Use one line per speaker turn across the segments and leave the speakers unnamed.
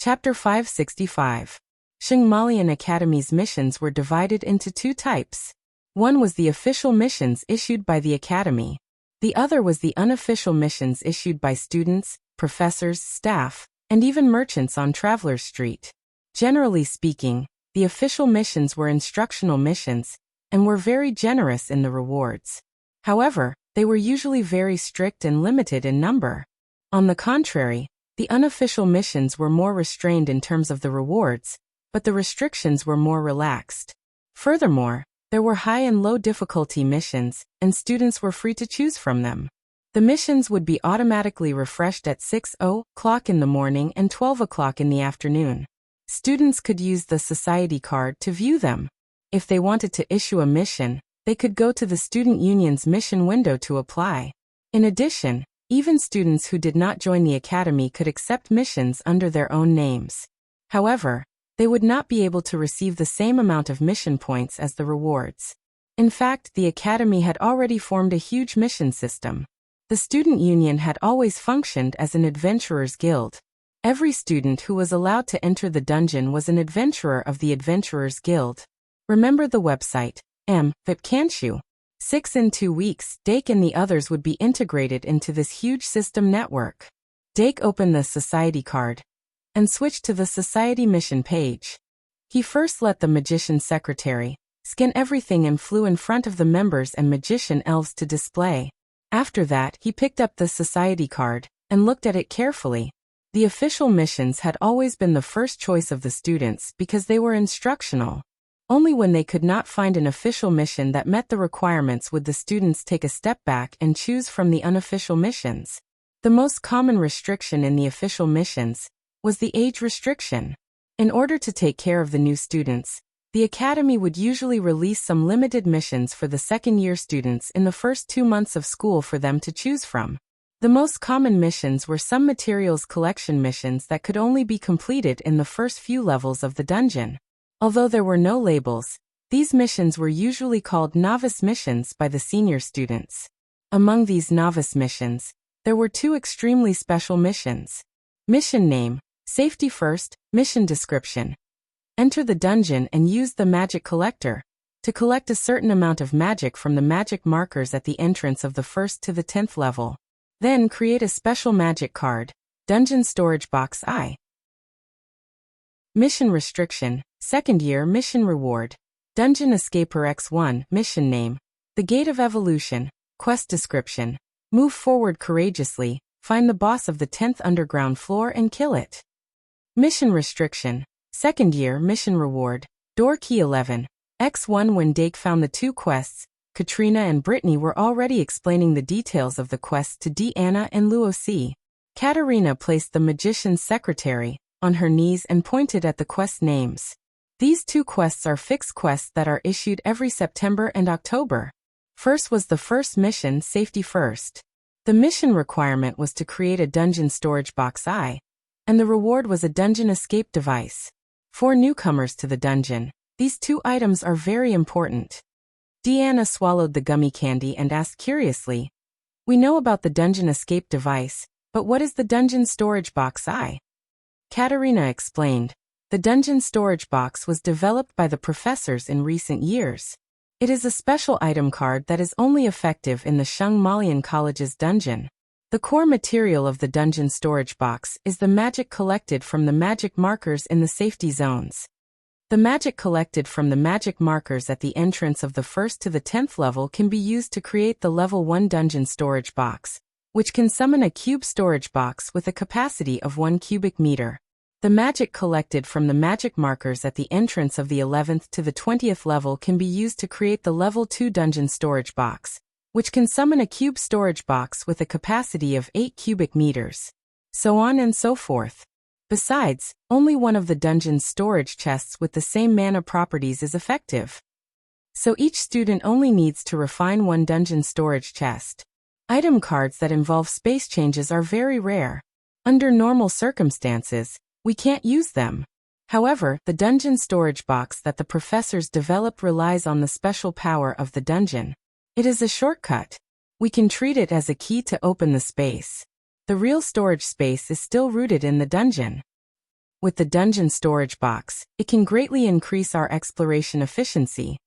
Chapter 565. Shangmalian Academy's missions were divided into two types. One was the official missions issued by the Academy. The other was the unofficial missions issued by students, professors, staff, and even merchants on Travelers Street. Generally speaking, the official missions were instructional missions, and were very generous in the rewards. However, they were usually very strict and limited in number. On the contrary, the unofficial missions were more restrained in terms of the rewards, but the restrictions were more relaxed. Furthermore, there were high and low difficulty missions, and students were free to choose from them. The missions would be automatically refreshed at 6 o'clock in the morning and 12 o'clock in the afternoon. Students could use the society card to view them. If they wanted to issue a mission, they could go to the student union's mission window to apply. In addition, even students who did not join the academy could accept missions under their own names. However, they would not be able to receive the same amount of mission points as the rewards. In fact, the academy had already formed a huge mission system. The student union had always functioned as an adventurers' guild. Every student who was allowed to enter the dungeon was an adventurer of the Adventurers Guild. Remember the website, but can't you? 6 in 2 weeks, Dake and the others would be integrated into this huge system network. Dake opened the society card and switched to the society mission page. He first let the magician secretary scan everything and flew in front of the members and magician elves to display. After that, he picked up the society card and looked at it carefully. The official missions had always been the first choice of the students because they were instructional. Only when they could not find an official mission that met the requirements would the students take a step back and choose from the unofficial missions. The most common restriction in the official missions was the age restriction. In order to take care of the new students, the academy would usually release some limited missions for the second-year students in the first 2 months of school for them to choose from. The most common missions were some materials collection missions that could only be completed in the first few levels of the dungeon. Although there were no labels, these missions were usually called novice missions by the senior students. Among these novice missions, there were 2 extremely special missions. Mission name, Safety First, Mission Description. Enter the dungeon and use the magic collector to collect a certain amount of magic from the magic markers at the entrance of the 1st to the 10th level. Then create a special magic card, Dungeon Storage Box I. Mission Restriction, Second Year Mission Reward, Dungeon Escaper X1, Mission Name, The Gate of Evolution, Quest Description, Move forward courageously, find the boss of the 10th underground floor and kill it. Mission Restriction, Second Year Mission Reward, Door Key 11, X1. When Dake found the 2 quests, Katrina and Brittany were already explaining the details of the quests to Deanna and Luosi. Katerina placed the magician's secretary on her knees and pointed at the quest names. These 2 quests are fixed quests that are issued every September and October. First was the first mission, Safety First. The mission requirement was to create a dungeon storage box I, and the reward was a dungeon escape device. For newcomers to the dungeon, these 2 items are very important. Deanna swallowed the gummy candy and asked curiously, "We know about the dungeon escape device, but what is the dungeon storage box I?" Katerina explained, "The dungeon storage box was developed by the professors in recent years. It is a special item card that is only effective in the Shangmalian College's dungeon. The core material of the dungeon storage box is the magic collected from the magic markers in the safety zones. The magic collected from the magic markers at the entrance of the 1st to the 10th level can be used to create the level 1 dungeon storage box, which can summon a cube storage box with a capacity of 1 cubic meter. The magic collected from the magic markers at the entrance of the 11th to the 20th level can be used to create the level 2 dungeon storage box, which can summon a cube storage box with a capacity of 8 cubic meters. So on and so forth. Besides, only one of the dungeon's storage chests with the same mana properties is effective. So each student only needs to refine 1 dungeon storage chest. Item cards that involve space changes are very rare. Under normal circumstances, we can't use them. However, the dungeon storage box that the professors developed relies on the special power of the dungeon. It is a shortcut. We can treat it as a key to open the space. The real storage space is still rooted in the dungeon. With the dungeon storage box, it can greatly increase our exploration efficiency.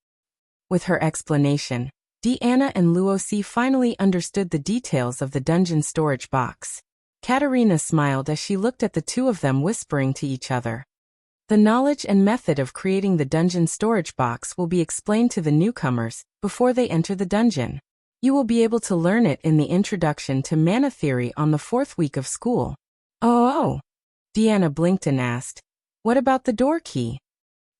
With her explanation, Deanna and Luosi finally understood the details of the dungeon storage box. Katerina smiled as she looked at the two of them whispering to each other. The knowledge and method of creating the dungeon storage box will be explained to the newcomers before they enter the dungeon. You will be able to learn it in the Introduction to Mana Theory on the 4th week of school. Oh. Deanna blinked and asked, "What about the door key?"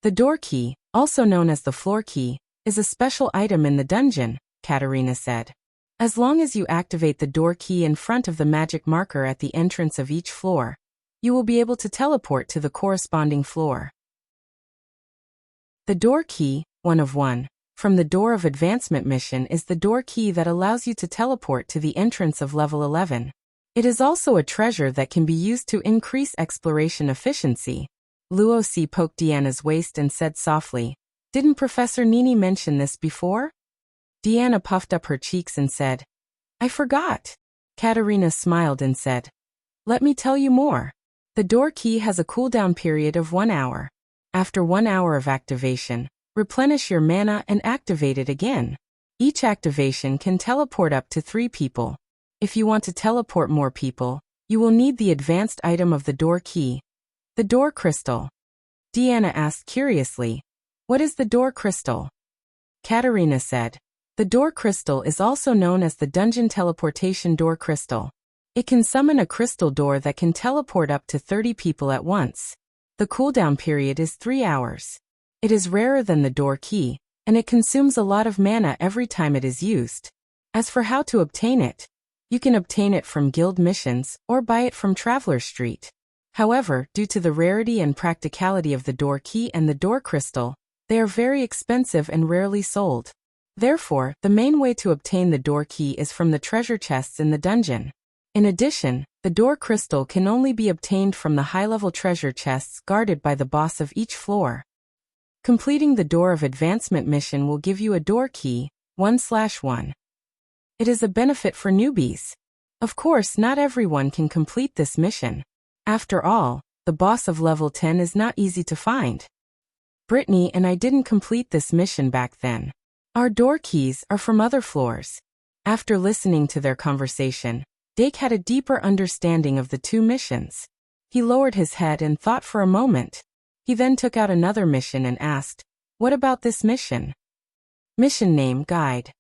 The door key, also known as the floor key, is a special item in the dungeon, Katerina said. As long as you activate the door key in front of the magic marker at the entrance of each floor, you will be able to teleport to the corresponding floor. The door key, 1 of 1, from the Door of Advancement mission is the door key that allows you to teleport to the entrance of level 11. It is also a treasure that can be used to increase exploration efficiency. Luosi poked Deanna's waist and said softly, "Didn't Professor Nini mention this before?" Deanna puffed up her cheeks and said, "I forgot." Katerina smiled and said, "Let me tell you more. The door key has a cooldown period of 1 hour. After 1 hour of activation, replenish your mana and activate it again. Each activation can teleport up to 3 people. If you want to teleport more people, you will need the advanced item of the door key, the door crystal." Deanna asked curiously, "What is the door crystal?" Katerina said, "The door crystal is also known as the dungeon teleportation door crystal. It can summon a crystal door that can teleport up to 30 people at once. The cooldown period is 3 hours. It is rarer than the door key, and it consumes a lot of mana every time it is used. As for how to obtain it, you can obtain it from guild missions or buy it from Traveler Street. However, due to the rarity and practicality of the door key and the door crystal, they are very expensive and rarely sold. Therefore, the main way to obtain the door key is from the treasure chests in the dungeon. In addition, the door crystal can only be obtained from the high-level treasure chests guarded by the boss of each floor. Completing the Door of Advancement mission will give you a door key, 1/1. It is a benefit for newbies. Of course, not everyone can complete this mission. After all, the boss of level 10 is not easy to find. Brittany and I didn't complete this mission back then. Our door keys are from other floors." After listening to their conversation, Dake had a deeper understanding of the 2 missions. He lowered his head and thought for a moment. He then took out another mission and asked, "What about this mission?" Mission name guide.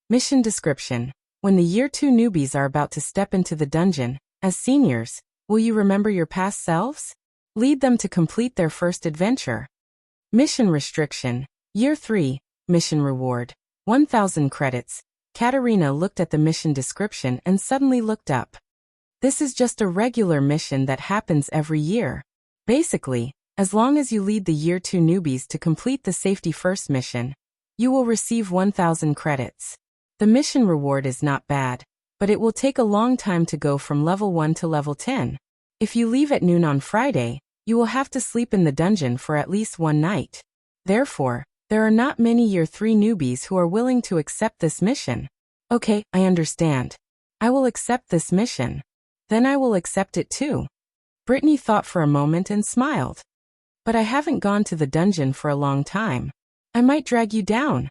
Mission description. When the Year 2 newbies are about to step into the dungeon, as seniors, will you remember your past selves? Lead them to complete their first adventure. Mission restriction. Year 3. Mission reward. 1,000 credits. Katerina looked at the mission description and suddenly looked up. This is just a regular mission that happens every year. Basically, as long as you lead the Year 2 newbies to complete the Safety First mission, you will receive 1,000 credits. The mission reward is not bad, but it will take a long time to go from level 1 to level 10. If you leave at noon on Friday, you will have to sleep in the dungeon for at least 1 night. Therefore, there are not many Year 3 newbies who are willing to accept this mission. Okay, I understand. I will accept this mission. Then I will accept it too. Brittany thought for a moment and smiled. But I haven't gone to the dungeon for a long time. I might drag you down.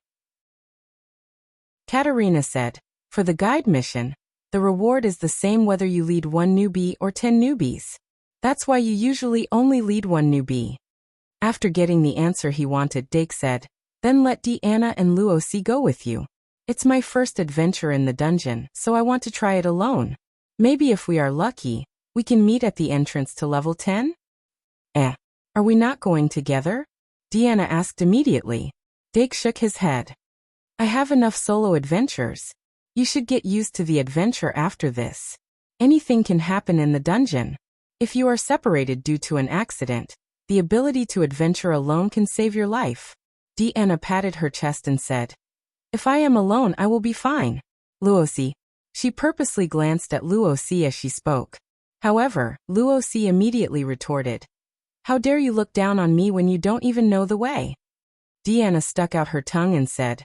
Katerina said, "For the guide mission, the reward is the same whether you lead 1 newbie or 10 newbies. That's why you usually only lead 1 newbie." After getting the answer he wanted, Dake said, "Then let Deanna and Luosi go with you. It's my first adventure in the dungeon, so I want to try it alone. Maybe if we are lucky, we can meet at the entrance to level 10? Are we not going together?" Deanna asked immediately. Dake shook his head. "I have enough solo adventures. You should get used to the adventure after this. Anything can happen in the dungeon. If you are separated due to an accident, the ability to adventure alone can save your life." Deanna patted her chest and said, "If I am alone, I will be fine." Luosi. She purposely glanced at Luosi as she spoke. However, Luosi immediately retorted, "How dare you look down on me when you don't even know the way?" Deanna stuck out her tongue and said,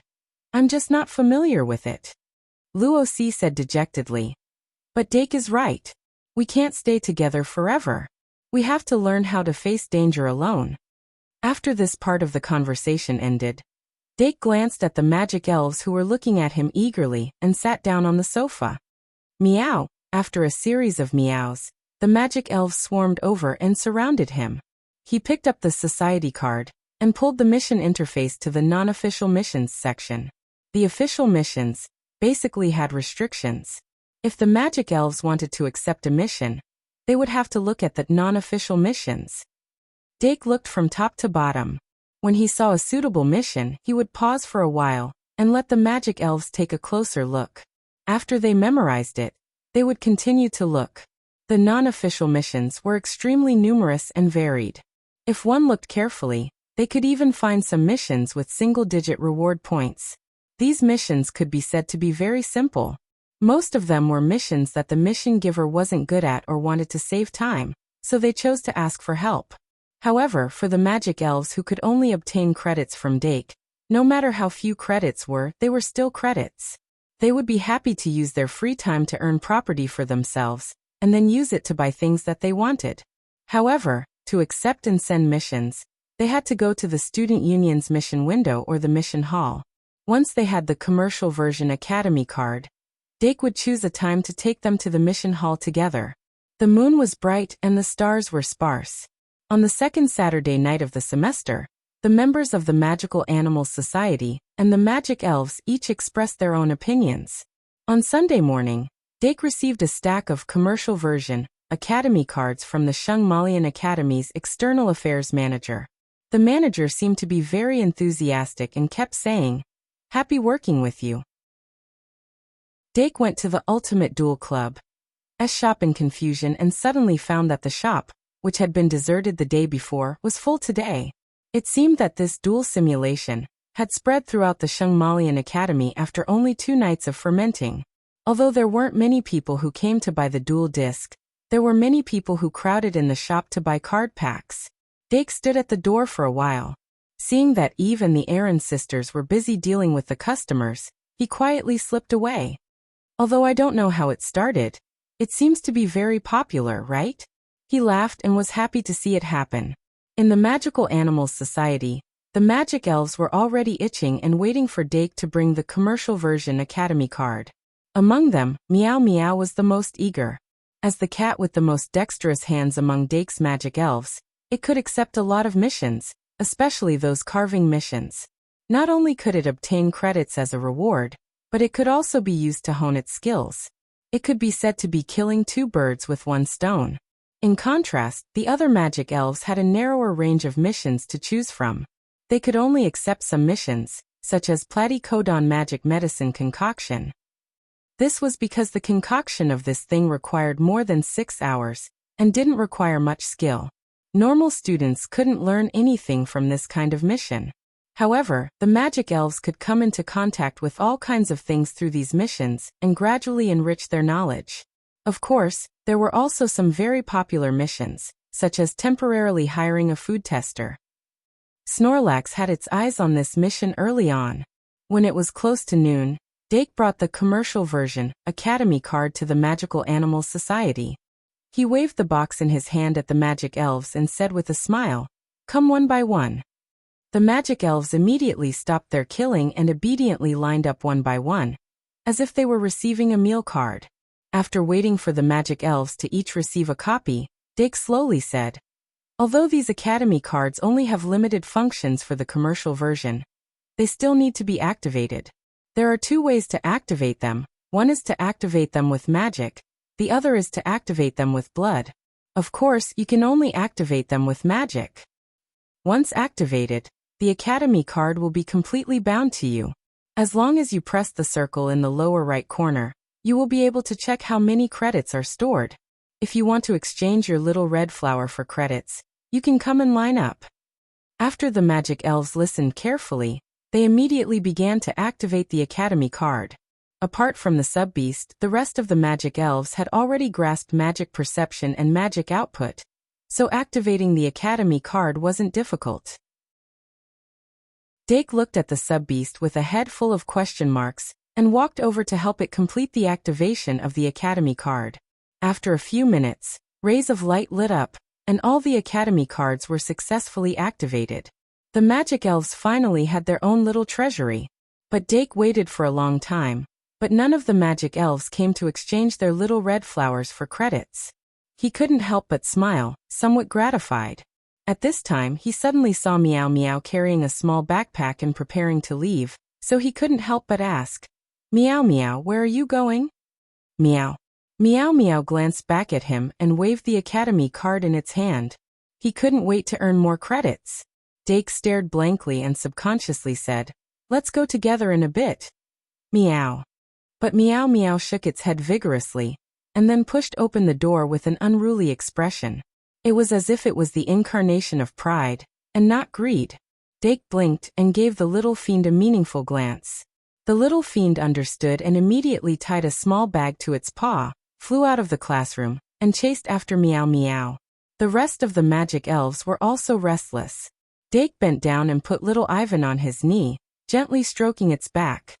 "I'm just not familiar with it." Luosi said dejectedly, "But Dake is right. We can't stay together forever. We have to learn how to face danger alone. After this part of the conversation ended, Dake glanced at the magic elves who were looking at him eagerly and sat down on the sofa. Meow! After a series of meows, the magic elves swarmed over and surrounded him. He picked up the society card and pulled the mission interface to the non-official missions section. The official missions basically had restrictions. If the magic elves wanted to accept a mission, they would have to look at the non-official missions. Dake looked from top to bottom. When he saw a suitable mission, he would pause for a while and let the magic elves take a closer look. After they memorized it, they would continue to look. The non-official missions were extremely numerous and varied. If one looked carefully, they could even find some missions with single-digit reward points. These missions could be said to be very simple. Most of them were missions that the mission giver wasn't good at or wanted to save time, so they chose to ask for help. However, for the magic elves who could only obtain credits from Dake, no matter how few credits were, they were still credits. They would be happy to use their free time to earn property for themselves, and then use it to buy things that they wanted. However, to accept and send missions, they had to go to the student union's mission window or the mission hall. Once they had the commercial version Academy card, Dake would choose a time to take them to the mission hall together. The moon was bright and the stars were sparse. On the second Saturday night of the semester, the members of the Magical Animals Society and the Magic Elves each expressed their own opinions. On Sunday morning, Dake received a stack of commercial version Academy cards from the Shungmalian Academy's External Affairs Manager. The manager seemed to be very enthusiastic and kept saying, "Happy working with you." Dake went to the Ultimate Duel Club's shop in confusion and suddenly found that the shop, which had been deserted the day before, was full today. It seemed that this duel simulation had spread throughout the Shungmalian Academy after only 2 nights of fermenting. Although there weren't many people who came to buy the duel disc, there were many people who crowded in the shop to buy card packs. Dake stood at the door for a while. Seeing that Eve and the Aaron sisters were busy dealing with the customers, he quietly slipped away. Although I don't know how it started, it seems to be very popular, right? He laughed and was happy to see it happen. In the Magical Animals Society, the Magic Elves were already itching and waiting for Dake to bring the commercial version Academy card. Among them, Meow Meow was the most eager. As the cat with the most dexterous hands among Dake's Magic Elves, it could accept a lot of missions, especially those carving missions. Not only could it obtain credits as a reward, but it could also be used to hone its skills. It could be said to be killing 2 birds with 1 stone. In contrast, the other Magic Elves had a narrower range of missions to choose from. They could only accept some missions, such as Platycodon Magic Medicine Concoction. This was because the concoction of this thing required more than 6 hours, and didn't require much skill. Normal students couldn't learn anything from this kind of mission. However, the Magic Elves could come into contact with all kinds of things through these missions, and gradually enrich their knowledge. Of course, there were also some very popular missions, such as temporarily hiring a food tester. Snorlax had its eyes on this mission early on. When it was close to noon, Dake brought the commercial version Academy card to the Magical Animals Society. He waved the box in his hand at the Magic Elves and said with a smile, "Come one by one." The Magic Elves immediately stopped their killing and obediently lined up one by one, as if they were receiving a meal card. After waiting for the Magic Elves to each receive a copy, Dake slowly said, "Although these Academy cards only have limited functions for the commercial version, they still need to be activated. There are 2 ways to activate them. One is to activate them with magic, the other is to activate them with blood. Of course, you can only activate them with magic. Once activated, the Academy card will be completely bound to you. As long as you press the circle in the lower right corner, you will be able to check how many credits are stored. If you want to exchange your little red flower for credits, you can come and line up." After the Magic Elves listened carefully, they immediately began to activate the Academy card. Apart from the sub-beast, the rest of the Magic Elves had already grasped magic perception and magic output, so activating the Academy card wasn't difficult. Dake looked at the sub-beast with a head full of question marks, and walked over to help it complete the activation of the Academy card. After a few minutes, rays of light lit up, and all the Academy cards were successfully activated. The magic elves finally had their own little treasury. But Dake waited for a long time, but none of the magic elves came to exchange their little red flowers for credits. He couldn't help but smile, somewhat gratified. At this time he suddenly saw Meow Meow carrying a small backpack and preparing to leave, so he couldn't help but ask, "Meow Meow, where are you going?" Meow. Meow Meow glanced back at him and waved the Academy card in its hand. He couldn't wait to earn more credits. Dake stared blankly and subconsciously said, "Let's go together in a bit." Meow. But Meow Meow shook its head vigorously, and then pushed open the door with an unruly expression. It was as if it was the incarnation of pride, and not greed. Dake blinked and gave the little fiend a meaningful glance. The little fiend understood and immediately tied a small bag to its paw, flew out of the classroom, and chased after Meow Meow. The rest of the magic elves were also restless. Dake bent down and put little Ivan on his knee, gently stroking its back.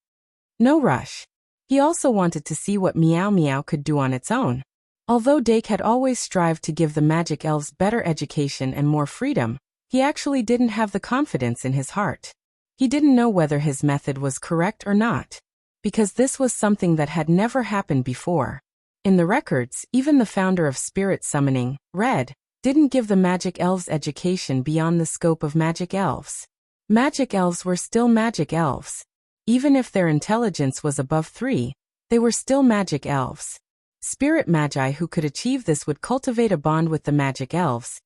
No rush. He also wanted to see what Meow Meow could do on its own. Although Dake had always strived to give the magic elves better education and more freedom, he actually didn't have the confidence in his heart. He didn't know whether his method was correct or not, because this was something that had never happened before. In the records, even the founder of spirit summoning, Red, didn't give the magic elves education beyond the scope of magic elves. Magic elves were still magic elves. Even if their intelligence was above 3, they were still magic elves. Spirit magi who could achieve this would cultivate a bond with the magic elves,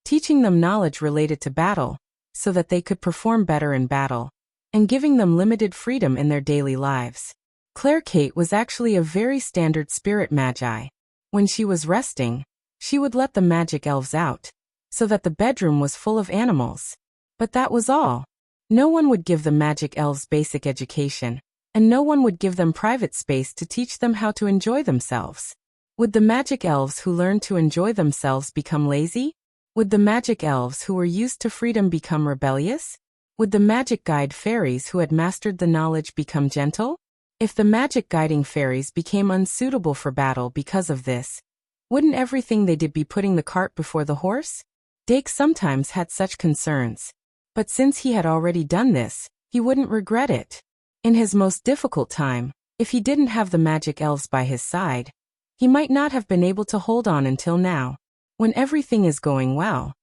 teaching them knowledge related to battle, so that they could perform better in battle, and giving them limited freedom in their daily lives. Claire Kate was actually a very standard spirit magi. When she was resting, she would let the magic elves out, so that the bedroom was full of animals. But that was all. No one would give the magic elves basic education, and no one would give them private space to teach them how to enjoy themselves. Would the magic elves who learned to enjoy themselves become lazy? Would the magic elves who were used to freedom become rebellious? Would the magic guide fairies who had mastered the knowledge become gentle? If the magic guiding fairies became unsuitable for battle because of this, wouldn't everything they did be putting the cart before the horse? Dake sometimes had such concerns. But since he had already done this, he wouldn't regret it. In his most difficult time, if he didn't have the magic elves by his side, he might not have been able to hold on until now, when everything is going well.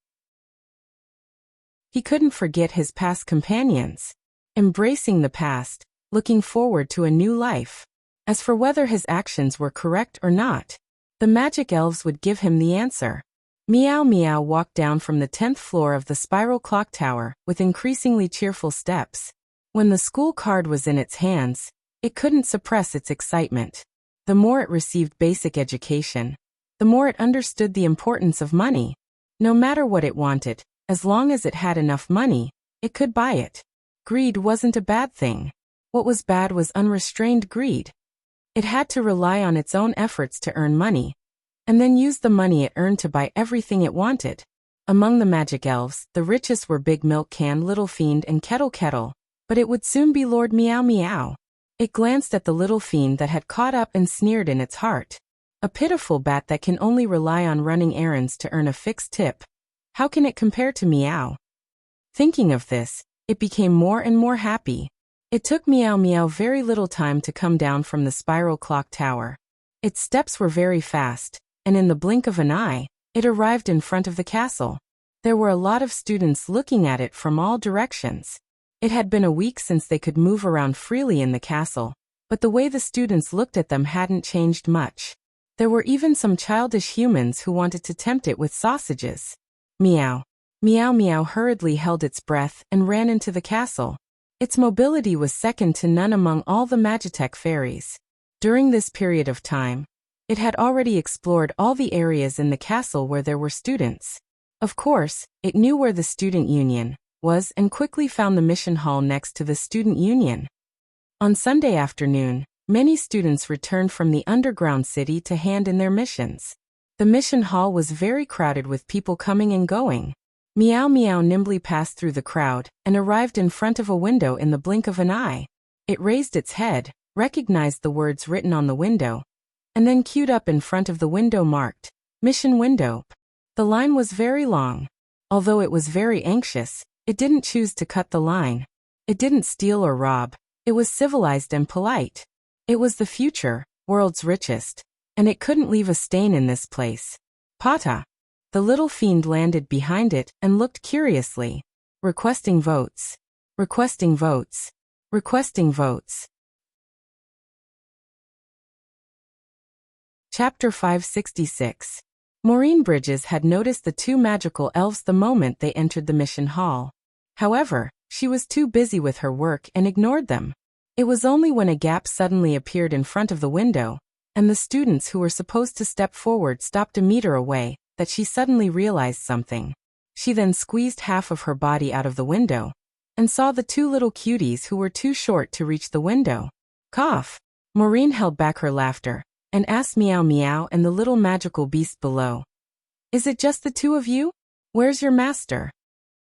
He couldn't forget his past companions. Embracing the past, looking forward to a new life. As for whether his actions were correct or not, the magic elves would give him the answer. Meow Meow walked down from the 10th floor of the spiral clock tower with increasingly cheerful steps. When the school card was in its hands, it couldn't suppress its excitement. The more it received basic education, the more it understood the importance of money. No matter what it wanted, as long as it had enough money, it could buy it. Greed wasn't a bad thing. What was bad was unrestrained greed. It had to rely on its own efforts to earn money, and then use the money it earned to buy everything it wanted. Among the magic elves, the richest were Big Milk Can, Little Fiend, and Kettle Kettle, but it would soon be Lord Meow Meow. It glanced at the little fiend that had caught up and sneered in its heart. A pitiful bat that can only rely on running errands to earn a fixed tip. How can it compare to Meow? Thinking of this, it became more and more happy. It took Meow Meow very little time to come down from the spiral clock tower. Its steps were very fast, and in the blink of an eye, it arrived in front of the castle. There were a lot of students looking at it from all directions. It had been a week since they could move around freely in the castle, but the way the students looked at them hadn't changed much. There were even some childish humans who wanted to tempt it with sausages. Meow. Meow Meow hurriedly held its breath and ran into the castle. Its mobility was second to none among all the Magitech fairies. During this period of time, it had already explored all the areas in the castle where there were students. Of course, it knew where the student union was and quickly found the mission hall next to the student union. On Sunday afternoon, many students returned from the underground city to hand in their missions. The mission hall was very crowded with people coming and going. Meow Meow nimbly passed through the crowd and arrived in front of a window in the blink of an eye. It raised its head, recognized the words written on the window, and then queued up in front of the window marked, Mission Window. The line was very long. Although it was very anxious, it didn't choose to cut the line. It didn't steal or rob. It was civilized and polite. It was the future, world's richest. And it couldn't leave a stain in this place. Pata. The little fiend landed behind it and looked curiously. Requesting votes. Requesting votes. Requesting votes. Chapter 566. Maureen Bridges had noticed the two magical elves the moment they entered the mission hall. However, she was too busy with her work and ignored them. It was only when a gap suddenly appeared in front of the window, and the students who were supposed to step forward stopped a meter away, that she suddenly realized something. She then squeezed half of her body out of the window, and saw the two little cuties who were too short to reach the window. Cough! Maureen held back her laughter, and asked Meow Meow and the little magical beast below. Is it just the two of you? Where's your master?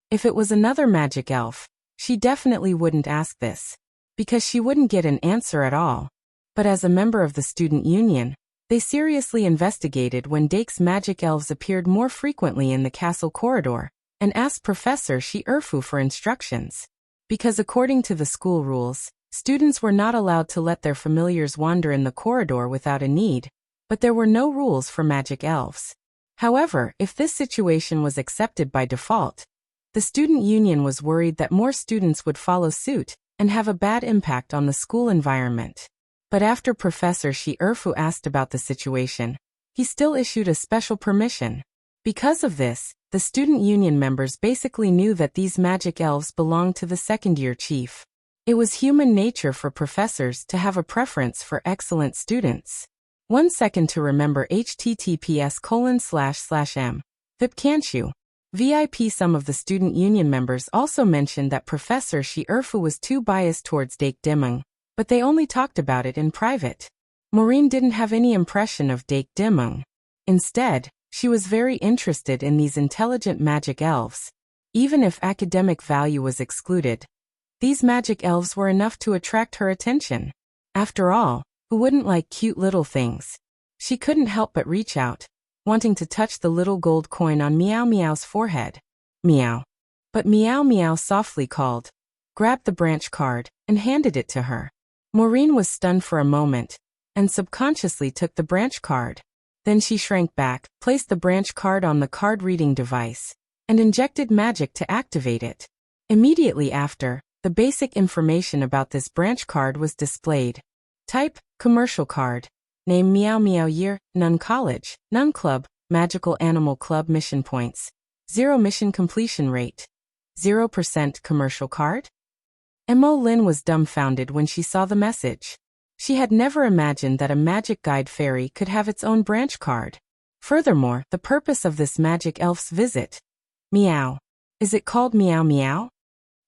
If it was another magic elf, she definitely wouldn't ask this, because she wouldn't get an answer at all. But as a member of the student union, they seriously investigated when Dake's magic elves appeared more frequently in the castle corridor, and asked Professor Earbook for instructions. Because according to the school rules, students were not allowed to let their familiars wander in the corridor without a need, but there were no rules for magic elves. However, if this situation was accepted by default, the student union was worried that more students would follow suit and have a bad impact on the school environment. But after Professor Earbook asked about the situation, he still issued a special permission. Because of this, the student union members basically knew that these magic elves belonged to the second-year chief. It was human nature for professors to have a preference for excellent students. 1 second to remember https://m. VIP can't you? VIP. Some of the student union members also mentioned that Professor Earbook was too biased towards Dake Dimung, but they only talked about it in private. Maureen didn't have any impression of Dake Dimung. Instead, she was very interested in these intelligent magic elves. Even if academic value was excluded, these magic elves were enough to attract her attention. After all, who wouldn't like cute little things? She couldn't help but reach out, wanting to touch the little gold coin on Meow Meow's forehead. Meow. But Meow Meow softly called, grabbed the branch card, and handed it to her. Maureen was stunned for a moment, and subconsciously took the branch card. Then she shrank back, placed the branch card on the card-reading device, and injected magic to activate it. Immediately after, the basic information about this branch card was displayed. Type, commercial card. Name Meow Meow. Year, Nun College, Nun Club, Magical Animal Club. Mission points. 0 mission completion rate. 0% commercial card? Mo Lin was dumbfounded when she saw the message. She had never imagined that a magic guide fairy could have its own branch card. Furthermore, the purpose of this magic elf's visit. Meow. Is it called Meow Meow?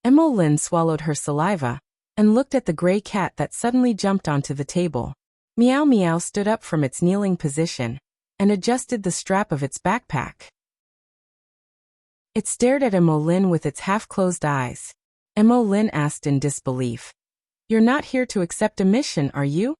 Mo Lin swallowed her saliva, and looked at the gray cat that suddenly jumped onto the table. Meow Meow stood up from its kneeling position, and adjusted the strap of its backpack. It stared at Mo Lin with its half-closed eyes. Mo Lin asked in disbelief. You're not here to accept a mission, are you?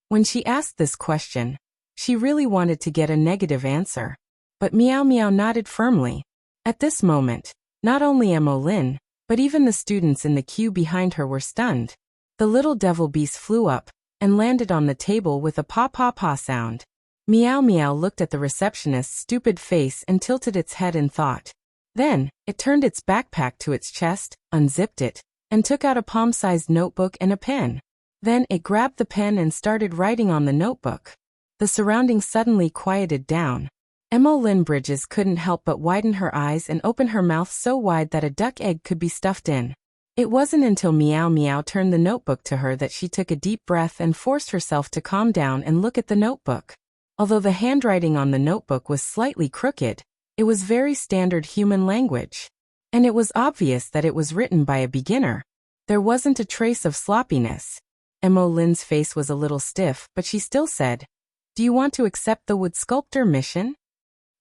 When she asked this question, she really wanted to get a negative answer. But Meow Meow nodded firmly. At this moment, not only Mo Lin, but even the students in the queue behind her were stunned. The little devil beast flew up, and landed on the table with a paw-paw-paw sound. Meow Meow looked at the receptionist's stupid face and tilted its head in thought. Then, it turned its backpack to its chest, unzipped it, and took out a palm-sized notebook and a pen. Then it grabbed the pen and started writing on the notebook. The surroundings suddenly quieted down. Mo Lin Bridges couldn't help but widen her eyes and open her mouth so wide that a duck egg could be stuffed in. It wasn't until Meow Meow turned the notebook to her that she took a deep breath and forced herself to calm down and look at the notebook. Although the handwriting on the notebook was slightly crooked, it was very standard human language. And it was obvious that it was written by a beginner. There wasn't a trace of sloppiness. Mo Lin's face was a little stiff, but she still said, Do you want to accept the wood sculptor mission?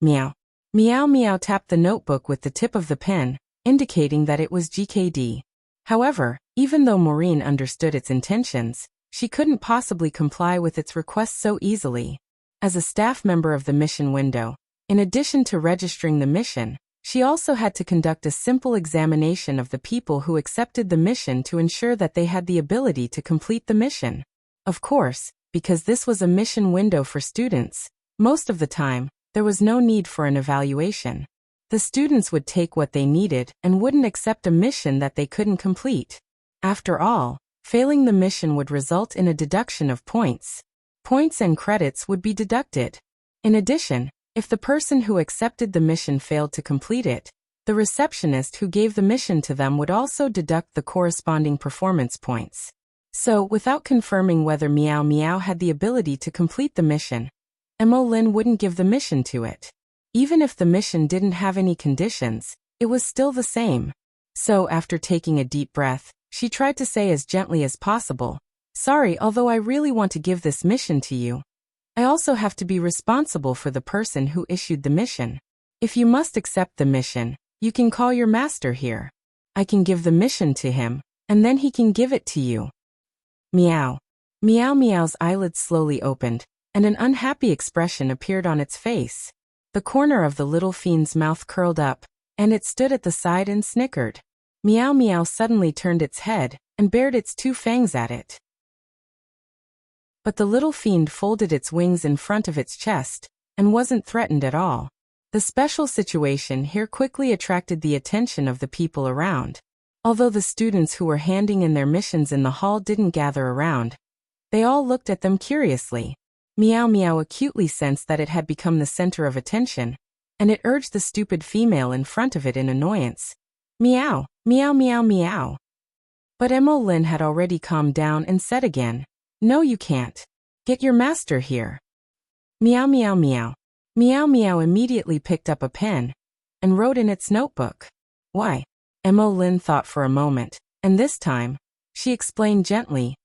Meow. Meow Meow tapped the notebook with the tip of the pen, indicating that it was GKD. However, even though Maureen understood its intentions, she couldn't possibly comply with its request so easily. As a staff member of the mission window, In addition to registering the mission, she also had to conduct a simple examination of the people who accepted the mission to ensure that they had the ability to complete the mission. Of course, because this was a mission window for students, most of the time, there was no need for an evaluation. The students would take what they needed and wouldn't accept a mission that they couldn't complete. After all, failing the mission would result in a deduction of points. Points and credits would be deducted. In addition, if the person who accepted the mission failed to complete it, the receptionist who gave the mission to them would also deduct the corresponding performance points. So, without confirming whether Meow Meow had the ability to complete the mission, Emolyn wouldn't give the mission to it. Even if the mission didn't have any conditions, it was still the same. So, after taking a deep breath, she tried to say as gently as possible, "Sorry, although I really want to give this mission to you, I also have to be responsible for the person who issued the mission. If you must accept the mission, you can call your master here. I can give the mission to him, and then he can give it to you." Meow. Meow Meow's eyelids slowly opened, and an unhappy expression appeared on its face. The corner of the little fiend's mouth curled up, and it stood at the side and snickered. Meow Meow suddenly turned its head and bared its two fangs at it. But the little fiend folded its wings in front of its chest and wasn't threatened at all. The special situation here quickly attracted the attention of the people around. Although the students who were handing in their missions in the hall didn't gather around, they all looked at them curiously. Meow Meow acutely sensed that it had become the center of attention, and it urged the stupid female in front of it in annoyance. "Meow, meow meow meow." But Emolyn had already calmed down and said again, "No, you can't. Get your master here." Meow meow meow. Meow Meow immediately picked up a pen and wrote in its notebook. "Why?" Emolyn thought for a moment, and this time, she explained gently,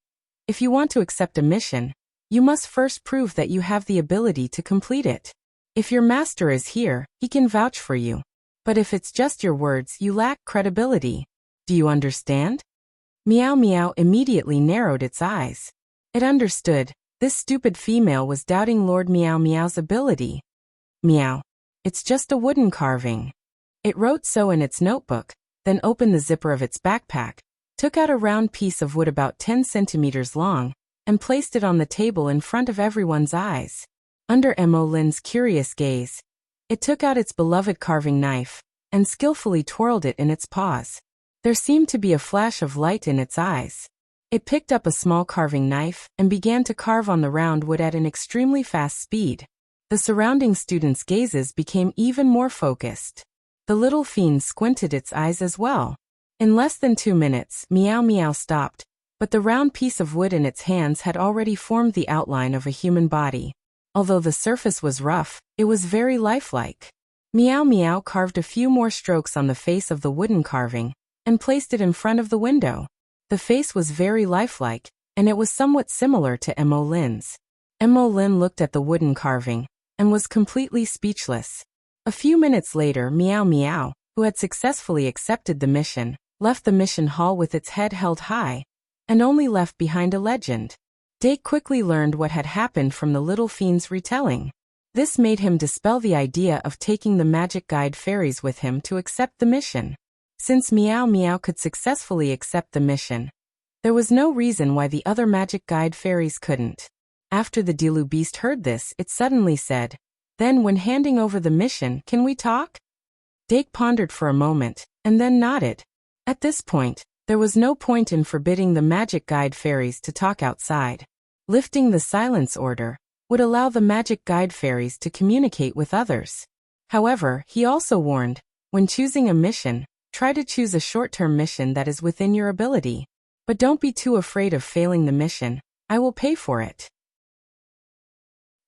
"If you want to accept a mission, you must first prove that you have the ability to complete it. If your master is here, he can vouch for you. But if it's just your words, you lack credibility. Do you understand?" Meow Meow immediately narrowed its eyes. It understood. This stupid female was doubting Lord Meow Meow's ability. Meow. "It's just a wooden carving." It wrote so in its notebook, then opened the zipper of its backpack, took out a round piece of wood about 10 centimeters long, and placed it on the table in front of everyone's eyes. Under Emolyn's curious gaze, it took out its beloved carving knife and skillfully twirled it in its paws. There seemed to be a flash of light in its eyes. It picked up a small carving knife and began to carve on the round wood at an extremely fast speed. The surrounding students' gazes became even more focused. The little fiend squinted its eyes as well. In less than 2 minutes, Meow Meow stopped, but the round piece of wood in its hands had already formed the outline of a human body. Although the surface was rough, it was very lifelike. Meow Meow carved a few more strokes on the face of the wooden carving and placed it in front of the window. The face was very lifelike, and it was somewhat similar to Emolyn's. Emolyn looked at the wooden carving and was completely speechless. A few minutes later, Meow Meow, who had successfully accepted the mission, left the mission hall with its head held high, and only left behind a legend. Dake quickly learned what had happened from the little fiend's retelling. This made him dispel the idea of taking the magic guide fairies with him to accept the mission. Since Meow Meow could successfully accept the mission, there was no reason why the other magic guide fairies couldn't. After the Dilu beast heard this, it suddenly said, "Then when handing over the mission, can we talk?" Dake pondered for a moment, and then nodded. At this point, there was no point in forbidding the magic guide fairies to talk outside. Lifting the silence order would allow the magic guide fairies to communicate with others. However, he also warned, when choosing a mission, try to choose a short-term mission that is within your ability. But don't be too afraid of failing the mission. I will pay for it.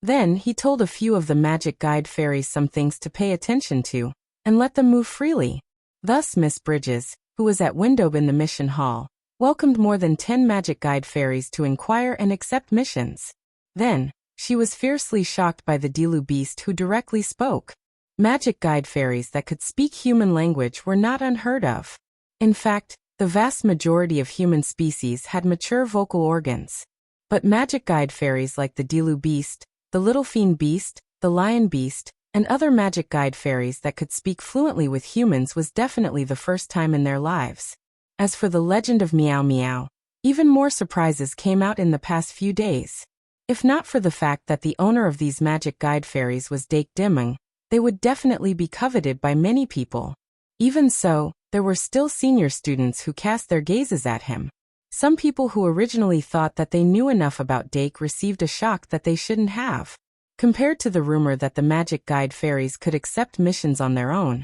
Then he told a few of the magic guide fairies some things to pay attention to, and let them move freely. Thus Miss Bridges, who was at window in the mission hall, welcomed more than 10 magic guide fairies to inquire and accept missions. Then, she was fiercely shocked by the Dilu beast who directly spoke. Magic guide fairies that could speak human language were not unheard of. In fact, the vast majority of human species had mature vocal organs. But magic guide fairies like the Dilu beast, the little fiend beast, the lion beast, And other magic guide fairies that could speak fluently with humans was definitely the first time in their lives. As for the legend of Meow Meow, even more surprises came out in the past few days. If not for the fact that the owner of these magic guide fairies was Dake Dimeng, they would definitely be coveted by many people. Even so, there were still senior students who cast their gazes at him. Some people who originally thought that they knew enough about Dake received a shock that they shouldn't have. Compared to the rumor that the magic guide fairies could accept missions on their own,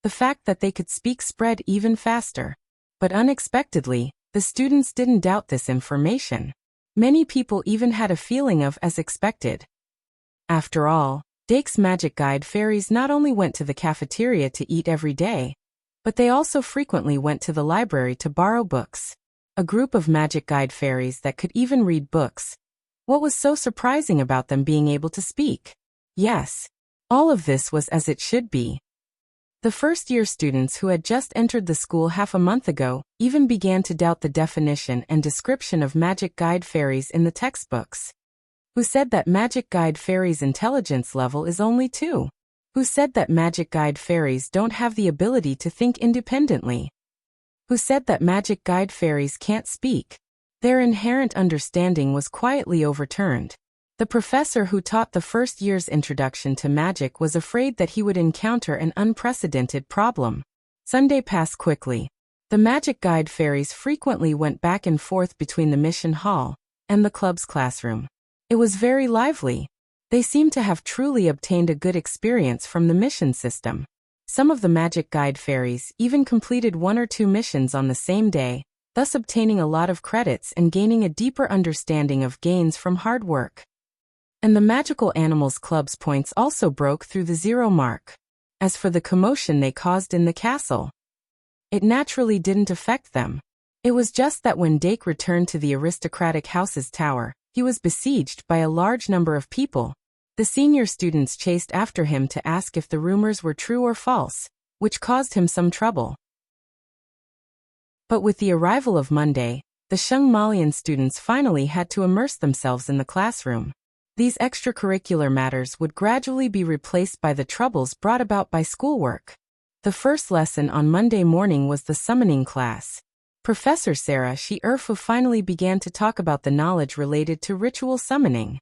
the fact that they could speak spread even faster. But unexpectedly, the students didn't doubt this information. Many people even had a feeling of as expected. After all, Dake's magic guide fairies not only went to the cafeteria to eat every day, but they also frequently went to the library to borrow books. A group of magic guide fairies that could even read books. What was so surprising about them being able to speak? Yes, all of this was as it should be. The first-year students who had just entered the school half a month ago even began to doubt the definition and description of magic guide fairies in the textbooks. Who said that magic guide fairies' intelligence level is only 2? Who said that magic guide fairies don't have the ability to think independently? Who said that magic guide fairies can't speak? Their inherent understanding was quietly overturned. The professor who taught the first year's introduction to magic was afraid that he would encounter an unprecedented problem. Sunday passed quickly. The magic guide fairies frequently went back and forth between the mission hall and the club's classroom. It was very lively. They seemed to have truly obtained a good experience from the mission system. Some of the magic guide fairies even completed 1 or 2 missions on the same day, thus obtaining a lot of credits and gaining a deeper understanding of gains from hard work. And the Magical Animals Club's points also broke through the 0 mark. As for the commotion they caused in the castle, it naturally didn't affect them. It was just that when Dake returned to the aristocratic house's tower, he was besieged by a large number of people. The senior students chased after him to ask if the rumors were true or false, which caused him some trouble. But with the arrival of Monday, the Shengmalian students finally had to immerse themselves in the classroom. These extracurricular matters would gradually be replaced by the troubles brought about by schoolwork. The first lesson on Monday morning was the summoning class. Professor Sarah Shi-Erfu finally began to talk about the knowledge related to ritual summoning.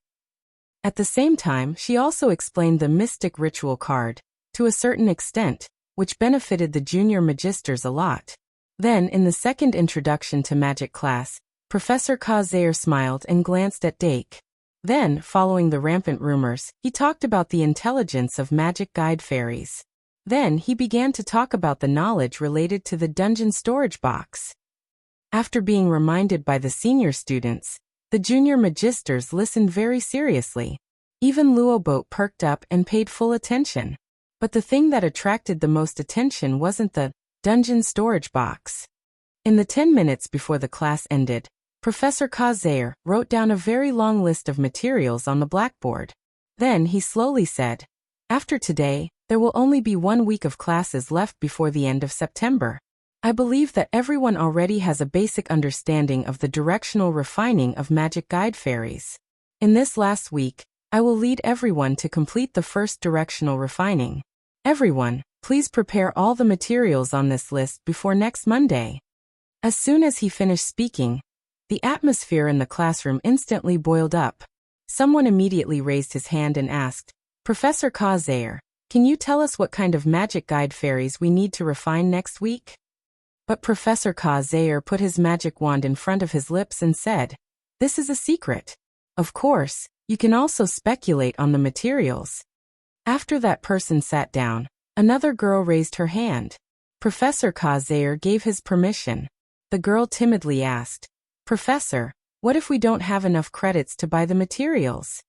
At the same time, she also explained the mystic ritual card, to a certain extent, which benefited the junior magisters a lot. Then, in the second introduction to magic class, Professor Kazair smiled and glanced at Dake. Then, following the rampant rumors, he talked about the intelligence of magic guide fairies. Then he began to talk about the knowledge related to the dungeon storage box. After being reminded by the senior students, the junior magisters listened very seriously. Even Luobo perked up and paid full attention. But the thing that attracted the most attention wasn't the dungeon storage box. In the 10 minutes before the class ended, Professor Kazair wrote down a very long list of materials on the blackboard. Then he slowly said, "After today, there will only be 1 week of classes left before the end of September. I believe that everyone already has a basic understanding of the directional refining of magic guide fairies. In this last week, I will lead everyone to complete the first directional refining. Everyone, please prepare all the materials on this list before next Monday." As soon as he finished speaking, the atmosphere in the classroom instantly boiled up. Someone immediately raised his hand and asked, "Professor Kazair, can you tell us what kind of magic guide fairies we need to refine next week?" But Professor Kazair put his magic wand in front of his lips and said, "This is a secret. Of course, you can also speculate on the materials." After that person sat down, another girl raised her hand. Professor Kazair gave his permission. The girl timidly asked, "Professor, what if we don't have enough credits to buy the materials?"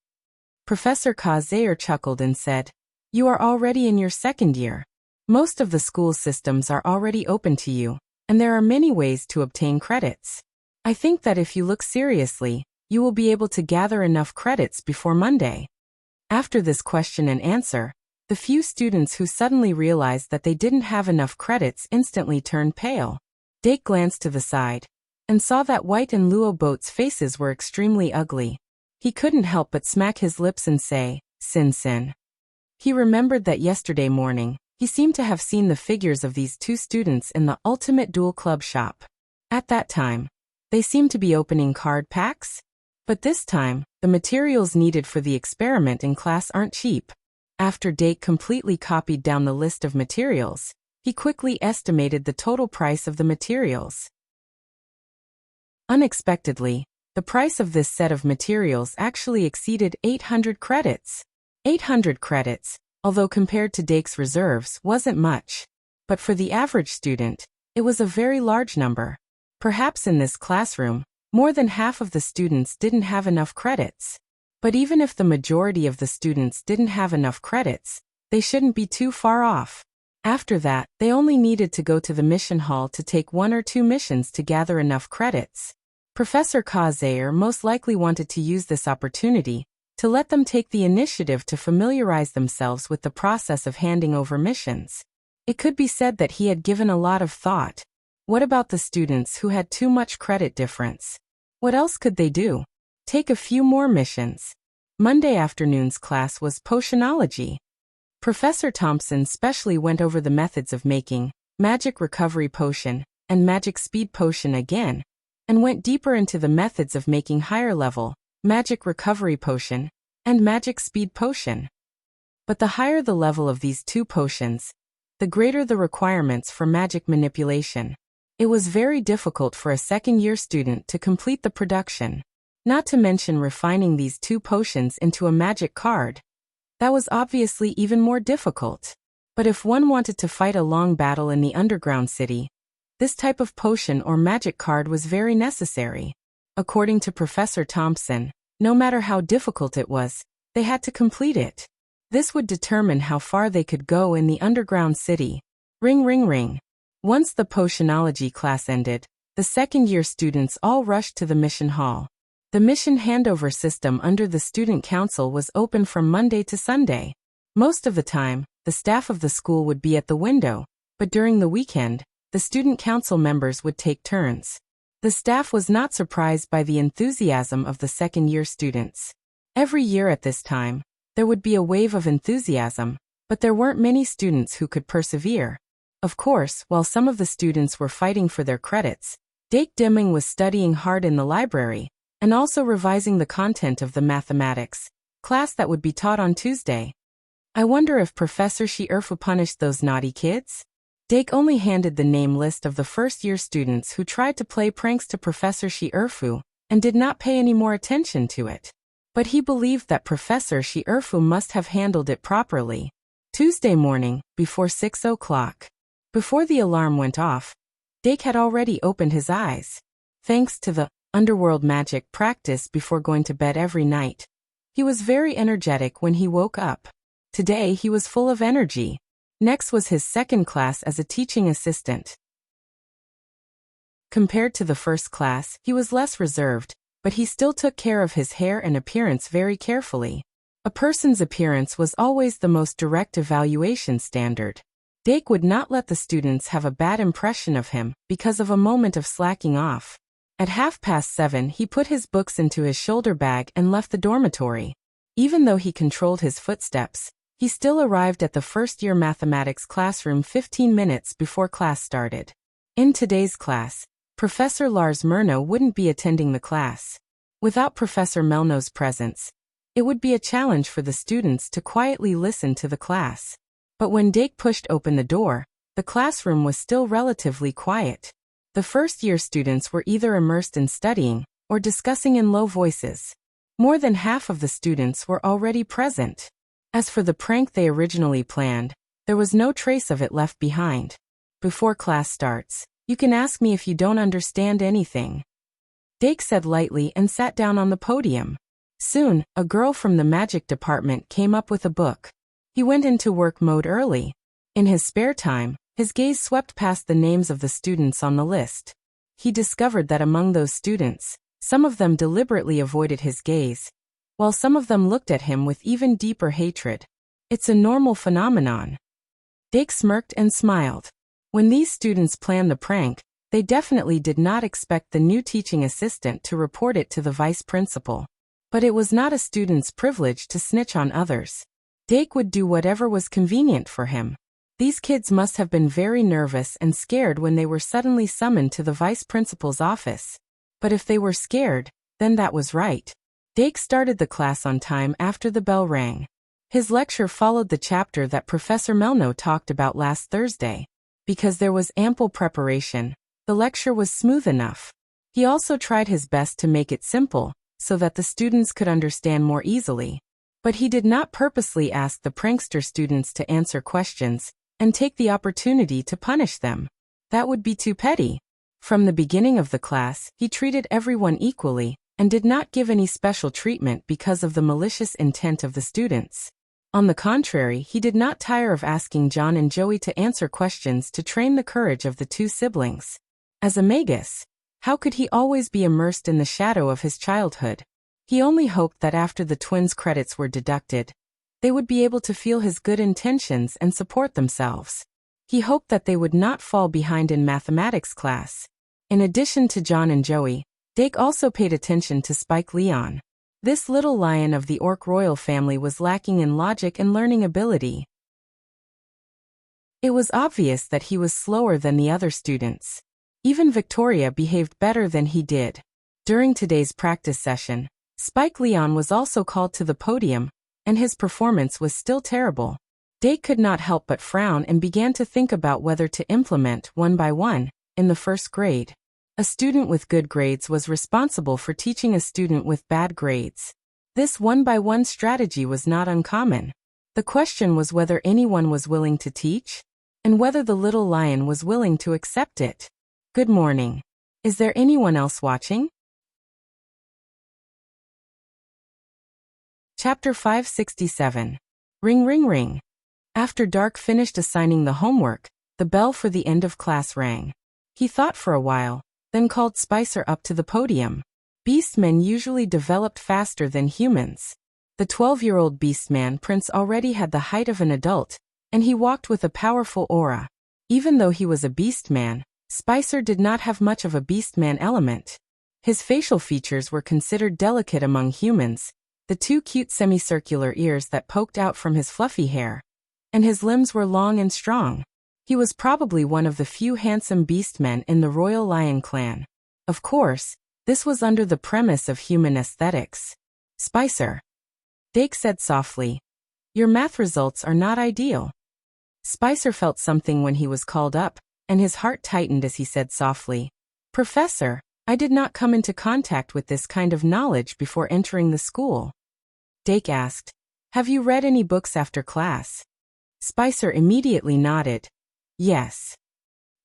Professor Kazair chuckled and said, "You are already in your 2nd year. Most of the school systems are already open to you, and there are many ways to obtain credits. I think that if you look seriously, you will be able to gather enough credits before Monday." After this question and answer, the few students who suddenly realized that they didn't have enough credits instantly turned pale. Dake glanced to the side and saw that White and Luo Boat's faces were extremely ugly. He couldn't help but smack his lips and say, "Sin Sin." He remembered that yesterday morning, he seemed to have seen the figures of these two students in the Ultimate Duel Club shop. At that time, they seemed to be opening card packs? But this time, the materials needed for the experiment in class aren't cheap. After Dake completely copied down the list of materials, he quickly estimated the total price of the materials. Unexpectedly, the price of this set of materials actually exceeded 800 credits. 800 credits, although compared to Dake's reserves, wasn't much. But for the average student, it was a very large number. Perhaps in this classroom, more than half of the students didn't have enough credits. But even if the majority of the students didn't have enough credits, they shouldn't be too far off. After that, they only needed to go to the mission hall to take 1 or 2 missions to gather enough credits. Professor Kazair most likely wanted to use this opportunity to let them take the initiative to familiarize themselves with the process of handing over missions. It could be said that he had given a lot of thought. What about the students who had too much credit difference? What else could they do? Take a few more missions. Monday afternoon's class was potionology. Professor Thompson specially went over the methods of making magic recovery potion and magic speed potion again, and went deeper into the methods of making higher level magic recovery potion and magic speed potion. But the higher the level of these two potions, the greater the requirements for magic manipulation. It was very difficult for a second-year student to complete the production, not to mention refining these two potions into a magic card. That was obviously even more difficult. But if one wanted to fight a long battle in the underground city, this type of potion or magic card was very necessary. According to Professor Thompson, no matter how difficult it was, they had to complete it. This would determine how far they could go in the underground city. Ring ring ring. Once the potionology class ended, the second-year students all rushed to the mission hall. The mission handover system under the student council was open from Monday to Sunday. Most of the time, the staff of the school would be at the window, but during the weekend, the student council members would take turns. The staff was not surprised by the enthusiasm of the second-year students. Every year at this time, there would be a wave of enthusiasm, but there weren't many students who could persevere. Of course, while some of the students were fighting for their credits, Dake Deming was studying hard in the library, and also revising the content of the mathematics class that would be taught on Tuesday. I wonder if Professor Shierfu punished those naughty kids? Dake only handed the name list of the first-year students who tried to play pranks to Professor Shierfu, and did not pay any more attention to it. But he believed that Professor Shierfu must have handled it properly. Tuesday morning, before 6 o'clock. Before the alarm went off, Dake had already opened his eyes. Thanks to the underworld magic practice before going to bed every night, he was very energetic when he woke up. Today he was full of energy. Next was his second class as a teaching assistant. Compared to the first class, he was less reserved, but he still took care of his hair and appearance very carefully. A person's appearance was always the most direct evaluation standard. Dake would not let the students have a bad impression of him because of a moment of slacking off. At 7:30, he put his books into his shoulder bag and left the dormitory. Even though he controlled his footsteps, he still arrived at the first-year mathematics classroom 15 minutes before class started. In today's class, Professor Lars Murno wouldn't be attending the class. Without Professor Melno's presence, it would be a challenge for the students to quietly listen to the class. But when Dake pushed open the door, the classroom was still relatively quiet. The first-year students were either immersed in studying or discussing in low voices. More than half of the students were already present. As for the prank they originally planned, there was no trace of it left behind. Before class starts, you can ask me if you don't understand anything, Dake said lightly and sat down on the podium. Soon, a girl from the magic department came up with a book. He went into work mode early. In his spare time, his gaze swept past the names of the students on the list. He discovered that among those students, some of them deliberately avoided his gaze, while some of them looked at him with even deeper hatred. It's a normal phenomenon. Dake smirked and smiled. When these students planned the prank, they definitely did not expect the new teaching assistant to report it to the vice principal. But it was not a student's privilege to snitch on others. Dake would do whatever was convenient for him. These kids must have been very nervous and scared when they were suddenly summoned to the vice principal's office. But if they were scared, then that was right. Dake started the class on time after the bell rang. His lecture followed the chapter that Professor Melno talked about last Thursday. Because there was ample preparation, the lecture was smooth enough. He also tried his best to make it simple, so that the students could understand more easily. But he did not purposely ask the prankster students to answer questions and take the opportunity to punish them. That would be too petty. From the beginning of the class, he treated everyone equally and did not give any special treatment because of the malicious intent of the students. On the contrary, he did not tire of asking John and Joey to answer questions to train the courage of the two siblings. As a magus, how could he always be immersed in the shadow of his childhood? He only hoped that after the twins' credits were deducted, they would be able to feel his good intentions and support themselves. He hoped that they would not fall behind in mathematics class. In addition to John and Joey, Dake also paid attention to Spike Leon. This little lion of the Orc royal family was lacking in logic and learning ability. It was obvious that he was slower than the other students. Even Victoria behaved better than he did. During today's practice session, Spike Leon was also called to the podium, and his performance was still terrible. Dake could not help but frown and began to think about whether to implement one by one in the first grade. A student with good grades was responsible for teaching a student with bad grades. This one-by-one strategy was not uncommon. The question was whether anyone was willing to teach, and whether the little lion was willing to accept it. Good morning. Is there anyone else watching? Chapter 567. Ring ring ring. After Dark finished assigning the homework, the bell for the end of class rang. He thought for a while, then called Spicer up to the podium. Beastmen usually developed faster than humans. The 12-year-old Beastman Prince already had the height of an adult, and he walked with a powerful aura. Even though he was a Beastman, Spicer did not have much of a Beastman element. His facial features were considered delicate among humans, the two cute semicircular ears that poked out from his fluffy hair, and his limbs were long and strong. He was probably one of the few handsome beastmen in the royal lion clan. Of course, this was under the premise of human aesthetics. Spicer, Dake said softly, your math results are not ideal. Spicer felt something when he was called up, and his heart tightened as he said softly, Professor, I did not come into contact with this kind of knowledge before entering the school. Dake asked, have you read any books after class? Spicer immediately nodded. Yes.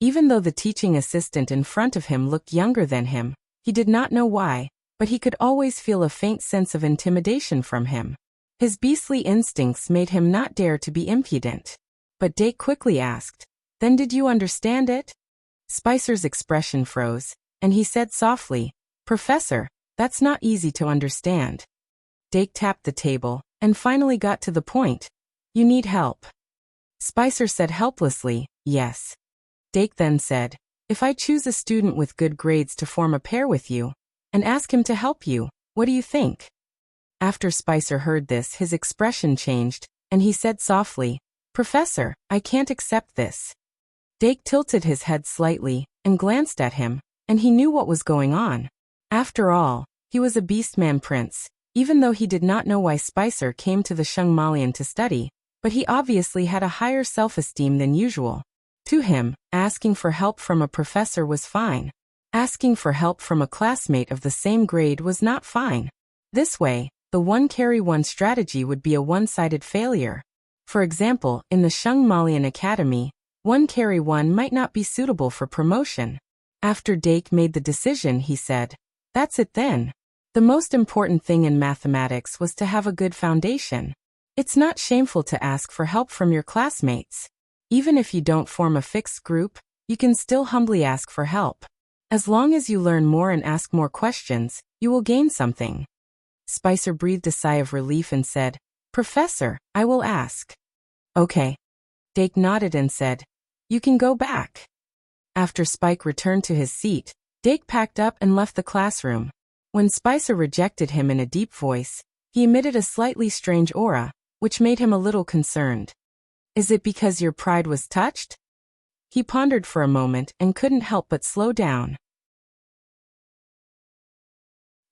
Even though the teaching assistant in front of him looked younger than him, he did not know why, but he could always feel a faint sense of intimidation from him. His beastly instincts made him not dare to be impudent. But Dake quickly asked, then did you understand it? Spicer's expression froze, and he said softly, Professor, that's not easy to understand. Dake tapped the table, and finally got to the point. You need help. Spicer said helplessly, yes. Dake then said, if I choose a student with good grades to form a pair with you, and ask him to help you, what do you think? After Spicer heard this, his expression changed, and he said softly, Professor, I can't accept this. Dake tilted his head slightly, and glanced at him, and he knew what was going on. After all, he was a Beastman Prince, even though he did not know why Spicer came to the Shungmalian to study, but he obviously had a higher self-esteem than usual. To him, asking for help from a professor was fine. Asking for help from a classmate of the same grade was not fine. This way, the one-carry-one strategy would be a one-sided failure. For example, in the Shungmalian Academy, one-carry-one might not be suitable for promotion. After Dake made the decision, he said, that's it then. The most important thing in mathematics was to have a good foundation. It's not shameful to ask for help from your classmates. Even if you don't form a fixed group, you can still humbly ask for help. As long as you learn more and ask more questions, you will gain something. Spicer breathed a sigh of relief and said, Professor, I will ask. Okay. Dake nodded and said, you can go back. After Spike returned to his seat, Dake packed up and left the classroom. When Spicer rejected him in a deep voice, he emitted a slightly strange aura, which made him a little concerned. Is it because your pride was touched? He pondered for a moment and couldn't help but slow down.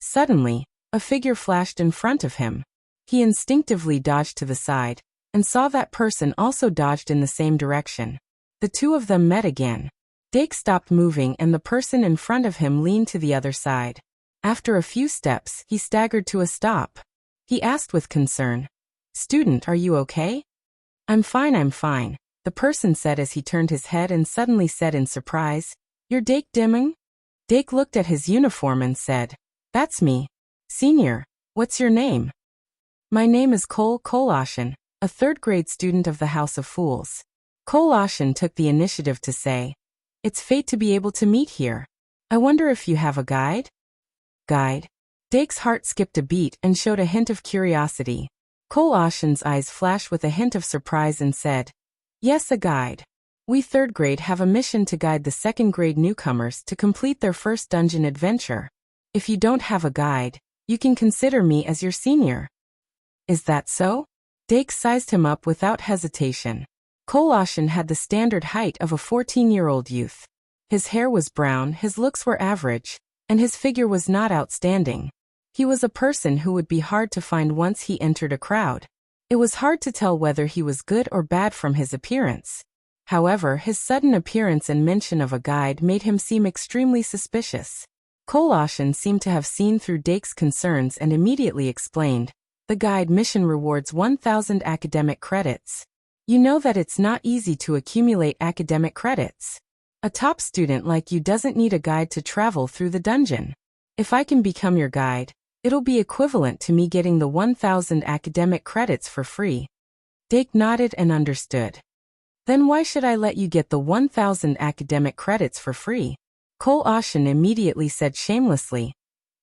Suddenly, a figure flashed in front of him. He instinctively dodged to the side, and saw that person also dodged in the same direction. The two of them met again. Dake stopped moving and the person in front of him leaned to the other side. After a few steps, he staggered to a stop. He asked with concern, "Student, are you okay?" I'm fine, the person said as he turned his head and suddenly said in surprise, "You're Dake Dimming?" Dake looked at his uniform and said, "That's me. Senior, what's your name?" "My name is Cole Ocean, a third-grade student of the House of Fools." Cole Ocean took the initiative to say, "It's fate to be able to meet here. I wonder if you have a guide?" Guide? Dake's heart skipped a beat and showed a hint of curiosity. Cole Ocean's eyes flashed with a hint of surprise and said, "Yes, a guide. We third grade have a mission to guide the second grade newcomers to complete their first dungeon adventure. If you don't have a guide, you can consider me as your senior." "Is that so?" Dake sized him up without hesitation. Cole Ocean had the standard height of a 14-year-old youth. His hair was brown, his looks were average, and his figure was not outstanding. He was a person who would be hard to find once he entered a crowd. It was hard to tell whether he was good or bad from his appearance. However, his sudden appearance and mention of a guide made him seem extremely suspicious. Cole Ocean seemed to have seen through Dake's concerns and immediately explained, "The guide mission rewards 1,000 academic credits. You know that it's not easy to accumulate academic credits. A top student like you doesn't need a guide to travel through the dungeon. If I can become your guide, it'll be equivalent to me getting the 1,000 academic credits for free." Dake nodded and understood. "Then why should I let you get the 1,000 academic credits for free?" Cole Ocean immediately said shamelessly,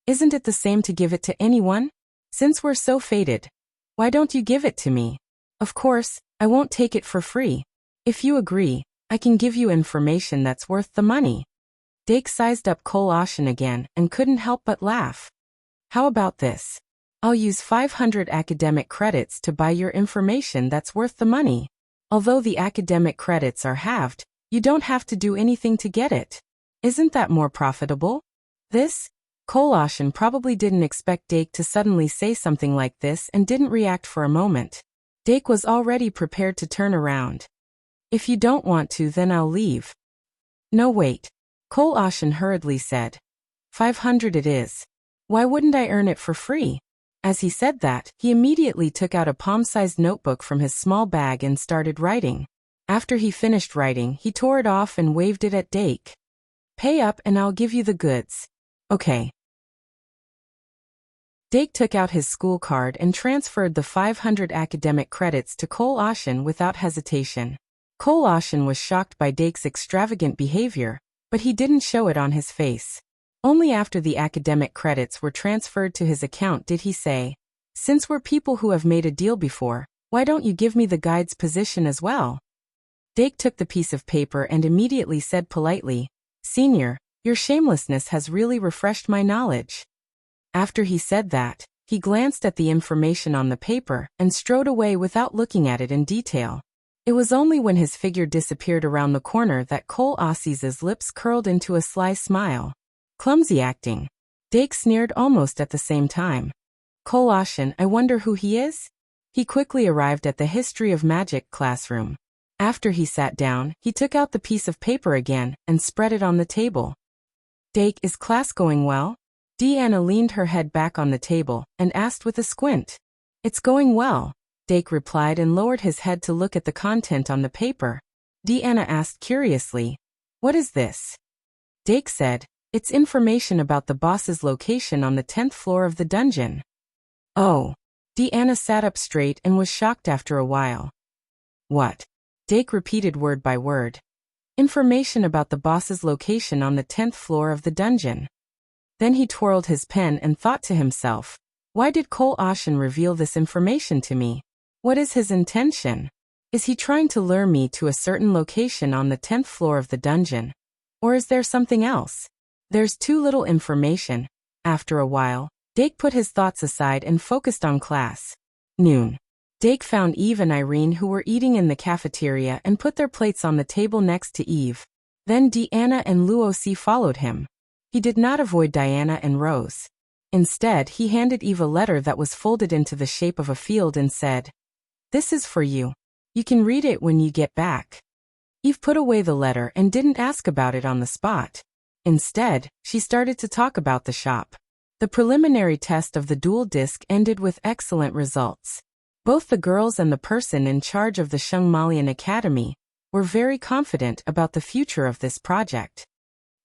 "Isn't it the same to give it to anyone? Since we're so fated, why don't you give it to me? Of course, I won't take it for free. If you agree, I can give you information that's worth the money." Dake sized up Cole Ocean again and couldn't help but laugh. "How about this? I'll use 500 academic credits to buy your information that's worth the money. Although the academic credits are halved, you don't have to do anything to get it. Isn't that more profitable?" Cole Ocean probably didn't expect Dake to suddenly say something like this and didn't react for a moment. Dake was already prepared to turn around. "If you don't want to, then I'll leave." "No, wait," Cole Ocean hurriedly said. 500 it is. Why wouldn't I earn it for free?" As he said that, he immediately took out a palm-sized notebook from his small bag and started writing. After he finished writing, he tore it off and waved it at Dake. "Pay up and I'll give you the goods." "Okay." Dake took out his school card and transferred the 500 academic credits to Cole Ocean without hesitation. Cole Ocean was shocked by Dake's extravagant behavior, but he didn't show it on his face. Only after the academic credits were transferred to his account did he say, "Since we're people who have made a deal before, why don't you give me the guide's position as well?" Dake took the piece of paper and immediately said politely, "Senior, your shamelessness has really refreshed my knowledge." After he said that, he glanced at the information on the paper and strode away without looking at it in detail. It was only when his figure disappeared around the corner that Cole Ocean's lips curled into a sly smile. "Clumsy acting." Dake sneered almost at the same time. "Cole Ocean, I wonder who he is?" He quickly arrived at the History of Magic classroom. After he sat down, he took out the piece of paper again and spread it on the table. "Dake, is class going well?" Deanna leaned her head back on the table and asked with a squint. "It's going well," Dake replied and lowered his head to look at the content on the paper. Deanna asked curiously, "What is this?" Dake said, "It's information about the boss's location on the 10th floor of the dungeon." "Oh." Deanna sat up straight and was shocked after a while. "What?" Dake repeated word by word. "Information about the boss's location on the 10th floor of the dungeon." Then he twirled his pen and thought to himself, "Why did Cole Ocean reveal this information to me? What is his intention? Is he trying to lure me to a certain location on the 10th floor of the dungeon? Or is there something else? There's too little information." After a while, Dake put his thoughts aside and focused on class. Noon. Dake found Eve and Irene, who were eating in the cafeteria, and put their plates on the table next to Eve. Then Diana and Luosi followed him. He did not avoid Diana and Rose. Instead, he handed Eve a letter that was folded into the shape of a field and said, "This is for you. You can read it when you get back." Eve put away the letter and didn't ask about it on the spot. Instead, she started to talk about the shop. The preliminary test of the dual disc ended with excellent results. Both the girls and the person in charge of the Shengmalian Academy were very confident about the future of this project.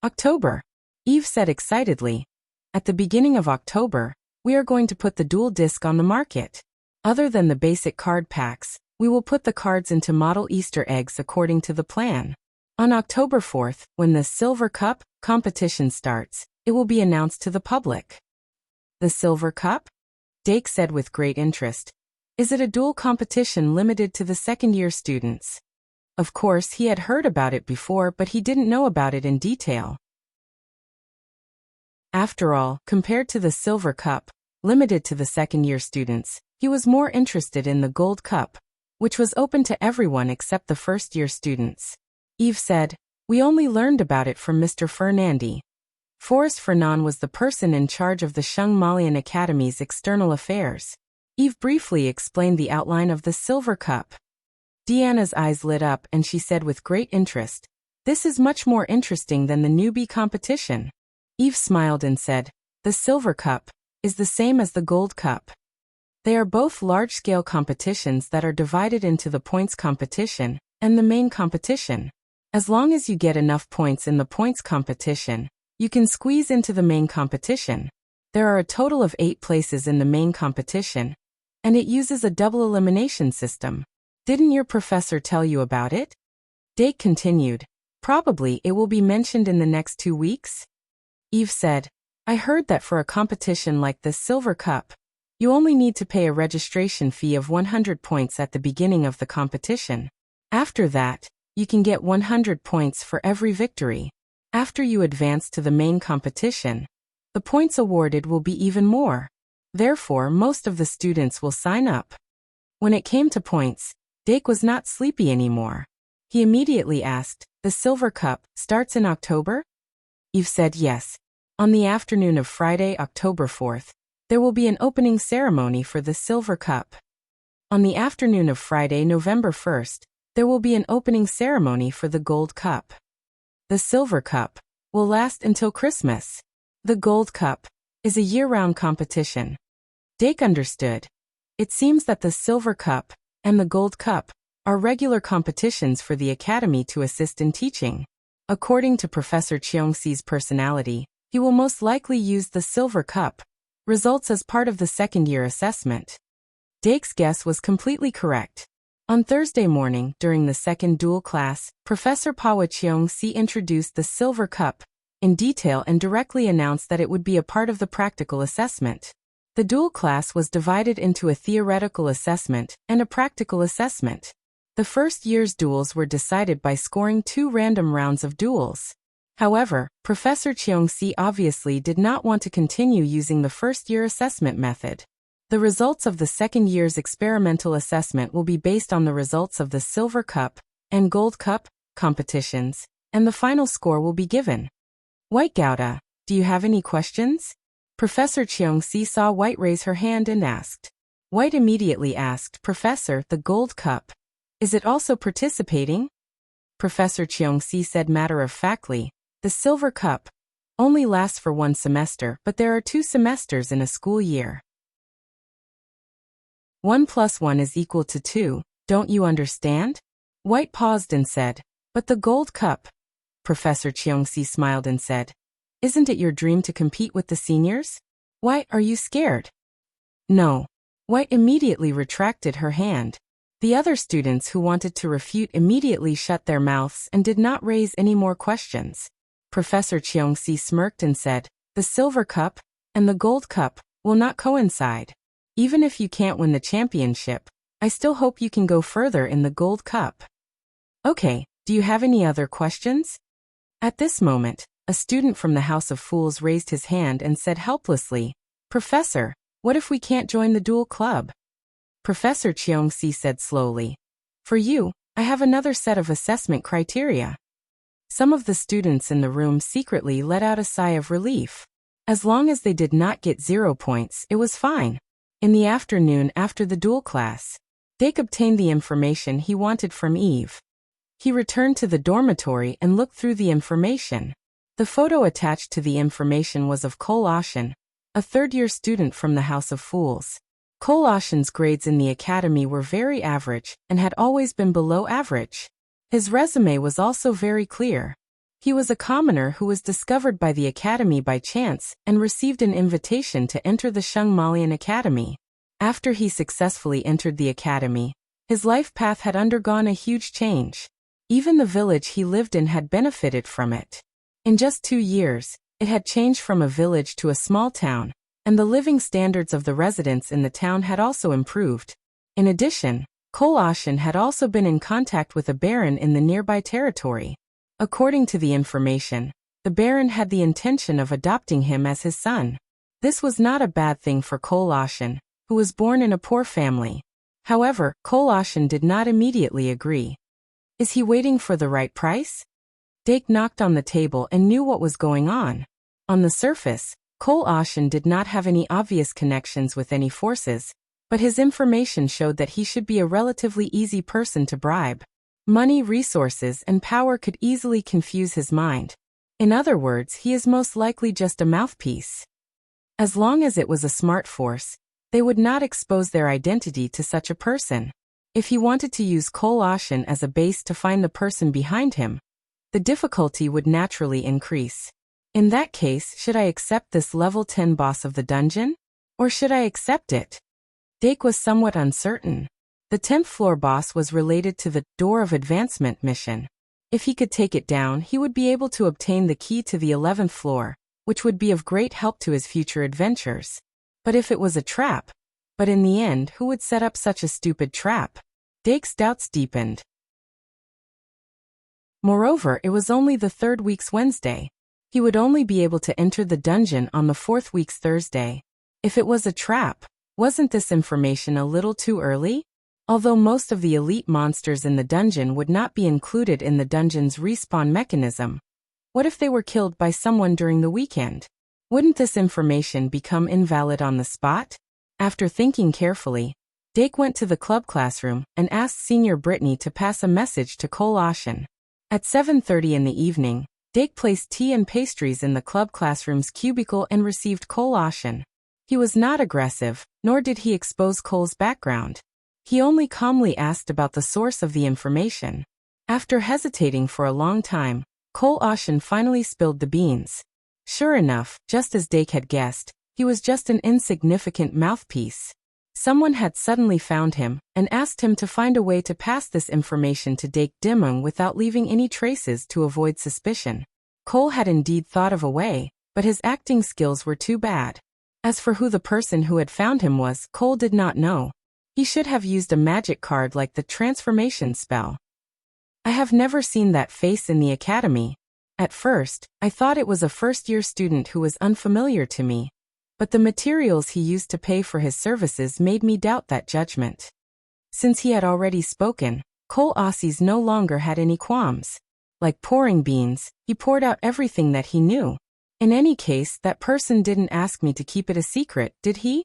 October. Eve said excitedly, "At the beginning of October, we are going to put the dual disc on the market. Other than the basic card packs, we will put the cards into model Easter eggs according to the plan. On October 4th, when the Silver Cup competition starts, it will be announced to the public." The Silver Cup? Dake said with great interest. Is it a dual competition limited to the second-year students? Of course, he had heard about it before, but he didn't know about it in detail. After all, compared to the Silver Cup, limited to the second-year students, he was more interested in the Gold Cup, which was open to everyone except the first-year students. Eve said, "We only learned about it from Mr. Fernandi." Forrest Fernand was the person in charge of the Shengmalian Academy's external affairs. Eve briefly explained the outline of the Silver Cup. Diana's eyes lit up and she said with great interest, "This is much more interesting than the newbie competition." Eve smiled and said, "The Silver Cup is the same as the Gold Cup. They are both large-scale competitions that are divided into the points competition and the main competition. As long as you get enough points in the points competition, you can squeeze into the main competition. There are a total of 8 places in the main competition, and it uses a double elimination system. Didn't your professor tell you about it?" Dake continued, "Probably it will be mentioned in the next 2 weeks." Eve said, "I heard that for a competition like the Silver Cup, you only need to pay a registration fee of 100 points at the beginning of the competition. After that, you can get 100 points for every victory. After you advance to the main competition, the points awarded will be even more. Therefore, most of the students will sign up." When it came to points, Dake was not sleepy anymore. He immediately asked, "The Silver Cup starts in October?" Eve said yes. On the afternoon of Friday, October 4th, there will be an opening ceremony for the Silver Cup. On the afternoon of Friday, November 1st, there will be an opening ceremony for the Gold Cup. The Silver Cup will last until Christmas. The Gold Cup is a year-round competition. Dake understood. It seems that the Silver Cup and the Gold Cup are regular competitions for the Academy to assist in teaching. According to Professor Cheongsi's personality, he will most likely use the Silver Cup results as part of the second-year assessment. Dake's guess was completely correct. On Thursday morning, during the second dual class, Professor Pawa Cheongsi introduced the Silver Cup in detail and directly announced that it would be a part of the practical assessment. The dual class was divided into a theoretical assessment and a practical assessment. The first year's duels were decided by scoring 2 random rounds of duels. However, Professor Cheongsi obviously did not want to continue using the first-year assessment method. The results of the second year's experimental assessment will be based on the results of the Silver Cup and Gold Cup competitions, and the final score will be given. White Gouda, do you have any questions? Professor Cheongsi saw White raise her hand and asked. White immediately asked, "Professor, the Gold Cup, is it also participating?" Professor Cheongsi said matter-of-factly, "The Silver Cup only lasts for 1 semester, but there are 2 semesters in a school year. 1 + 1 is equal to 2, don't you understand?" White paused and said, "But the Gold Cup?" Professor Cheongsi smiled and said, "Isn't it your dream to compete with the seniors? Why, are you scared?" "No." White immediately retracted her hand. The other students who wanted to refute immediately shut their mouths and did not raise any more questions. Professor Cheongsi smirked and said, "The Silver Cup and the Gold Cup will not coincide. Even if you can't win the championship, I still hope you can go further in the Gold Cup." "Okay, do you have any other questions?" At this moment, a student from the House of Fools raised his hand and said helplessly, "Professor, what if we can't join the dual club?" Professor Cheongsi said slowly. For you, I have another set of assessment criteria. Some of the students in the room secretly let out a sigh of relief. As long as they did not get 0 points, it was fine. In the afternoon after the dual class, Dake obtained the information he wanted from Eve. He returned to the dormitory and looked through the information. The photo attached to the information was of Cole Oshin, a third-year student from the House of Fools. Cole Oshin's grades in the academy were very average and had always been below average. His resume was also very clear. He was a commoner who was discovered by the academy by chance and received an invitation to enter the Shungmalian Academy. After he successfully entered the academy, his life path had undergone a huge change. Even the village he lived in had benefited from it. In just 2 years, it had changed from a village to a small town, and the living standards of the residents in the town had also improved. In addition, Cole Oshin had also been in contact with a baron in the nearby territory. According to the information, the baron had the intention of adopting him as his son. This was not a bad thing for Cole Oshin, who was born in a poor family. However, Cole Oshin did not immediately agree. Is he waiting for the right price? Dake knocked on the table and knew what was going on. On the surface, Cole Oshin did not have any obvious connections with any forces, but his information showed that he should be a relatively easy person to bribe. Money, resources, and power could easily confuse his mind. In other words, he is most likely just a mouthpiece. As long as it was a smart force, they would not expose their identity to such a person. If he wanted to use Cole Oshin as a base to find the person behind him, the difficulty would naturally increase. In that case, should I accept this level 10 boss of the dungeon? Or should I accept it? Dake was somewhat uncertain. The 10th floor boss was related to the Door of Advancement mission. If he could take it down, he would be able to obtain the key to the 11th floor, which would be of great help to his future adventures. But if it was a trap? But in the end, who would set up such a stupid trap? Dake's doubts deepened. Moreover, it was only the 3rd week's Wednesday. He would only be able to enter the dungeon on the 4th week's Thursday. If it was a trap, wasn't this information a little too early? Although most of the elite monsters in the dungeon would not be included in the dungeon's respawn mechanism, what if they were killed by someone during the weekend? Wouldn't this information become invalid on the spot? After thinking carefully, Dake went to the club classroom and asked Senior Brittany to pass a message to Cole Oshin. At 7:30 in the evening, Dake placed tea and pastries in the club classroom's cubicle and received Cole Oshin. He was not aggressive, nor did he expose Cole's background. He only calmly asked about the source of the information. After hesitating for a long time, Cole Oshin finally spilled the beans. Sure enough, just as Dake had guessed, he was just an insignificant mouthpiece. Someone had suddenly found him and asked him to find a way to pass this information to Dake Dimung without leaving any traces to avoid suspicion. Cole had indeed thought of a way, but his acting skills were too bad. As for who the person who had found him was, Cole did not know. He should have used a magic card like the transformation spell. I have never seen that face in the academy. At first, I thought it was a first-year student who was unfamiliar to me, but the materials he used to pay for his services made me doubt that judgment. Since he had already spoken, Cole Aussies no longer had any qualms. Like pouring beans, he poured out everything that he knew. In any case, that person didn't ask me to keep it a secret, did he?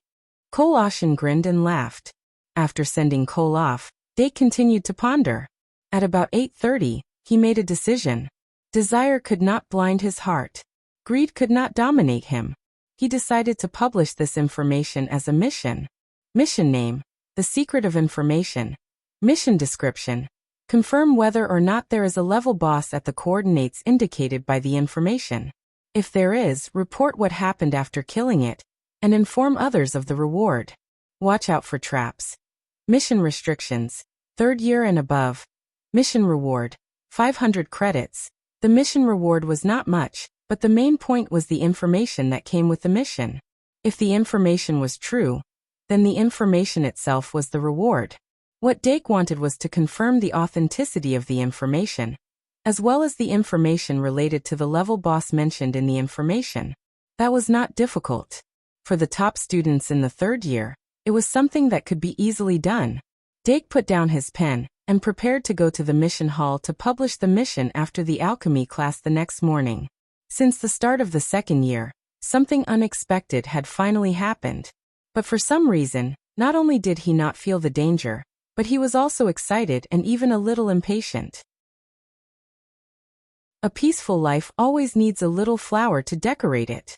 Cole Oshin grinned and laughed. After sending Cole off, Dake continued to ponder. At about 8:30, he made a decision. Desire could not blind his heart. Greed could not dominate him. He decided to publish this information as a mission. Mission name: The Secret of Information. Mission description: confirm whether or not there is a level boss at the coordinates indicated by the information. If there is, report what happened after killing it, and inform others of the reward. Watch out for traps. Mission restrictions: 3rd year and above. Mission reward: 500 credits. The mission reward was not much, but the main point was the information that came with the mission. If the information was true, then the information itself was the reward. What Dake wanted was to confirm the authenticity of the information, as well as the information related to the level boss mentioned in the information. That was not difficult. For the top students in the 3rd year, It was something that could be easily done. Dake put down his pen and prepared to go to the mission hall to publish the mission after the alchemy class the next morning. Since the start of the second year, something unexpected had finally happened. But for some reason, not only did he not feel the danger, but he was also excited and even a little impatient. A peaceful life always needs a little flower to decorate it.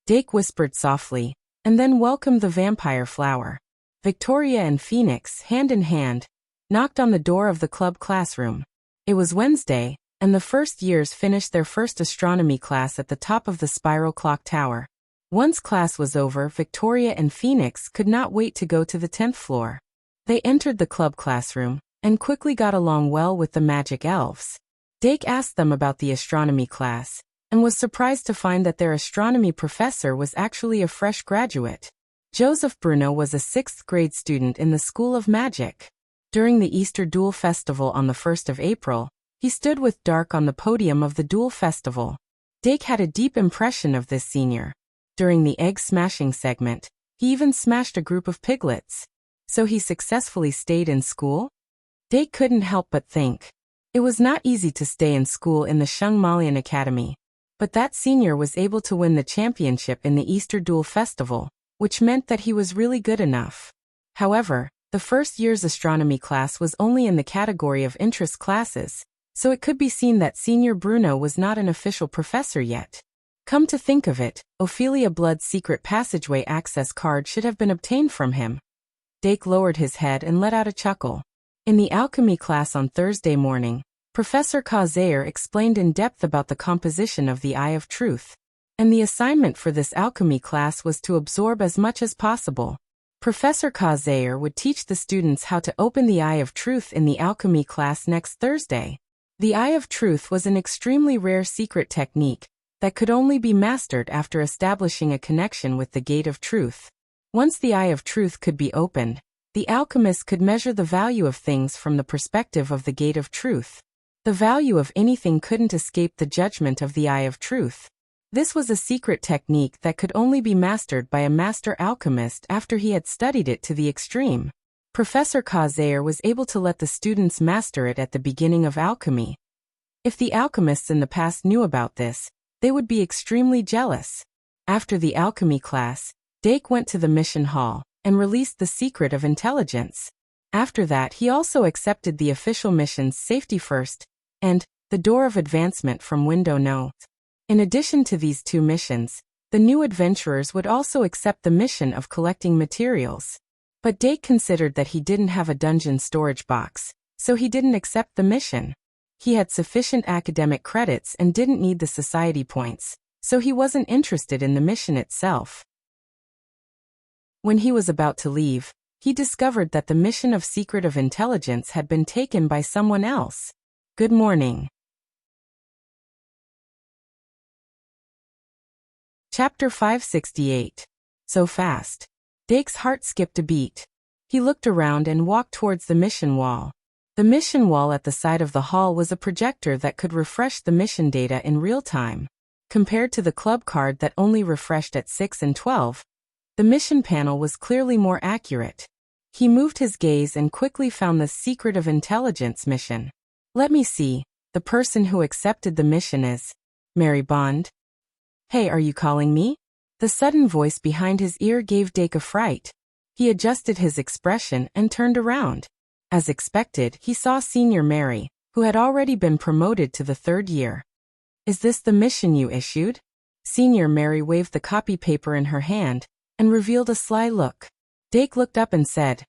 Dake whispered softly, and then welcomed the vampire flower. Victoria and Phoenix, hand in hand, knocked on the door of the club classroom. It was Wednesday, and the first years finished their first astronomy class at the top of the spiral clock tower. Once class was over, Victoria and Phoenix could not wait to go to the 10th floor. They entered the club classroom, and quickly got along well with the magic elves. Dake asked them about the astronomy class, and was surprised to find that their astronomy professor was actually a fresh graduate. Joseph Bruno was a 6th grade student in the School of Magic. During the Easter Duel Festival on the 1st of April, he stood with Dark on the podium of the Duel Festival. Dake had a deep impression of this senior. During the egg-smashing segment, he even smashed a group of piglets. So he successfully stayed in school? Dake couldn't help but think. It was not easy to stay in school in the Shungmalian Academy. But that senior was able to win the championship in the Easter Duel Festival, which meant that he was really good enough. However, the first year's astronomy class was only in the category of interest classes, so it could be seen that Senior Bruno was not an official professor yet. Come to think of it, Ophelia Blood's secret passageway access card should have been obtained from him. Dake lowered his head and let out a chuckle. In the alchemy class on Thursday morning, Professor Kazair explained in depth about the composition of the Eye of Truth. And the assignment for this alchemy class was to absorb as much as possible. Professor Kazair would teach the students how to open the Eye of Truth in the alchemy class next Thursday. The Eye of Truth was an extremely rare secret technique that could only be mastered after establishing a connection with the Gate of Truth. Once the Eye of Truth could be opened, the alchemist could measure the value of things from the perspective of the Gate of Truth. The value of anything couldn't escape the judgment of the Eye of Truth. This was a secret technique that could only be mastered by a master alchemist after he had studied it to the extreme. Professor Kazair was able to let the students master it at the beginning of alchemy. If the alchemists in the past knew about this, they would be extremely jealous. After the alchemy class, Dake went to the mission hall and released the secret of intelligence. After that, he also accepted the official missions Safety First and the Door of Advancement from Window No. In addition to these two missions, the new adventurers would also accept the mission of collecting materials. But Dake considered that he didn't have a dungeon storage box, so he didn't accept the mission. He had sufficient academic credits and didn't need the society points, so he wasn't interested in the mission itself. When he was about to leave, he discovered that the mission of Secret of Intelligence had been taken by someone else. Good morning. Chapter 568. So fast. Dake's heart skipped a beat. He looked around and walked towards the mission wall. The mission wall at the side of the hall was a projector that could refresh the mission data in real time. Compared to the club card that only refreshed at 6 and 12, the mission panel was clearly more accurate. He moved his gaze and quickly found the Secret of Intelligence mission. Let me see. The person who accepted the mission is Mary Bond. Hey, are you calling me? The sudden voice behind his ear gave Dake a fright. He adjusted his expression and turned around. As expected, he saw Senior Mary, who had already been promoted to the 3rd year. Is this the mission you issued? Senior Mary waved the copy paper in her hand and revealed a sly look. Dake looked up and said,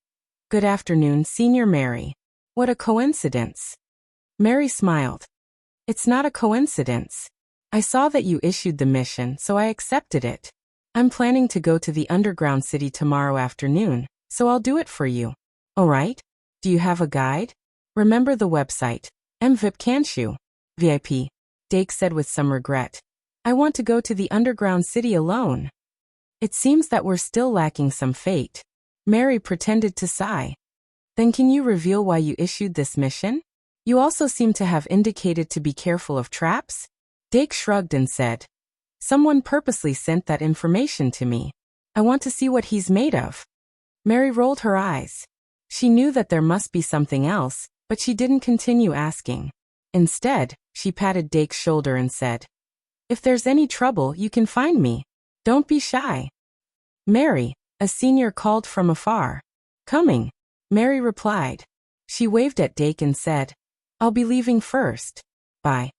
Good afternoon, Senior Mary. What a coincidence. Mary smiled. It's not a coincidence. I saw that you issued the mission, so I accepted it. I'm planning to go to the underground city tomorrow afternoon, so I'll do it for you. All right? Do you have a guide? Remember the website, MVIP can't you? VIP. Dake said with some regret. I want to go to the underground city alone. It seems that we're still lacking some fate. Mary pretended to sigh. Then can you reveal why you issued this mission? You also seem to have indicated to be careful of traps? Dake shrugged and said, Someone purposely sent that information to me. I want to see what he's made of. Mary rolled her eyes. She knew that there must be something else, but she didn't continue asking. Instead, she patted Dake's shoulder and said, "If there's any trouble, you can find me. Don't be shy." "Mary," a senior called from afar. "Coming," Mary replied. She waved at Dake and said, "I'll be leaving first. Bye."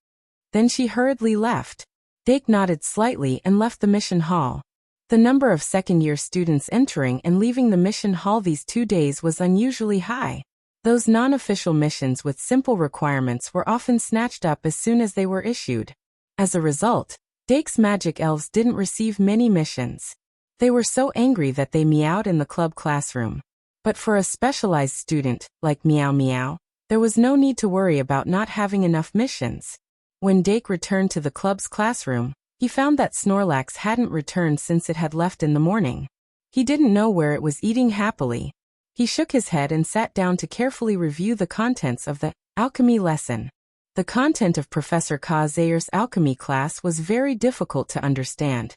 Then she hurriedly left. Dake nodded slightly and left the mission hall. The number of second-year students entering and leaving the mission hall these 2 days was unusually high. Those non-official missions with simple requirements were often snatched up as soon as they were issued. As a result, Dake's magic elves didn't receive many missions. They were so angry that they meowed in the club classroom. But for a specialized student, like Meow Meow, there was no need to worry about not having enough missions. When Dake returned to the club's classroom, he found that Snorlax hadn't returned since it had left in the morning. He didn't know where it was eating happily. He shook his head and sat down to carefully review the contents of the alchemy lesson. The content of Professor Kazayer's alchemy class was very difficult to understand,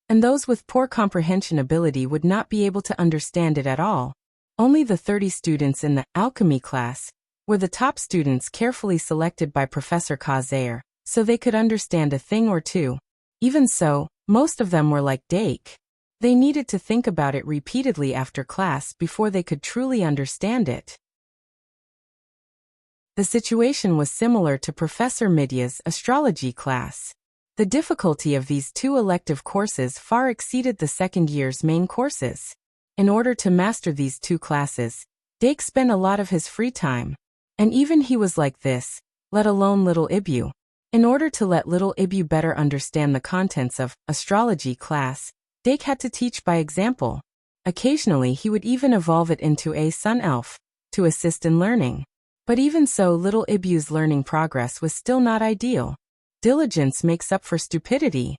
and those with poor comprehension ability would not be able to understand it at all. Only the 30 students in the alchemy class were the top students carefully selected by Professor Kazayer, so they could understand a thing or two. Even so, most of them were like Dake. They needed to think about it repeatedly after class before they could truly understand it. The situation was similar to Professor Midya's astrology class. The difficulty of these 2 elective courses far exceeded the second year's main courses. In order to master these 2 classes, Dake spent a lot of his free time. And even he was like this, let alone little Ibu. In order to let little Ibu better understand the contents of astrology class, Dake had to teach by example. Occasionally he would even evolve it into a sun elf to assist in learning. But even so, little Ibu's learning progress was still not ideal. Diligence makes up for stupidity.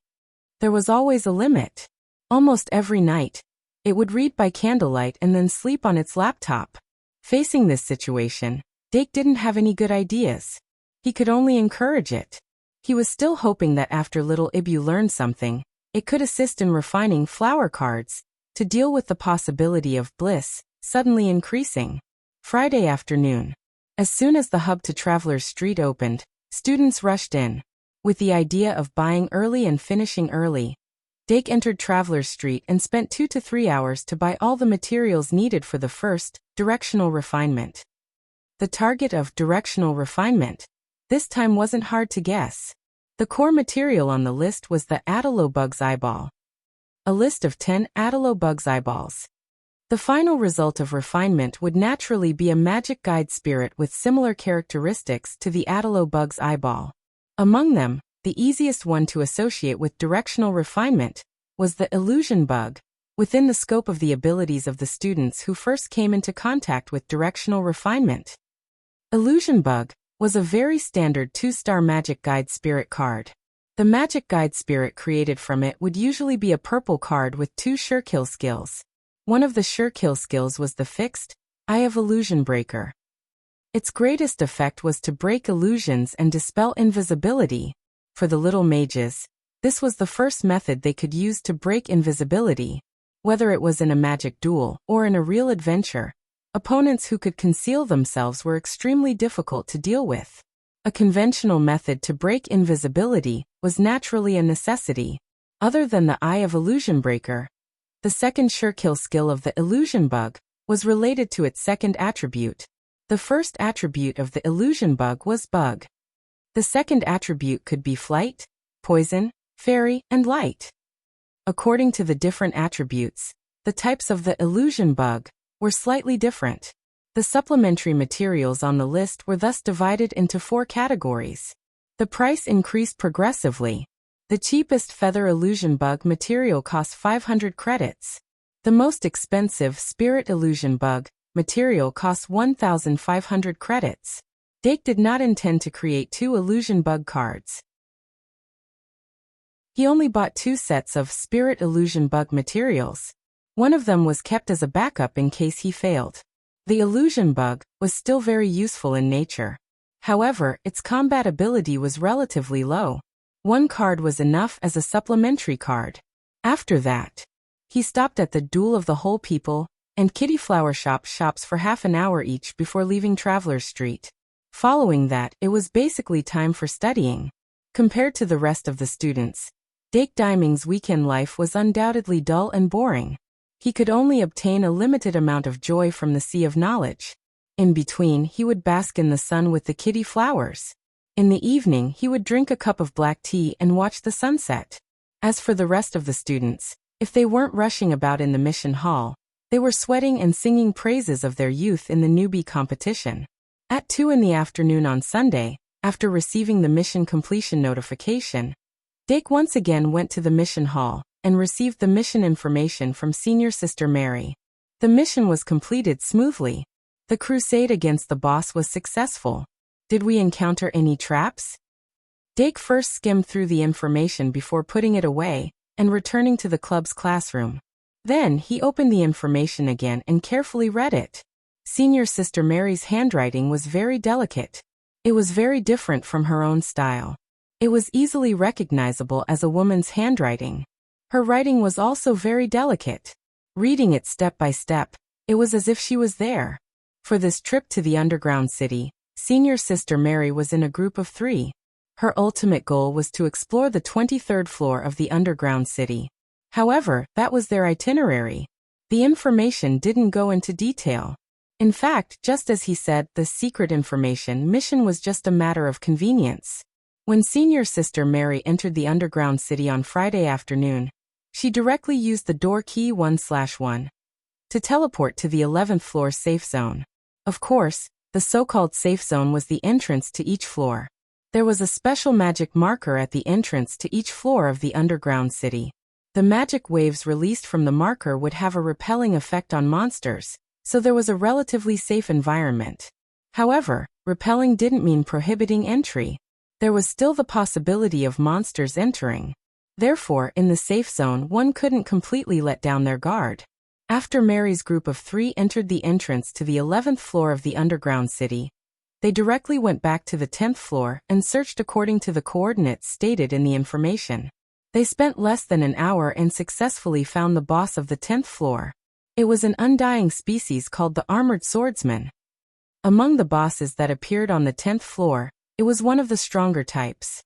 There was always a limit. Almost every night, it would read by candlelight and then sleep on its laptop. Facing this situation, Dake didn't have any good ideas. He could only encourage it. He was still hoping that after little Ibu learned something, it could assist in refining flower cards to deal with the possibility of bliss suddenly increasing. Friday afternoon. As soon as the hub to Travelers Street opened, students rushed in. With the idea of buying early and finishing early, Dake entered Travelers Street and spent 2 to 3 hours to buy all the materials needed for the first directional refinement. The target of directional refinement this time wasn't hard to guess. The core material on the list was the Adelobug's eyeball. A list of 10 Adelobug's eyeballs. The final result of refinement would naturally be a magic guide spirit with similar characteristics to the Adelobug's eyeball. Among them, the easiest one to associate with directional refinement was the illusion bug, within the scope of the abilities of the students who first came into contact with directional refinement. Illusion bug was a very standard 2-star magic guide spirit card. The magic guide spirit created from it would usually be a purple card with 2 sure kill skills. One of the sure kill skills was the fixed Eye of Illusion Breaker. Its greatest effect was to break illusions and dispel invisibility. For the little mages, this was the first method they could use to break invisibility. Whether it was in a magic duel or in a real adventure, opponents who could conceal themselves were extremely difficult to deal with. A conventional method to break invisibility was naturally a necessity. Other than the Eye of Illusion Breaker, the second sure kill skill of the illusion bug was related to its second attribute. The first attribute of the illusion bug was bug. The second attribute could be flight, poison, fairy, and light. According to the different attributes, the types of the illusion bug were slightly different. The supplementary materials on the list were thus divided into 4 categories. The price increased progressively. The cheapest feather illusion bug material cost 500 credits. The most expensive spirit illusion bug material cost 1,500 credits. Dake did not intend to create 2 illusion bug cards. He only bought 2 sets of spirit illusion bug materials. One of them was kept as a backup in case he failed. The illusion bug was still very useful in nature. However, its combat ability was relatively low. 1 card was enough as a supplementary card. After that, he stopped at the Duel of the Whole People and kitty flower shops for half an hour each before leaving Travelers Street. Following that, it was basically time for studying. Compared to the rest of the students, Dake Diming's weekend life was undoubtedly dull and boring. He could only obtain a limited amount of joy from the sea of knowledge. In between, he would bask in the sun with the kitty flowers. In the evening, he would drink a cup of black tea and watch the sunset. As for the rest of the students, if they weren't rushing about in the mission hall, they were sweating and singing praises of their youth in the newbie competition. At 2 in the afternoon on Sunday, after receiving the mission completion notification, Dake once again went to the mission hall and received the mission information from Senior Sister Mary. The mission was completed smoothly. The crusade against the boss was successful. Did we encounter any traps? Dake first skimmed through the information before putting it away and returning to the club's classroom. Then he opened the information again and carefully read it. Senior Sister Mary's handwriting was very delicate. It was very different from her own style. It was easily recognizable as a woman's handwriting. Her writing was also very delicate. Reading it step by step, it was as if she was there. For this trip to the underground city, Senior Sister Mary was in a group of 3. Her ultimate goal was to explore the 23rd floor of the underground city. However, that was their itinerary. The information didn't go into detail. In fact, just as he said, the secret information mission was just a matter of convenience. When Senior Sister Mary entered the underground city on Friday afternoon, she directly used the door key 1/1 to teleport to the 11th floor safe zone. Of course, the so-called safe zone was the entrance to each floor. There was a special magic marker at the entrance to each floor of the underground city. The magic waves released from the marker would have a repelling effect on monsters, so there was a relatively safe environment. However, repelling didn't mean prohibiting entry. There was still the possibility of monsters entering. Therefore, in the safe zone, one couldn't completely let down their guard. After Mary's group of 3 entered the entrance to the 11th floor of the underground city, they directly went back to the 10th floor and searched according to the coordinates stated in the information. They spent less than an hour and successfully found the boss of the 10th floor. It was an undying species called the Armored Swordsman. Among the bosses that appeared on the 10th floor, it was one of the stronger types.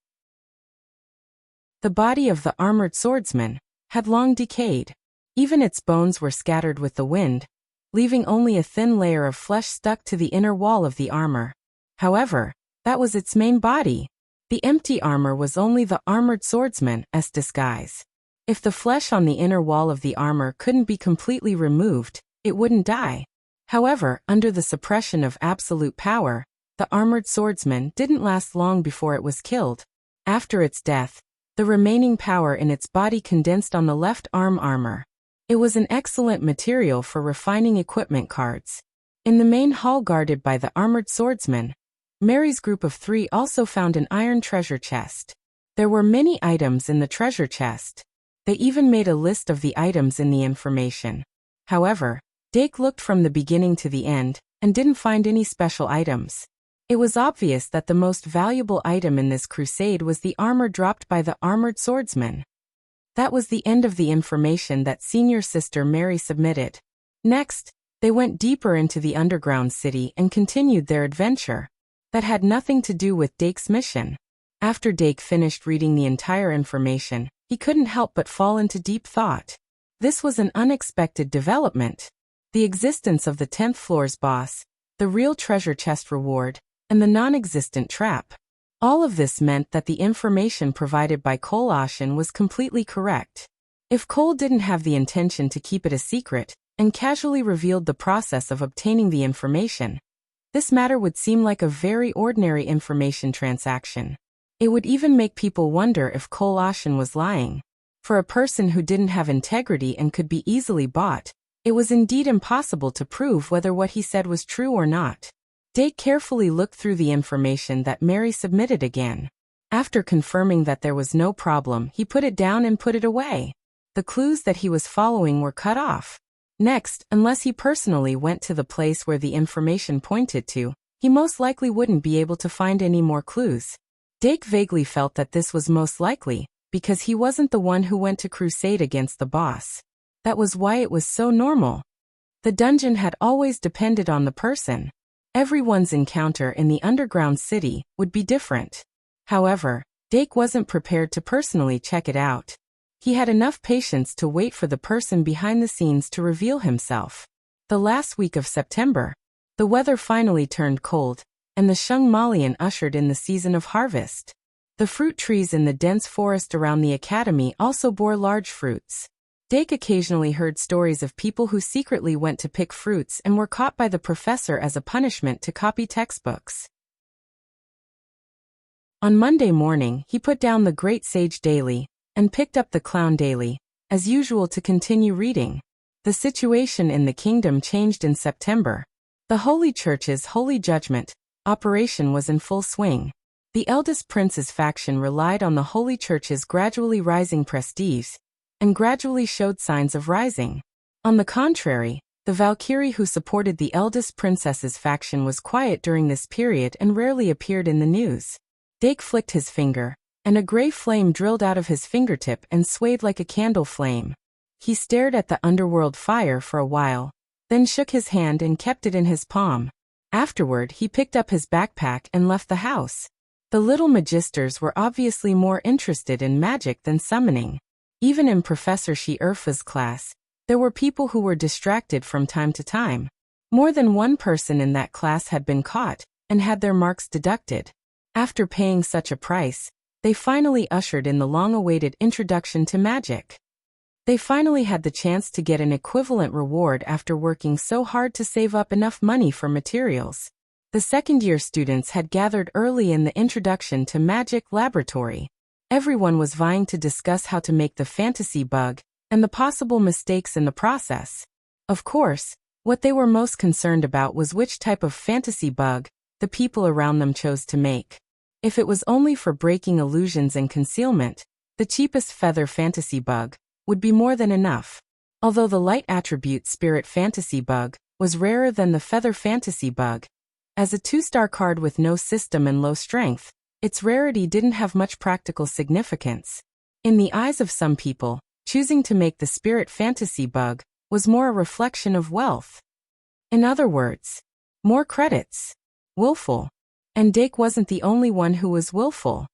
The body of the Armored Swordsman had long decayed. Even its bones were scattered with the wind, leaving only a thin layer of flesh stuck to the inner wall of the armor. However, that was its main body. The empty armor was only the Armored Swordsman's disguise. If the flesh on the inner wall of the armor couldn't be completely removed, it wouldn't die. However, under the suppression of absolute power, the Armored Swordsman didn't last long before it was killed. After its death, the remaining power in its body condensed on the left arm armor. It was an excellent material for refining equipment cards. In the main hall guarded by the Armored Swordsman, Mary's group of 3 also found an iron treasure chest. There were many items in the treasure chest. They even made a list of the items in the information. However, Dake looked from the beginning to the end and didn't find any special items. It was obvious that the most valuable item in this crusade was the armor dropped by the Armored Swordsman. That was the end of the information that Senior Sister Mary submitted. Next, they went deeper into the underground city and continued their adventure. That had nothing to do with Dake's mission. After Dake finished reading the entire information, he couldn't help but fall into deep thought. This was an unexpected development. The existence of the 10th floor's boss, the real treasure chest reward, and the non-existent trap. All of this meant that the information provided by Cole Ocean was completely correct. If Cole didn't have the intention to keep it a secret, and casually revealed the process of obtaining the information, this matter would seem like a very ordinary information transaction. It would even make people wonder if Cole Ocean was lying. For a person who didn't have integrity and could be easily bought, it was indeed impossible to prove whether what he said was true or not. Dake carefully looked through the information that Mary submitted again. After confirming that there was no problem, he put it down and put it away. The clues that he was following were cut off. Next, unless he personally went to the place where the information pointed to, he most likely wouldn't be able to find any more clues. Dake vaguely felt that this was most likely, because he wasn't the one who went to crusade against the boss. That was why it was so normal. The dungeon had always depended on the person. Everyone's encounter in the underground city would be different. However, Dake wasn't prepared to personally check it out. He had enough patience to wait for the person behind the scenes to reveal himself. The last week of September, the weather finally turned cold, and the Shungmalian ushered in the season of harvest. The fruit trees in the dense forest around the academy also bore large fruits. Dake occasionally heard stories of people who secretly went to pick fruits and were caught by the professor as a punishment to copy textbooks. On Monday morning, he put down the Great Sage Daily and picked up the Clown Daily, as usual, to continue reading. The situation in the kingdom changed in September. The Holy Church's Holy Judgment operation was in full swing. The eldest prince's faction relied on the Holy Church's gradually rising prestige, and gradually showed signs of rising. On the contrary, the Valkyrie who supported the eldest princess's faction was quiet during this period and rarely appeared in the news. Dake flicked his finger, and a gray flame drilled out of his fingertip and swayed like a candle flame. He stared at the underworld fire for a while, then shook his hand and kept it in his palm. Afterward, he picked up his backpack and left the house. The little magisters were obviously more interested in magic than summoning. Even in Professor Shi-Erfa's class, there were people who were distracted from time to time. More than one person in that class had been caught and had their marks deducted. After paying such a price, they finally ushered in the long-awaited introduction to magic. They finally had the chance to get an equivalent reward after working so hard to save up enough money for materials. The second-year students had gathered early in the Introduction to Magic laboratory. Everyone was vying to discuss how to make the fantasy bug and the possible mistakes in the process. Of course, what they were most concerned about was which type of fantasy bug the people around them chose to make. If it was only for breaking illusions and concealment, the cheapest feather fantasy bug would be more than enough. Although the light attribute spirit fantasy bug was rarer than the feather fantasy bug, as a 2-star card with no system and low strength, its rarity didn't have much practical significance. In the eyes of some people, choosing to make the spirit fantasy bug was more a reflection of wealth. In other words, more credits. Willful. And Dake wasn't the only one who was willful.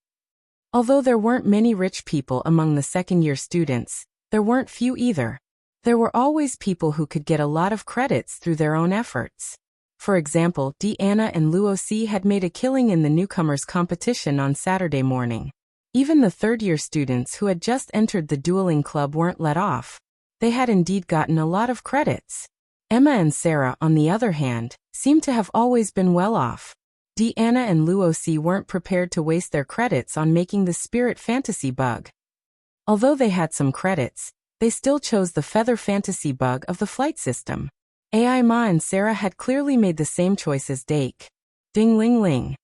Although there weren't many rich people among the second-year students, there weren't few either. There were always people who could get a lot of credits through their own efforts. For example, Deanna and Luosi had made a killing in the newcomers competition on Saturday morning. Even the third-year students who had just entered the dueling club weren't let off. They had indeed gotten a lot of credits. Emma and Sarah, on the other hand, seemed to have always been well off. Deanna and Luosi weren't prepared to waste their credits on making the spirit fantasy bug. Although they had some credits, they still chose the feather fantasy bug of the flight system. AI Ma and Sarah had clearly made the same choice as Dake. Ding-ling-ling.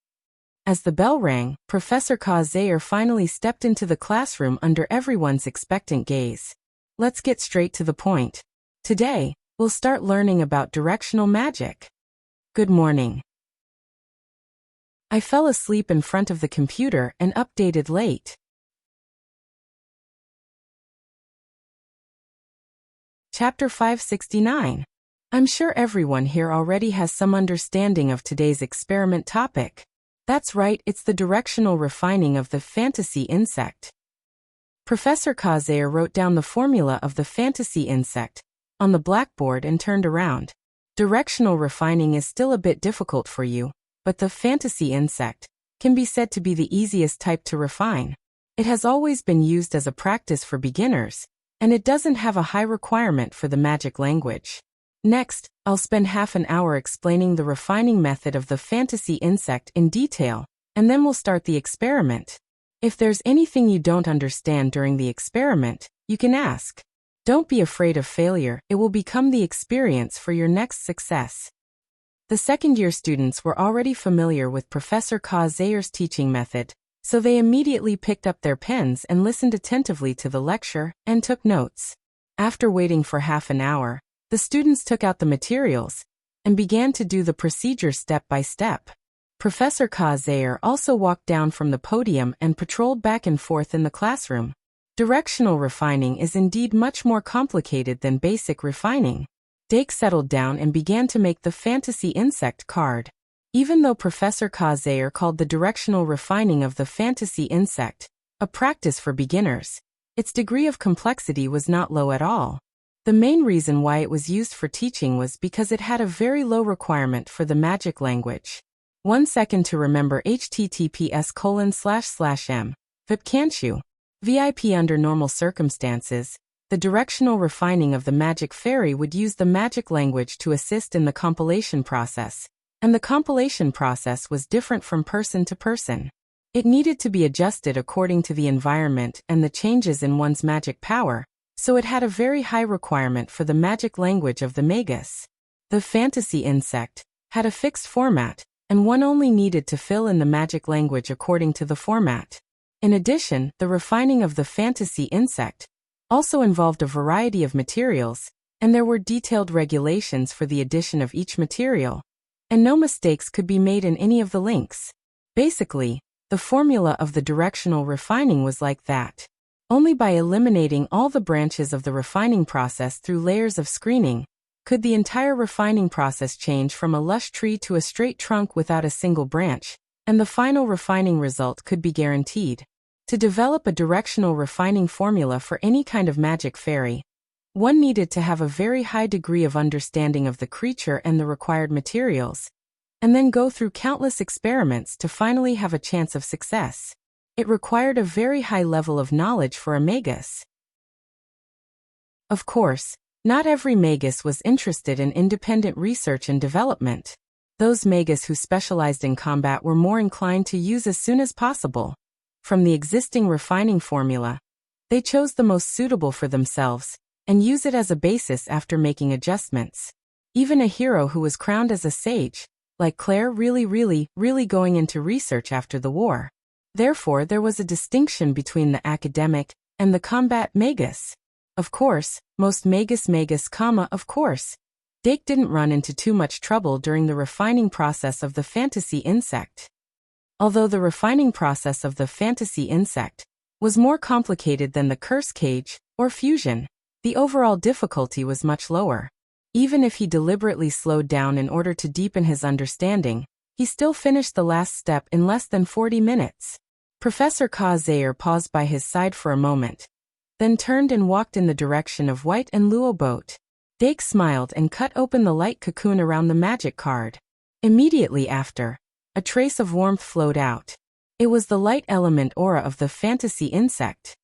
As the bell rang, Professor Ka-Zayer finally stepped into the classroom under everyone's expectant gaze. Let's get straight to the point. Today, we'll start learning about directional magic. Good morning. I fell asleep in front of the computer and updated late. Chapter 569. I'm sure everyone here already has some understanding of today's experiment topic. That's right, it's the directional refining of the fantasy insect. Professor Ka-Zayer wrote down the formula of the fantasy insect on the blackboard and turned around. Directional refining is still a bit difficult for you, but the fantasy insect can be said to be the easiest type to refine. It has always been used as a practice for beginners, and it doesn't have a high requirement for the magic language. Next, I'll spend half an hour explaining the refining method of the fantasy insect in detail, and then we'll start the experiment. If there's anything you don't understand during the experiment, you can ask. Don't be afraid of failure, it will become the experience for your next success. The second-year students were already familiar with Professor Ka-Zayer's teaching method, so they immediately picked up their pens and listened attentively to the lecture and took notes. After waiting for half an hour, the students took out the materials and began to do the procedure step by step. Professor Ka-Zayer also walked down from the podium and patrolled back and forth in the classroom. Directional refining is indeed much more complicated than basic refining. Dake settled down and began to make the fantasy insect card. Even though Professor Kazair called the directional refining of the fantasy insect a practice for beginners, its degree of complexity was not low at all. The main reason why it was used for teaching was because it had a very low requirement for the magic language. 1 second to remember https://m. VIP can't you? VIP under normal circumstances, the directional refining of the magic fairy would use the magic language to assist in the compilation process, and the compilation process was different from person to person. It needed to be adjusted according to the environment and the changes in one's magic power, so it had a very high requirement for the magic language of the magus. The fantasy insect had a fixed format, and one only needed to fill in the magic language according to the format. In addition, the refining of the fantasy insect also involved a variety of materials, and there were detailed regulations for the addition of each material, and no mistakes could be made in any of the links. Basically, the formula of the directional refining was like that. Only by eliminating all the branches of the refining process through layers of screening could the entire refining process change from a lush tree to a straight trunk without a single branch, and the final refining result could be guaranteed. To develop a directional refining formula for any kind of magic fairy, one needed to have a very high degree of understanding of the creature and the required materials, and then go through countless experiments to finally have a chance of success. It required a very high level of knowledge for a magus. Of course, not every magus was interested in independent research and development. Those magus who specialized in combat were more inclined to use as soon as possible from the existing refining formula. They chose the most suitable for themselves and use it as a basis after making adjustments. Even a hero who was crowned as a sage, like Claire, really going into research after the war. Therefore, there was a distinction between the academic and the combat magus. Of course, most magus, of course. Dake didn't run into too much trouble during the refining process of the fantasy insect. Although the refining process of the fantasy insect was more complicated than the curse cage or fusion, the overall difficulty was much lower. Even if he deliberately slowed down in order to deepen his understanding, he still finished the last step in less than 40 minutes. Professor Kazair paused by his side for a moment, then turned and walked in the direction of White and Luo boat. Dake smiled and cut open the light cocoon around the magic card. Immediately after, a trace of warmth flowed out. It was the light element aura of the fantasy insect.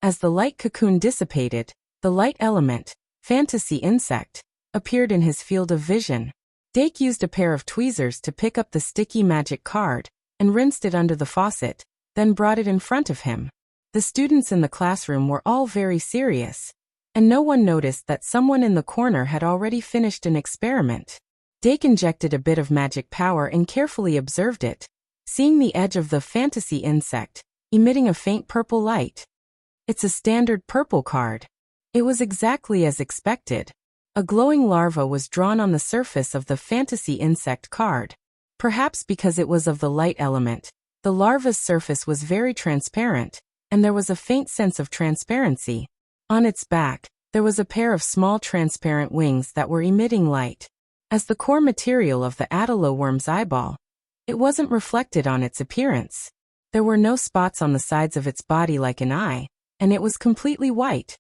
As the light cocoon dissipated, the light element, fantasy insect, appeared in his field of vision. Dake used a pair of tweezers to pick up the sticky magic card and rinsed it under the faucet, then brought it in front of him. The students in the classroom were all very serious, and no one noticed that someone in the corner had already finished an experiment. Dake injected a bit of magic power and carefully observed it, seeing the edge of the fantasy insect, emitting a faint purple light. It's a standard purple card. It was exactly as expected. A glowing larva was drawn on the surface of the fantasy insect card. Perhaps because it was of the light element, the larva's surface was very transparent, and there was a faint sense of transparency. On its back, there was a pair of small transparent wings that were emitting light. As the core material of the Atalo worm's eyeball, it wasn't reflected on its appearance. There were no spots on the sides of its body like an eye, and it was completely white.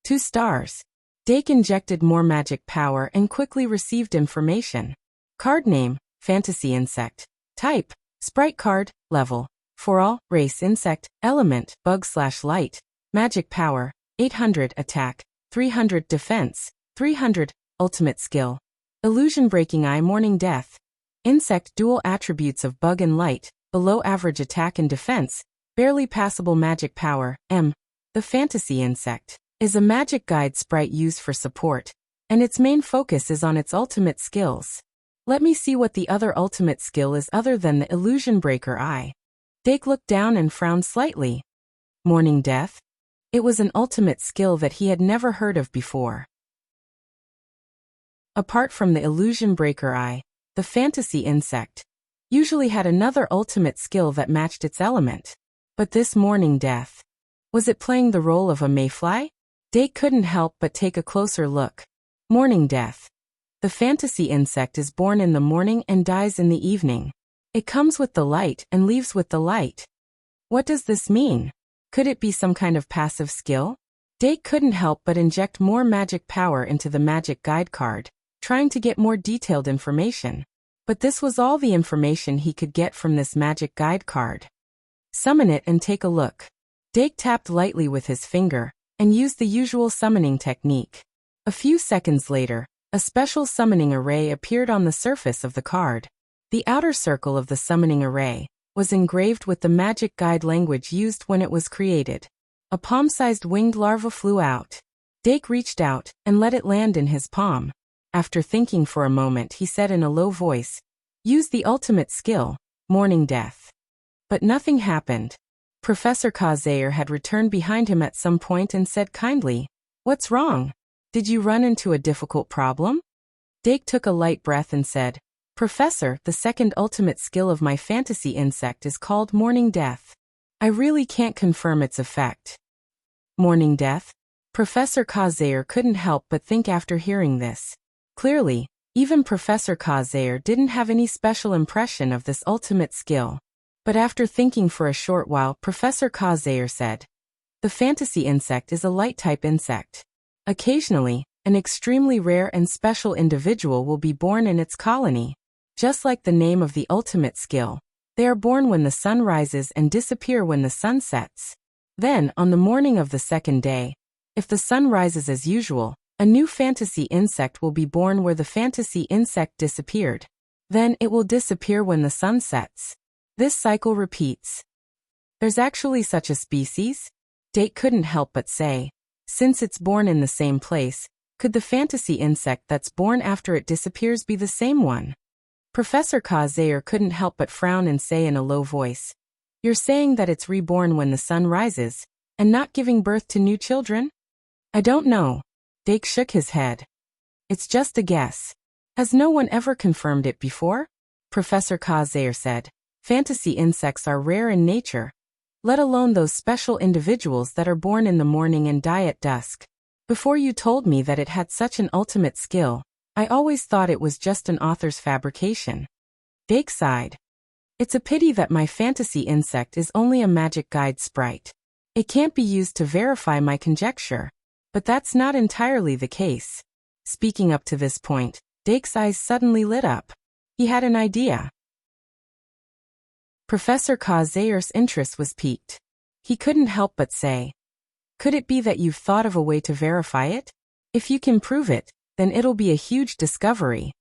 2 stars. Dake injected more magic power and quickly received information. Card name, Fantasy Insect. Type, Sprite card. Level, for all, race insect, element, bug/light. Magic power, 800 attack, 300 defense, 300, ultimate skill. Illusion breaking eye morning death. Insect dual attributes of bug and light, below average attack and defense, barely passable magic power, M. The fantasy insect is a magic guide sprite used for support, and its main focus is on its ultimate skills. Let me see what the other ultimate skill is other than the illusion breaker eye. Dake looked down and frowned slightly. Morning death? It was an ultimate skill that he had never heard of before. Apart from the illusion breaker eye, the fantasy insect usually had another ultimate skill that matched its element. But this morning death, was it playing the role of a mayfly? Dake couldn't help but take a closer look. Morning death. The fantasy insect is born in the morning and dies in the evening. It comes with the light and leaves with the light. What does this mean? Could it be some kind of passive skill? Dake couldn't help but inject more magic power into the magic guide card, trying to get more detailed information. But this was all the information he could get from this magic guide card. Summon it and take a look. Dake tapped lightly with his finger, and used the usual summoning technique. A few seconds later, a special summoning array appeared on the surface of the card. The outer circle of the summoning array was engraved with the magic guide language used when it was created. A palm-sized winged larva flew out. Dake reached out and let it land in his palm. After thinking for a moment, he said in a low voice, "Use the ultimate skill, Morning Death." But nothing happened. Professor Kazair had returned behind him at some point and said kindly, "What's wrong? Did you run into a difficult problem?" Dake took a light breath and said, "Professor, the second ultimate skill of my fantasy insect is called Morning Death. I really can't confirm its effect." Morning Death? Professor Kazair couldn't help but think after hearing this. Clearly, even Professor Kazair didn't have any special impression of this ultimate skill. But after thinking for a short while, Professor Kazair said, "The fantasy insect is a light-type insect. Occasionally, an extremely rare and special individual will be born in its colony. Just like the name of the ultimate skill, they are born when the sun rises and disappear when the sun sets. Then, on the morning of the second day, if the sun rises as usual, a new fantasy insect will be born where the fantasy insect disappeared. Then it will disappear when the sun sets. This cycle repeats." There's actually such a species? Dake couldn't help but say. Since it's born in the same place, could the fantasy insect that's born after it disappears be the same one? Professor Kazair couldn't help but frown and say in a low voice, "You're saying that it's reborn when the sun rises, and not giving birth to new children?" "I don't know." Dake shook his head. "It's just a guess. Has no one ever confirmed it before?" Professor Kazair said, "Fantasy insects are rare in nature, let alone those special individuals that are born in the morning and die at dusk. Before you told me that it had such an ultimate skill, I always thought it was just an author's fabrication." Dake sighed. "It's a pity that my fantasy insect is only a magic guide sprite. It can't be used to verify my conjecture. But that's not entirely the case." Speaking up to this point, Dake's eyes suddenly lit up. He had an idea. Professor Kazair's interest was piqued. He couldn't help but say, "Could it be that you've thought of a way to verify it? If you can prove it, then it'll be a huge discovery."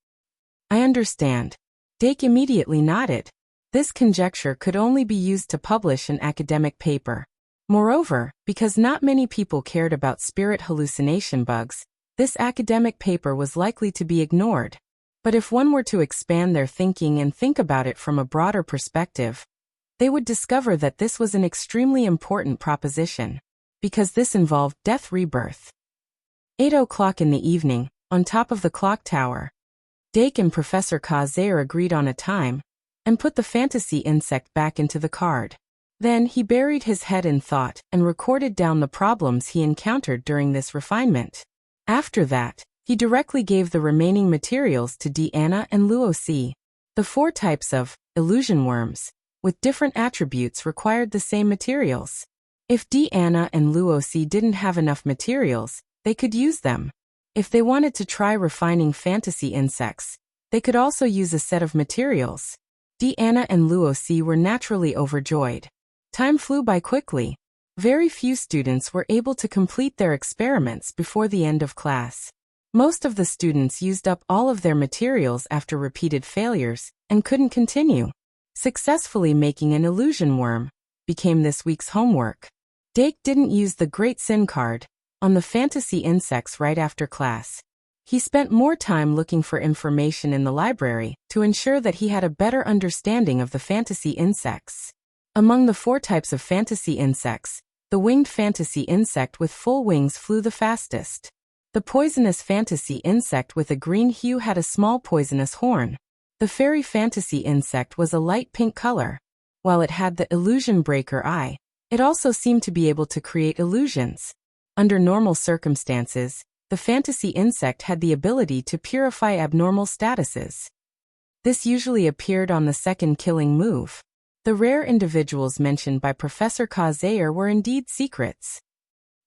"I understand." Dake immediately nodded. This conjecture could only be used to publish an academic paper. Moreover, because not many people cared about spirit hallucination bugs, this academic paper was likely to be ignored. But if one were to expand their thinking and think about it from a broader perspective, they would discover that this was an extremely important proposition, because this involved death rebirth. 8 o'clock in the evening, on top of the clock tower. Dake and Professor Kazair agreed on a time, and put the fantasy insect back into the card. Then he buried his head in thought and recorded down the problems he encountered during this refinement. After that, he directly gave the remaining materials to Deanna and Luosi. The 4 types of illusion worms, with different attributes, required the same materials. If Deanna and Luosi didn't have enough materials, they could use them. If they wanted to try refining fantasy insects, they could also use a set of materials. Deanna and Luosi were naturally overjoyed. Time flew by quickly. Very few students were able to complete their experiments before the end of class. Most of the students used up all of their materials after repeated failures and couldn't continue. Successfully making an illusion worm became this week's homework. Dake didn't use the Great Sin card on the fantasy insects right after class. He spent more time looking for information in the library to ensure that he had a better understanding of the fantasy insects. Among the 4 types of fantasy insects, the winged fantasy insect with full wings flew the fastest. The poisonous fantasy insect with a green hue had a small poisonous horn. The fairy fantasy insect was a light pink color. While it had the illusion breaker eye, it also seemed to be able to create illusions. Under normal circumstances, the fantasy insect had the ability to purify abnormal statuses. This usually appeared on the second killing move. The rare individuals mentioned by Professor Kazair were indeed secrets.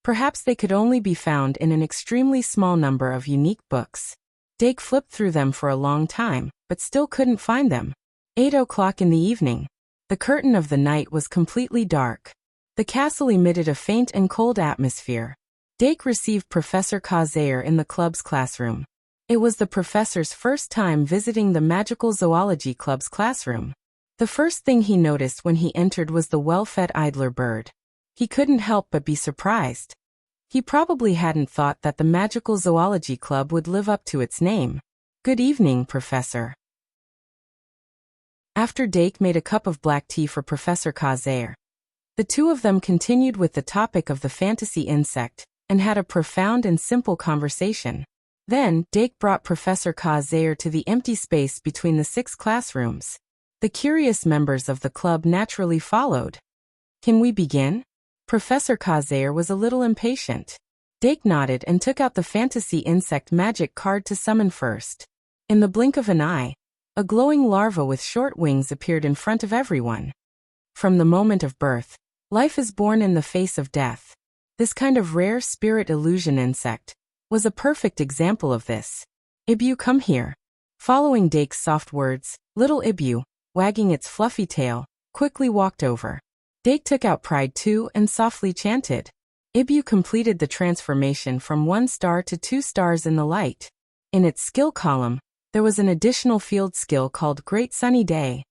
Perhaps they could only be found in an extremely small number of unique books. Dake flipped through them for a long time, but still couldn't find them. 8 o'clock in the evening. The curtain of the night was completely dark. The castle emitted a faint and cold atmosphere. Dake received Professor Kazair in the club's classroom. It was the professor's first time visiting the Magical Zoology Club's classroom. The first thing he noticed when he entered was the well-fed idler bird. He couldn't help but be surprised. He probably hadn't thought that the Magical Zoology Club would live up to its name. "Good evening, Professor." After Dake made a cup of black tea for Professor Kazair, the two of them continued with the topic of the fantasy insect and had a profound and simple conversation. Then, Dake brought Professor Kazair to the empty space between the 6 classrooms. The curious members of the club naturally followed. "Can we begin?" Professor Kazair was a little impatient. Dake nodded and took out the fantasy insect magic card to summon first. In the blink of an eye, a glowing larva with short wings appeared in front of everyone. From the moment of birth, life is born in the face of death. This kind of rare spirit illusion insect was a perfect example of this. "Ibu, come here." Following Dake's soft words, little Ibu, wagging its fluffy tail, quickly walked over. Dake took out Pride 2 and softly chanted. Ibu completed the transformation from 1 star to 2 stars in the light. In its skill column, there was an additional field skill called Great Sunny Day.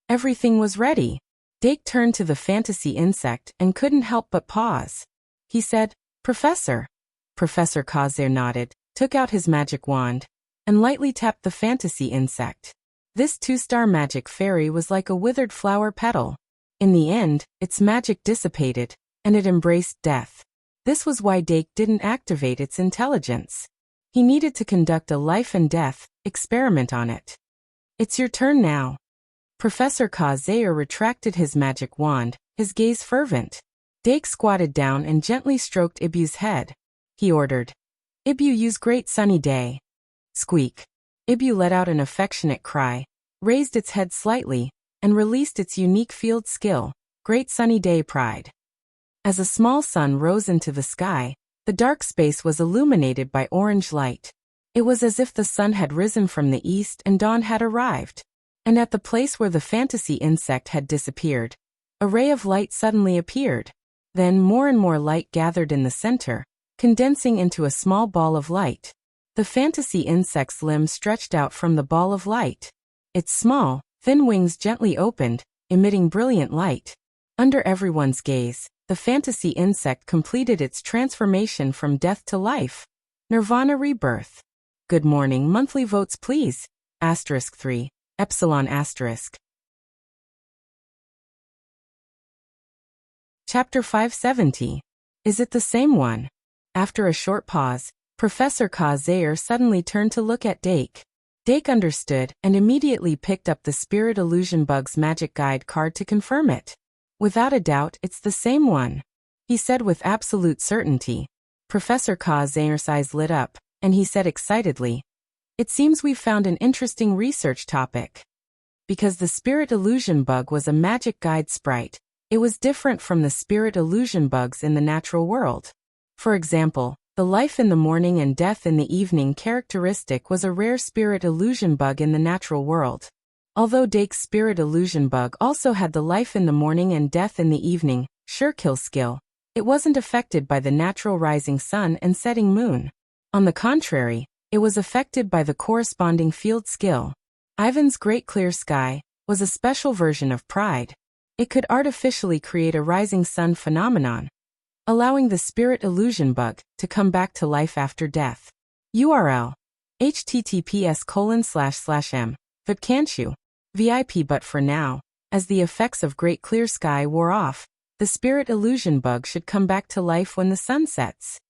Everything was ready. Dake turned to the fantasy insect and couldn't help but pause. He said, "Professor." Professor Kazair nodded, took out his magic wand, and lightly tapped the fantasy insect. This 2-star magic fairy was like a withered flower petal. In the end, its magic dissipated, and it embraced death. This was why Dake didn't activate its intelligence. He needed to conduct a life and death experiment on it. "It's your turn now." Professor Kazair retracted his magic wand, his gaze fervent. Dake squatted down and gently stroked Ibu's head. He ordered, "Ibu, use Great Sunny Day." Squeak. Ibu let out an affectionate cry, raised its head slightly, and released its unique field skill, Great Sunny Day Pride. As a small sun rose into the sky, the dark space was illuminated by orange light. It was as if the sun had risen from the east and dawn had arrived. And at the place where the fantasy insect had disappeared, a ray of light suddenly appeared. Then more and more light gathered in the center, condensing into a small ball of light. The fantasy insect's limbs stretched out from the ball of light. Its small, thin wings gently opened, emitting brilliant light. Under everyone's gaze, the fantasy insect completed its transformation from death to life. Nirvana rebirth. Good morning, monthly votes please. *3, Epsilon *. Chapter 570. Is it the same one? After a short pause, Professor Kazair suddenly turned to look at Dake. Dake understood and immediately picked up the Spirit Illusion Bug's magic guide card to confirm it. "Without a doubt, it's the same one," he said with absolute certainty. Professor Kazair's eyes lit up, and he said excitedly, "It seems we've found an interesting research topic." Because the Spirit Illusion Bug was a magic guide sprite, it was different from the Spirit Illusion Bugs in the natural world. For example, the life in the morning and death in the evening characteristic was a rare Spirit Illusion Bug in the natural world. Although Dake's Spirit Illusion Bug also had the life in the morning and death in the evening Surekill skill, it wasn't affected by the natural rising sun and setting moon. On the contrary, it was affected by the corresponding field skill. Ivan's Great Clear Sky was a special version of Pride. It could artificially create a rising sun phenomenon, allowing the Spirit Illusion Bug to come back to life after death. URL: https://m. Vipcanchu. VIP. But for now, as the effects of Great Clear Sky wore off, the Spirit Illusion Bug should come back to life when the sun sets.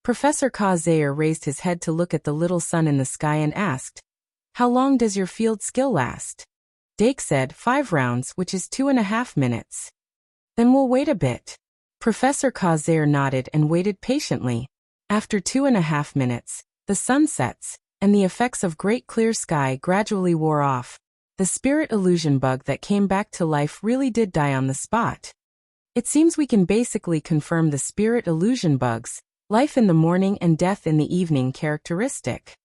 Professor Kazair raised his head to look at the little sun in the sky and asked, "How long does your field skill last?" Dake said 5 rounds, which is 2.5 minutes. "Then we'll wait a bit." Professor Kazair nodded and waited patiently. After 2.5 minutes, the sun sets, and the effects of great clear sky gradually wore off. The spirit illusion bug that came back to life really did die on the spot. It seems we can basically confirm the spirit illusion bug's life in the morning and death in the evening characteristic.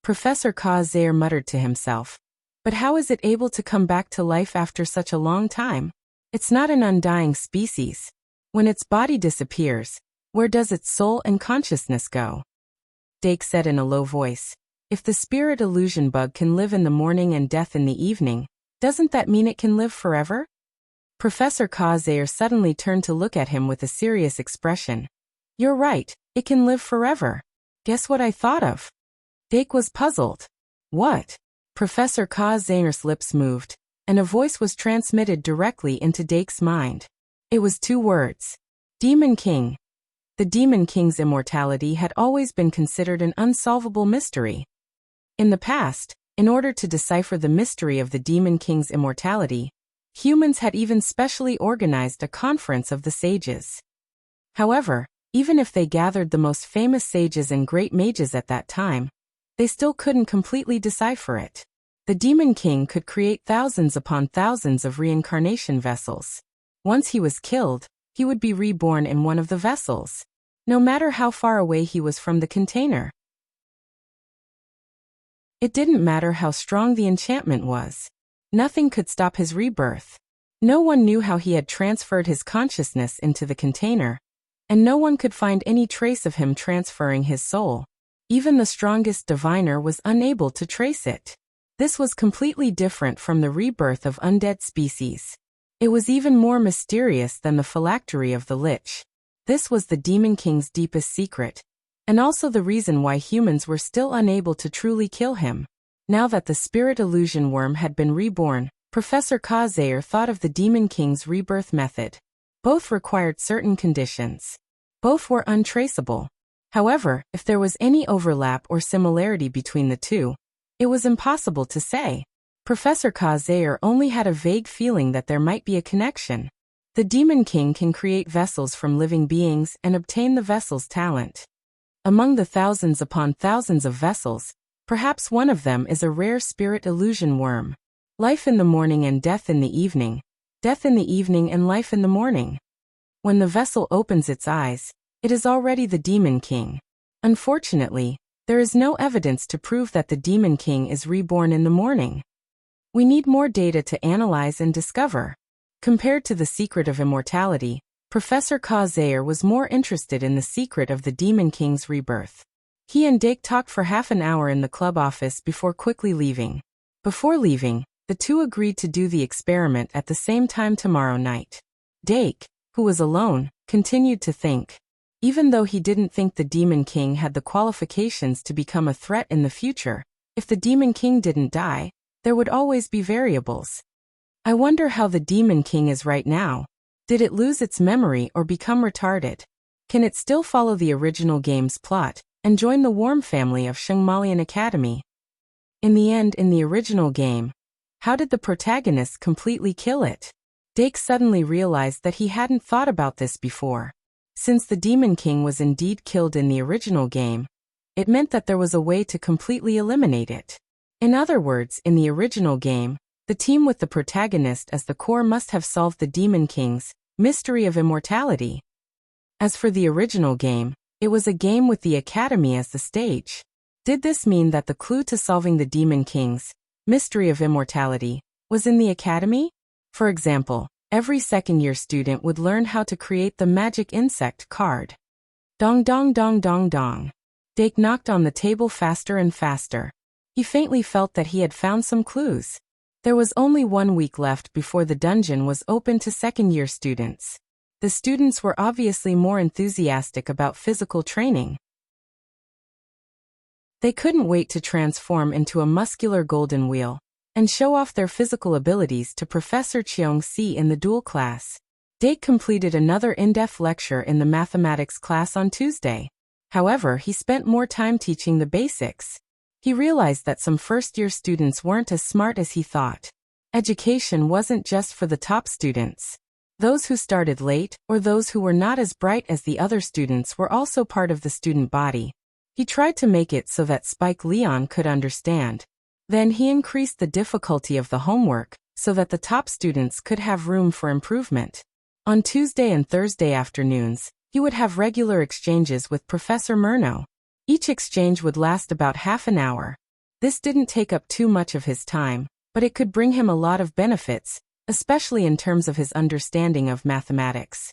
Professor Zaire muttered to himself. But how is it able to come back to life after such a long time? It's not an undying species. When its body disappears, where does its soul and consciousness go? Dake said in a low voice. If the spirit illusion bug can live in the morning and death in the evening, doesn't that mean it can live forever? Professor Zaire suddenly turned to look at him with a serious expression. You're right, it can live forever. Guess what I thought of? Dake was puzzled. What? Professor Zaire's lips moved, and a voice was transmitted directly into Dake's mind. It was 2 words. Demon King. The Demon King's immortality had always been considered an unsolvable mystery. In the past, in order to decipher the mystery of the Demon King's immortality, humans had even specially organized a conference of the sages. However, even if they gathered the most famous sages and great mages at that time, they still couldn't completely decipher it. The Demon King could create thousands upon thousands of reincarnation vessels. Once he was killed, he would be reborn in one of the vessels, no matter how far away he was from the container. It didn't matter how strong the enchantment was. Nothing could stop his rebirth. No one knew how he had transferred his consciousness into the container, and no one could find any trace of him transferring his soul. Even the strongest diviner was unable to trace it. This was completely different from the rebirth of undead species. It was even more mysterious than the phylactery of the Lich. This was the Demon King's deepest secret, and also the reason why humans were still unable to truly kill him. Now that the spirit illusion worm had been reborn, Professor Zaire thought of the Demon King's rebirth method. Both required certain conditions. Both were untraceable. However, if there was any overlap or similarity between the two, it was impossible to say. Professor Zaire only had a vague feeling that there might be a connection. The Demon King can create vessels from living beings and obtain the vessel's talent. Among the thousands upon thousands of vessels, perhaps one of them is a rare spirit illusion worm. Life in the morning and death in the evening. Death in the evening and life in the morning. When the vessel opens its eyes, it is already the Demon King. Unfortunately, there is no evidence to prove that the Demon King is reborn in the morning. We need more data to analyze and discover. Compared to the secret of immortality, Professor Zaire was more interested in the secret of the Demon King's rebirth. He and Dake talked for half an hour in the club office before quickly leaving. Before leaving, the two agreed to do the experiment at the same time tomorrow night. Dake, who was alone, continued to think. Even though he didn't think the Demon King had the qualifications to become a threat in the future, if the Demon King didn't die, there would always be variables. I wonder how the Demon King is right now. Did it lose its memory or become retarded? Can it still follow the original game's plot and join the warm family of Shengmalian Academy? In the end, in the original game, how did the protagonist completely kill it? Dake suddenly realized that he hadn't thought about this before. Since the Demon King was indeed killed in the original game, it meant that there was a way to completely eliminate it. In other words, in the original game, the team with the protagonist as the core must have solved the Demon King's mystery of immortality. As for the original game, it was a game with the Academy as the stage. Did this mean that the clue to solving the Demon King's mystery of immortality was in the Academy? For example, every second-year student would learn how to create the magic insect card. Dong dong dong dong dong. Dake knocked on the table faster and faster. He faintly felt that he had found some clues. There was only 1 week left before the dungeon was open to second-year students. The students were obviously more enthusiastic about physical training. They couldn't wait to transform into a muscular golden wheel and show off their physical abilities to Professor Cheong-si in the dual class. Dake completed another in-depth lecture in the mathematics class on Tuesday. However, he spent more time teaching the basics. He realized that some first-year students weren't as smart as he thought. Education wasn't just for the top students. Those who started late, or those who were not as bright as the other students, were also part of the student body. He tried to make it so that Spike Leon could understand. Then he increased the difficulty of the homework, so that the top students could have room for improvement. On Tuesday and Thursday afternoons, he would have regular exchanges with Professor Murnau. Each exchange would last about half an hour. This didn't take up too much of his time, but it could bring him a lot of benefits, especially in terms of his understanding of mathematics.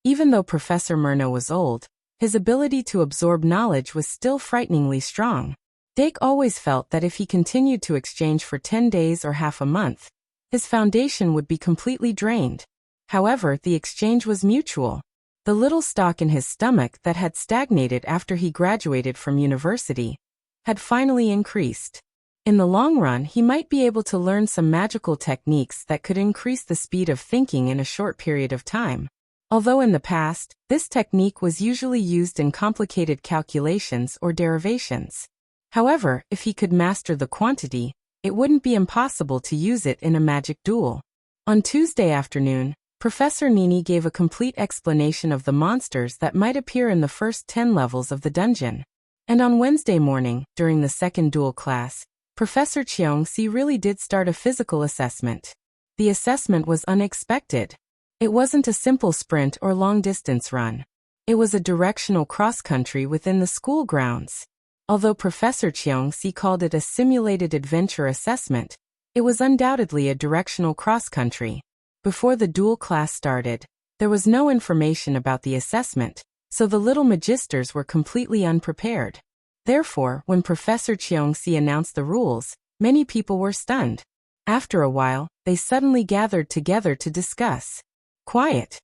Even though Professor Murnau was old, his ability to absorb knowledge was still frighteningly strong. Dake always felt that if he continued to exchange for 10 days or half a month, his foundation would be completely drained. However, the exchange was mutual. The little stock in his stomach that had stagnated after he graduated from university had finally increased. In the long run, he might be able to learn some magical techniques that could increase the speed of thinking in a short period of time. Although in the past, this technique was usually used in complicated calculations or derivations. However, if he could master the quantity, it wouldn't be impossible to use it in a magic duel. On Tuesday afternoon, Professor Nini gave a complete explanation of the monsters that might appear in the first 10 levels of the dungeon. And on Wednesday morning, during the second duel class, Professor Cheong-si really did start a physical assessment. The assessment was unexpected. It wasn't a simple sprint or long-distance run. It was a directional cross-country within the school grounds. Although Professor Cheong-si called it a simulated adventure assessment, it was undoubtedly a directional cross-country. Before the dual class started, there was no information about the assessment, so the little magisters were completely unprepared. Therefore, when Professor Cheong-si announced the rules, many people were stunned. After a while, they suddenly gathered together to discuss. Quiet.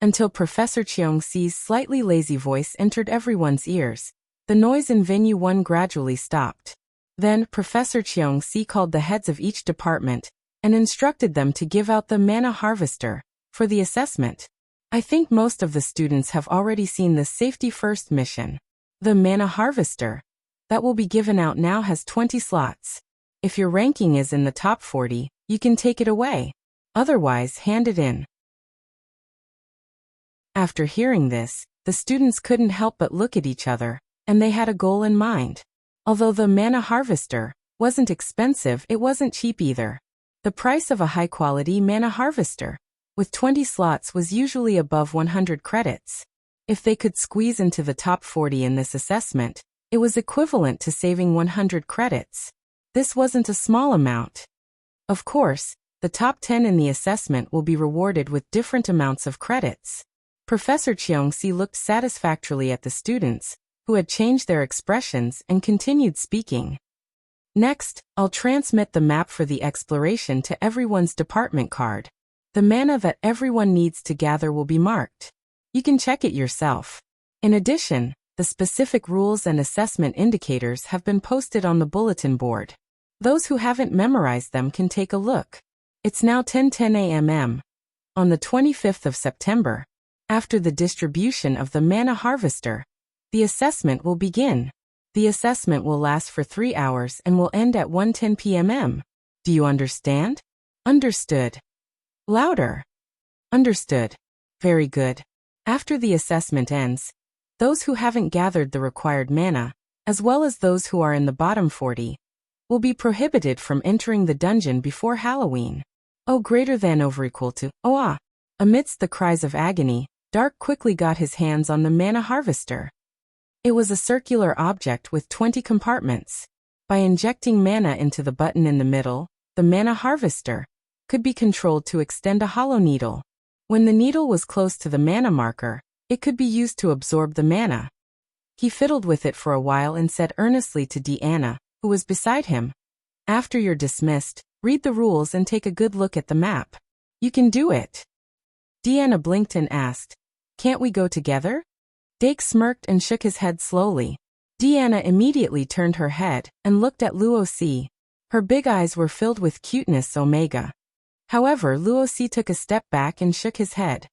Until Professor Cheong-si's slightly lazy voice entered everyone's ears. The noise in Venue 1 gradually stopped. Then, Professor Cheong-si called the heads of each department and instructed them to give out the mana harvester for the assessment. I think most of the students have already seen the safety first mission. The mana harvester that will be given out now has 20 slots. If your ranking is in the top 40, you can take it away. Otherwise, hand it in. After hearing this, the students couldn't help but look at each other, and they had a goal in mind. Although the mana harvester wasn't expensive, it wasn't cheap either. The price of a high-quality mana harvester with 20 slots was usually above 100 credits. If they could squeeze into the top 40 in this assessment, it was equivalent to saving 100 credits. This wasn't a small amount. Of course, the top 10 in the assessment will be rewarded with different amounts of credits. Professor Cheong-si looked satisfactorily at the students, who had changed their expressions, and continued speaking. Next, I'll transmit the map for the exploration to everyone's department card. The mana that everyone needs to gather will be marked. You can check it yourself. In addition, the specific rules and assessment indicators have been posted on the bulletin board. Those who haven't memorized them can take a look. It's now 10:10 a.m. On the 25th of September, after the distribution of the mana harvester, the assessment will begin. The assessment will last for 3 hours and will end at 1:10 p.m. Do you understand? Understood. Louder. Understood. Very good. After the assessment ends, those who haven't gathered the required mana, as well as those who are in the bottom 40, will be prohibited from entering the dungeon before Halloween. Oh, greater than over equal to, oh ah. Amidst the cries of agony, Dark quickly got his hands on the mana harvester. It was a circular object with 20 compartments. By injecting mana into the button in the middle, the mana harvester could be controlled to extend a hollow needle. When the needle was close to the mana marker, it could be used to absorb the mana. He fiddled with it for a while and said earnestly to Deanna, who was beside him, "After you're dismissed, read the rules and take a good look at the map. You can do it." Deanna blinked and asked, "Can't we go together?" Dake smirked and shook his head slowly. Deanna immediately turned her head and looked at Luo-si. Her big eyes were filled with cuteness omega. However, Luo-si took a step back and shook his head.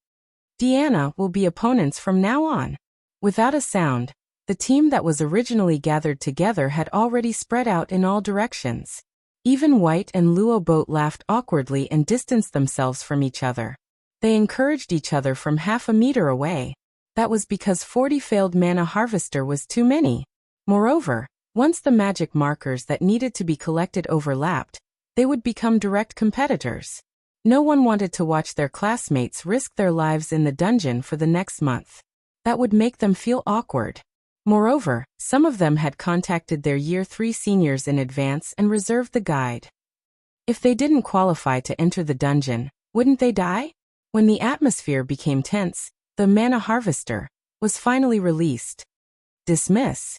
Deanna will be opponents from now on. Without a sound, the team that was originally gathered together had already spread out in all directions. Even White and Luo both laughed awkwardly and distanced themselves from each other. They encouraged each other from half a meter away. That was because 40 failed mana harvester was too many. Moreover, once the magic markers that needed to be collected overlapped, they would become direct competitors. No one wanted to watch their classmates risk their lives in the dungeon for the next month. That would make them feel awkward. Moreover, some of them had contacted their Year 3 seniors in advance and reserved the guide. If they didn't qualify to enter the dungeon, wouldn't they die? When the atmosphere became tense, the mana harvester was finally released. Dismiss.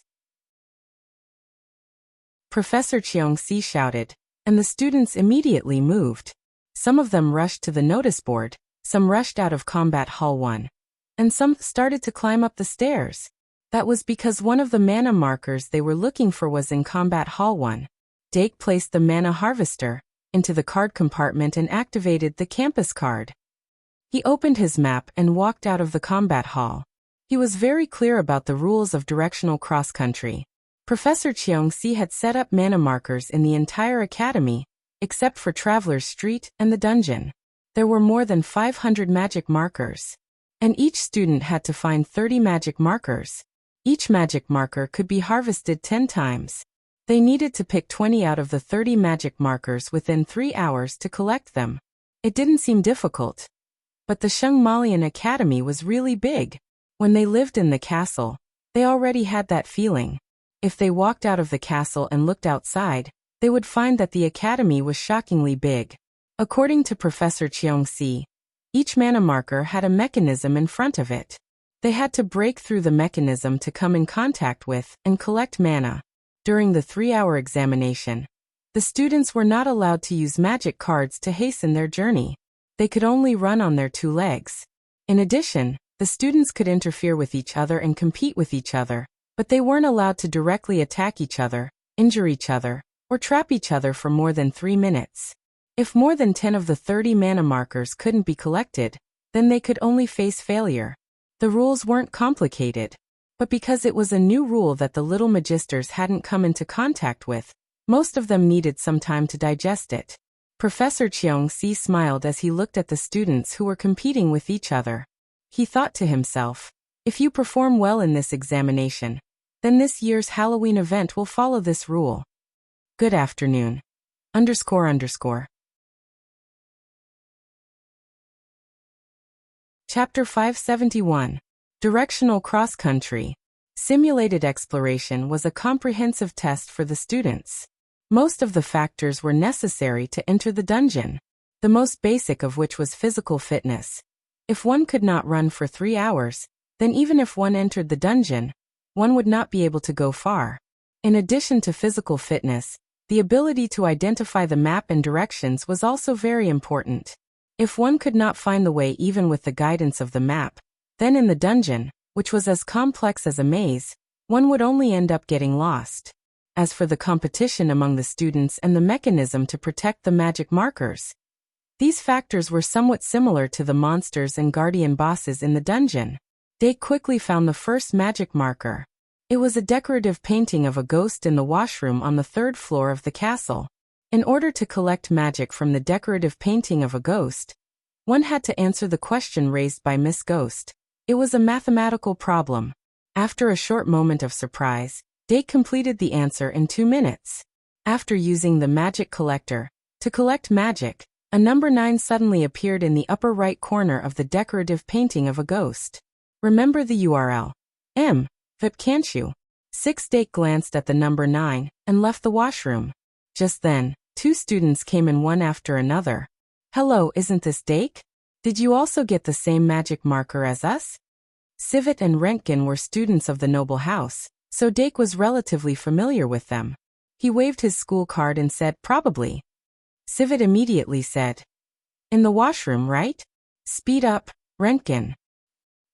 Professor Cheong-si shouted, and the students immediately moved. Some of them rushed to the notice board, some rushed out of Combat Hall 1, and some started to climb up the stairs. That was because one of the mana markers they were looking for was in Combat Hall 1. Dake placed the mana harvester into the card compartment and activated the campus card. He opened his map and walked out of the combat hall. He was very clear about the rules of directional cross-country. Professor Cheong-si had set up mana markers in the entire academy, except for Traveler's Street and the dungeon. There were more than 500 magic markers, and each student had to find 30 magic markers. Each magic marker could be harvested 10 times. They needed to pick 20 out of the 30 magic markers within 3 hours to collect them. It didn't seem difficult. But the Shengmalian Academy was really big. When they lived in the castle, they already had that feeling. If they walked out of the castle and looked outside, they would find that the academy was shockingly big. According to Professor Cheong-si, each mana marker had a mechanism in front of it. They had to break through the mechanism to come in contact with and collect mana. During the 3-hour examination, the students were not allowed to use magic cards to hasten their journey. They could only run on their 2 legs. In addition, the students could interfere with each other and compete with each other, but they weren't allowed to directly attack each other, injure each other, or trap each other for more than 3 minutes. If more than 10 of the 30 mana markers couldn't be collected, then they could only face failure. The rules weren't complicated, but because it was a new rule that the little magisters hadn't come into contact with, most of them needed some time to digest it. Professor Cheong-si smiled as he looked at the students who were competing with each other. He thought to himself, if you perform well in this examination, then this year's Halloween event will follow this rule. Good afternoon. Chapter 571. Directional Cross-Country. Simulated exploration was a comprehensive test for the students. Most of the factors were necessary to enter the dungeon, the most basic of which was physical fitness. If one could not run for 3 hours, then even if one entered the dungeon, one would not be able to go far. In addition to physical fitness, the ability to identify the map and directions was also very important. If one could not find the way even with the guidance of the map, then in the dungeon, which was as complex as a maze, one would only end up getting lost. As for the competition among the students and the mechanism to protect the magic markers, these factors were somewhat similar to the monsters and guardian bosses in the dungeon. They quickly found the first magic marker. It was a decorative painting of a ghost in the washroom on the 3rd floor of the castle. In order to collect magic from the decorative painting of a ghost, one had to answer the question raised by Miss Ghost. It was a mathematical problem. After a short moment of surprise, Dake completed the answer in 2 minutes. After using the magic collector to collect magic, a number 9 suddenly appeared in the upper right corner of the decorative painting of a ghost. Remember the URL. VIP, can't you? 6 Dake glanced at the number 9 and left the washroom. Just then, 2 students came in one after another. Hello, isn't this Dake? Did you also get the same magic marker as us? Civet and Rentgen were students of the noble house, so Dake was relatively familiar with them. He waved his school card and said, probably. Civet immediately said, in the washroom, right? Speed up, Rentgen.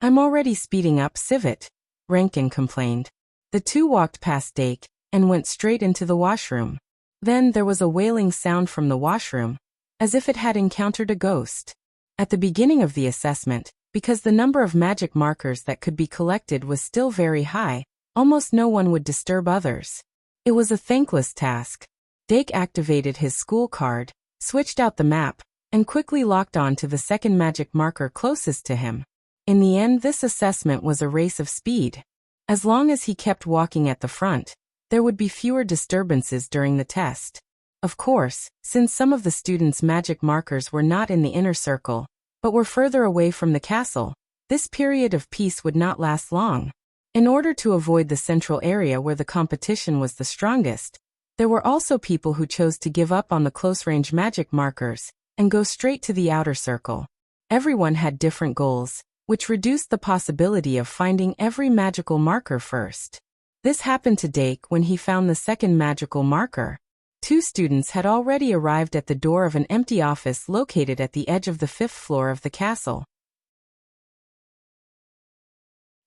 I'm already speeding up, Civet, Rentgen complained. The 2 walked past Dake and went straight into the washroom. Then there was a wailing sound from the washroom, as if it had encountered a ghost. At the beginning of the assessment, because the number of magic markers that could be collected was still very high, almost no one would disturb others. It was a thankless task. Dake activated his school card, switched out the map, and quickly locked on to the second magic marker closest to him. In the end, this assessment was a race of speed. As long as he kept walking at the front, there would be fewer disturbances during the test. Of course, since some of the students' magic markers were not in the inner circle, but were further away from the castle, this period of peace would not last long. In order to avoid the central area where the competition was the strongest, there were also people who chose to give up on the close-range magic markers and go straight to the outer circle. Everyone had different goals, which reduced the possibility of finding every magical marker first. This happened to Dake when he found the second magical marker. 2 students had already arrived at the door of an empty office located at the edge of the 5th floor of the castle.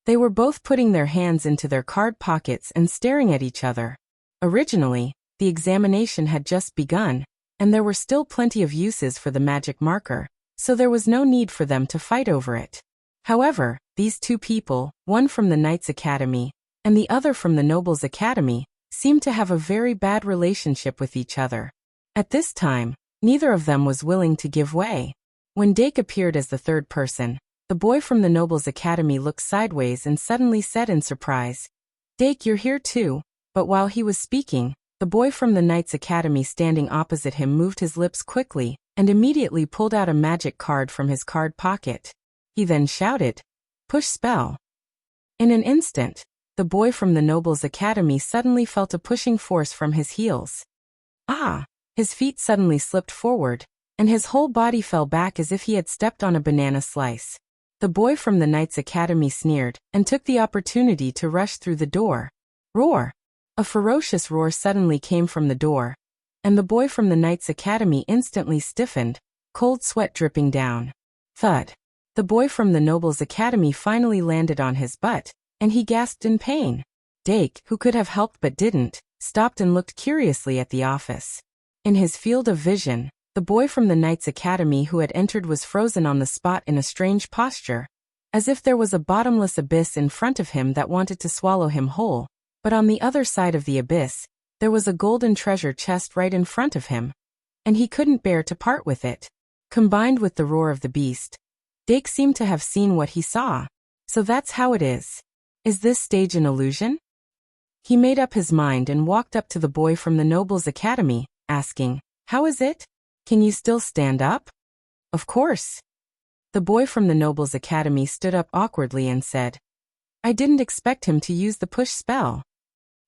They were both putting their hands into their card pockets and staring at each other. Originally, the examination had just begun, and there were still plenty of uses for the magic marker, so there was no need for them to fight over it. However, these 2 people, one from the Knights Academy and the other from the Nobles Academy, seemed to have a very bad relationship with each other. At this time, neither of them was willing to give way. When Dake appeared as the third person, the boy from the Nobles Academy looked sideways and suddenly said in surprise, "Dake, you're here too." But while he was speaking, the boy from the Knights Academy standing opposite him moved his lips quickly and immediately pulled out a magic card from his card pocket. He then shouted, "Push spell." In an instant, the boy from the Nobles Academy suddenly felt a pushing force from his heels. Ah! His feet suddenly slipped forward, and his whole body fell back as if he had stepped on a banana slice. The boy from the Knights Academy sneered and took the opportunity to rush through the door. Roar! A ferocious roar suddenly came from the door, and the boy from the Knights Academy instantly stiffened, cold sweat dripping down. Thud! The boy from the Nobles Academy finally landed on his butt, and he gasped in pain. Dake, who could have helped but didn't, stopped and looked curiously at the office. In his field of vision, the boy from the Knights Academy who had entered was frozen on the spot in a strange posture, as if there was a bottomless abyss in front of him that wanted to swallow him whole, but on the other side of the abyss, there was a golden treasure chest right in front of him, and he couldn't bear to part with it. Combined with the roar of the beast, Dake seemed to have seen what he saw. So that's how it is. Is this stage an illusion? He made up his mind and walked up to the boy from the Nobles Academy, asking, "How is it? Can you still stand up?" "Of course." The boy from the Nobles Academy stood up awkwardly and said, "I didn't expect him to use the push spell."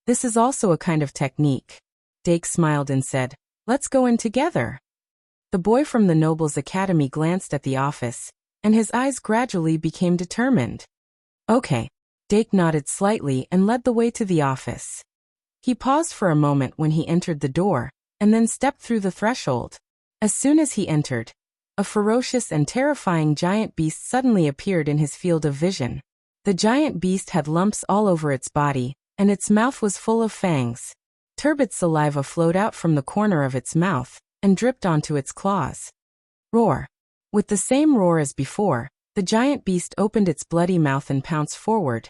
"This is also a kind of technique." Dake smiled and said, "Let's go in together." The boy from the Nobles Academy glanced at the office, and his eyes gradually became determined. "Okay." Dake nodded slightly and led the way to the office. He paused for a moment when he entered the door, and then stepped through the threshold. As soon as he entered, a ferocious and terrifying giant beast suddenly appeared in his field of vision. The giant beast had lumps all over its body, and its mouth was full of fangs. Turbid saliva flowed out from the corner of its mouth and dripped onto its claws. Roar! With the same roar as before, the giant beast opened its bloody mouth and pounced forward,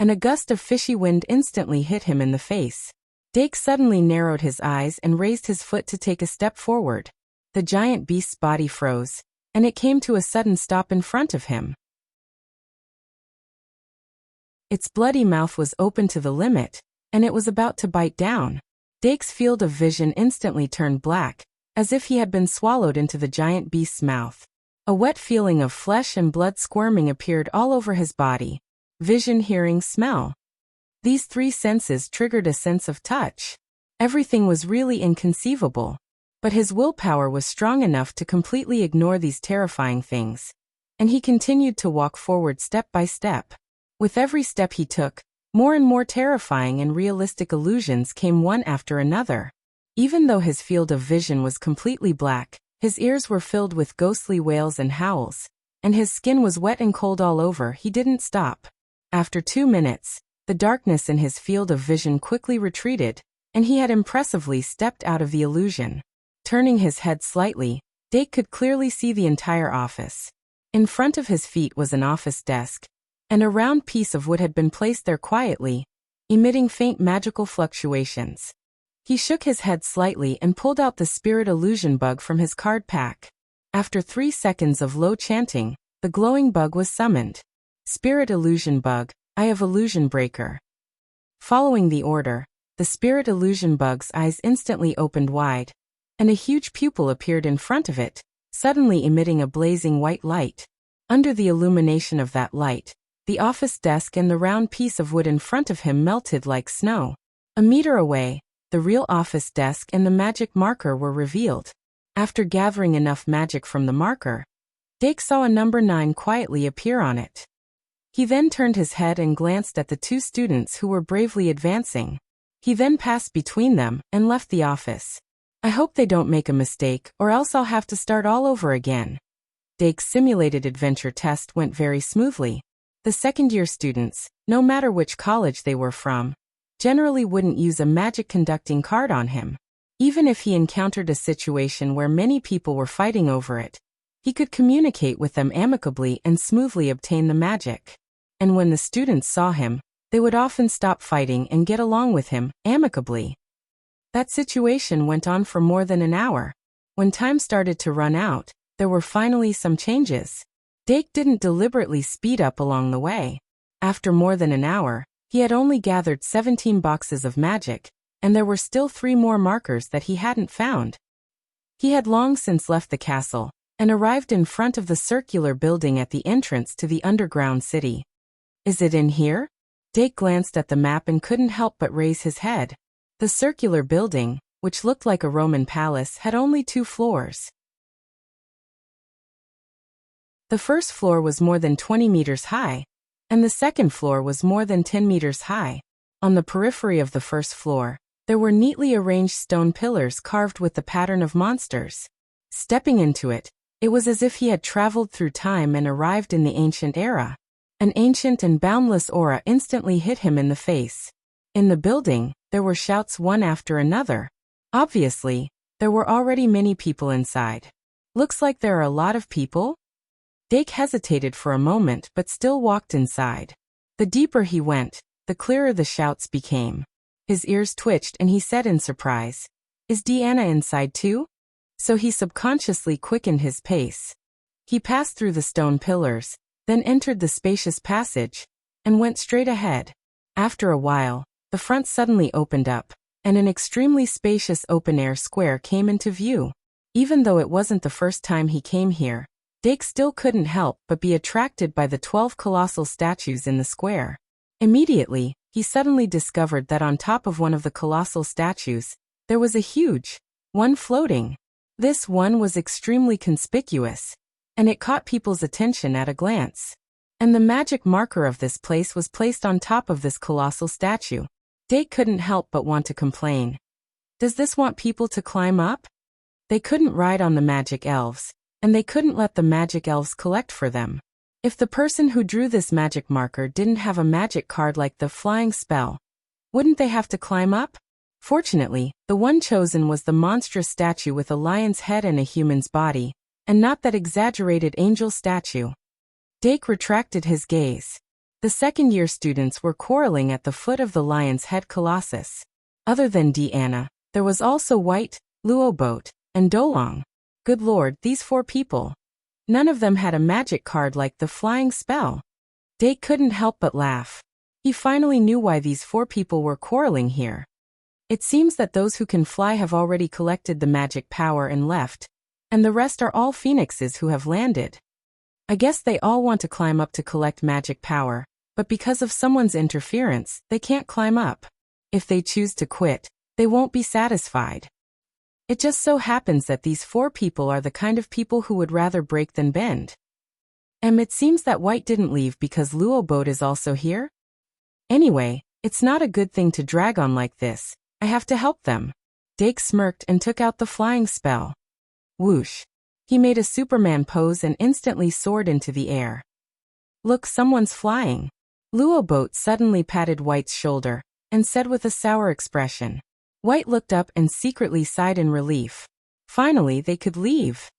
and a gust of fishy wind instantly hit him in the face. Dake suddenly narrowed his eyes and raised his foot to take a step forward. The giant beast's body froze, and it came to a sudden stop in front of him. Its bloody mouth was open to the limit, and it was about to bite down. Dake's field of vision instantly turned black, as if he had been swallowed into the giant beast's mouth. A wet feeling of flesh and blood squirming appeared all over his body. Vision, hearing, smell. These 3 senses triggered a sense of touch. Everything was really inconceivable. But his willpower was strong enough to completely ignore these terrifying things, and he continued to walk forward step by step. With every step he took, more and more terrifying and realistic illusions came one after another. Even though his field of vision was completely black, his ears were filled with ghostly wails and howls, and his skin was wet and cold all over. He didn't stop. After 2 minutes, the darkness in his field of vision quickly retreated, and he had impressively stepped out of the illusion. Turning his head slightly, Dake could clearly see the entire office. In front of his feet was an office desk, and a round piece of wood had been placed there quietly, emitting faint magical fluctuations. He shook his head slightly and pulled out the spirit illusion bug from his card pack. After 3 seconds of low chanting, the glowing bug was summoned. Spirit Illusion Bug, Eye of Illusion Breaker. Following the order, the Spirit Illusion Bug's eyes instantly opened wide, and a huge pupil appeared in front of it, suddenly emitting a blazing white light. Under the illumination of that light, the office desk and the round piece of wood in front of him melted like snow. A meter away, the real office desk and the magic marker were revealed. After gathering enough magic from the marker, Dake saw a number 9 quietly appear on it. He then turned his head and glanced at the 2 students who were bravely advancing. He then passed between them and left the office. I hope they don't make a mistake, or else I'll have to start all over again. Dake's simulated adventure test went very smoothly. The second-year students, no matter which college they were from, generally wouldn't use a magic conducting card on him. Even if he encountered a situation where many people were fighting over it, he could communicate with them amicably and smoothly obtain the magic. And when the students saw him, they would often stop fighting and get along with him, amicably. That situation went on for more than an hour. When time started to run out, there were finally some changes. Dake didn't deliberately speed up along the way. After more than an hour, he had only gathered 17 boxes of magic, and there were still 3 more markers that he hadn't found. He had long since left the castle, and arrived in front of the circular building at the entrance to the underground city. Is it in here? Dake glanced at the map and couldn't help but raise his head. The circular building, which looked like a Roman palace, had only 2 floors. The first floor was more than 20 meters high, and the second floor was more than 10 meters high. On the periphery of the first floor, there were neatly arranged stone pillars carved with the pattern of monsters. Stepping into it, it was as if he had traveled through time and arrived in the ancient era. An ancient and boundless aura instantly hit him in the face. In the building, there were shouts one after another. Obviously, there were already many people inside. Looks like there are a lot of people? Dake hesitated for a moment but still walked inside. The deeper he went, the clearer the shouts became. His ears twitched and he said in surprise, "Is Deanna inside too?" So he subconsciously quickened his pace. He passed through the stone pillars, then entered the spacious passage, and went straight ahead. After a while, the front suddenly opened up, and an extremely spacious open-air square came into view. Even though it wasn't the first time he came here, Dake still couldn't help but be attracted by the 12 colossal statues in the square. Immediately, he suddenly discovered that on top of one of the colossal statues, there was a huge one floating. This one was extremely conspicuous, and it caught people's attention at a glance. And the magic marker of this place was placed on top of this colossal statue. Dake couldn't help but want to complain. Does this want people to climb up? They couldn't ride on the magic elves, and they couldn't let the magic elves collect for them. If the person who drew this magic marker didn't have a magic card like the flying spell, wouldn't they have to climb up? Fortunately, the one chosen was the monstrous statue with a lion's head and a human's body, and not that exaggerated angel statue. Dake retracted his gaze. The second-year students were quarreling at the foot of the lion's head colossus. Other than Deanna, there was also White, Luoboat, and Dolong. Good lord, these 4 people. None of them had a magic card like the flying spell. Dake couldn't help but laugh. He finally knew why these 4 people were quarreling here. It seems that those who can fly have already collected the magic power and left, and the rest are all phoenixes who have landed. I guess they all want to climb up to collect magic power, but because of someone's interference, they can't climb up. If they choose to quit, they won't be satisfied. It just so happens that these 4 people are the kind of people who would rather break than bend. It seems that White didn't leave because Luoboat is also here? Anyway, it's not a good thing to drag on like this. I have to help them. Dake smirked and took out the flying spell. Whoosh. He made a Superman pose and instantly soared into the air. Look, someone's flying. Luoboat suddenly patted White's shoulder, and said with a sour expression. White looked up and secretly sighed in relief. Finally, they could leave.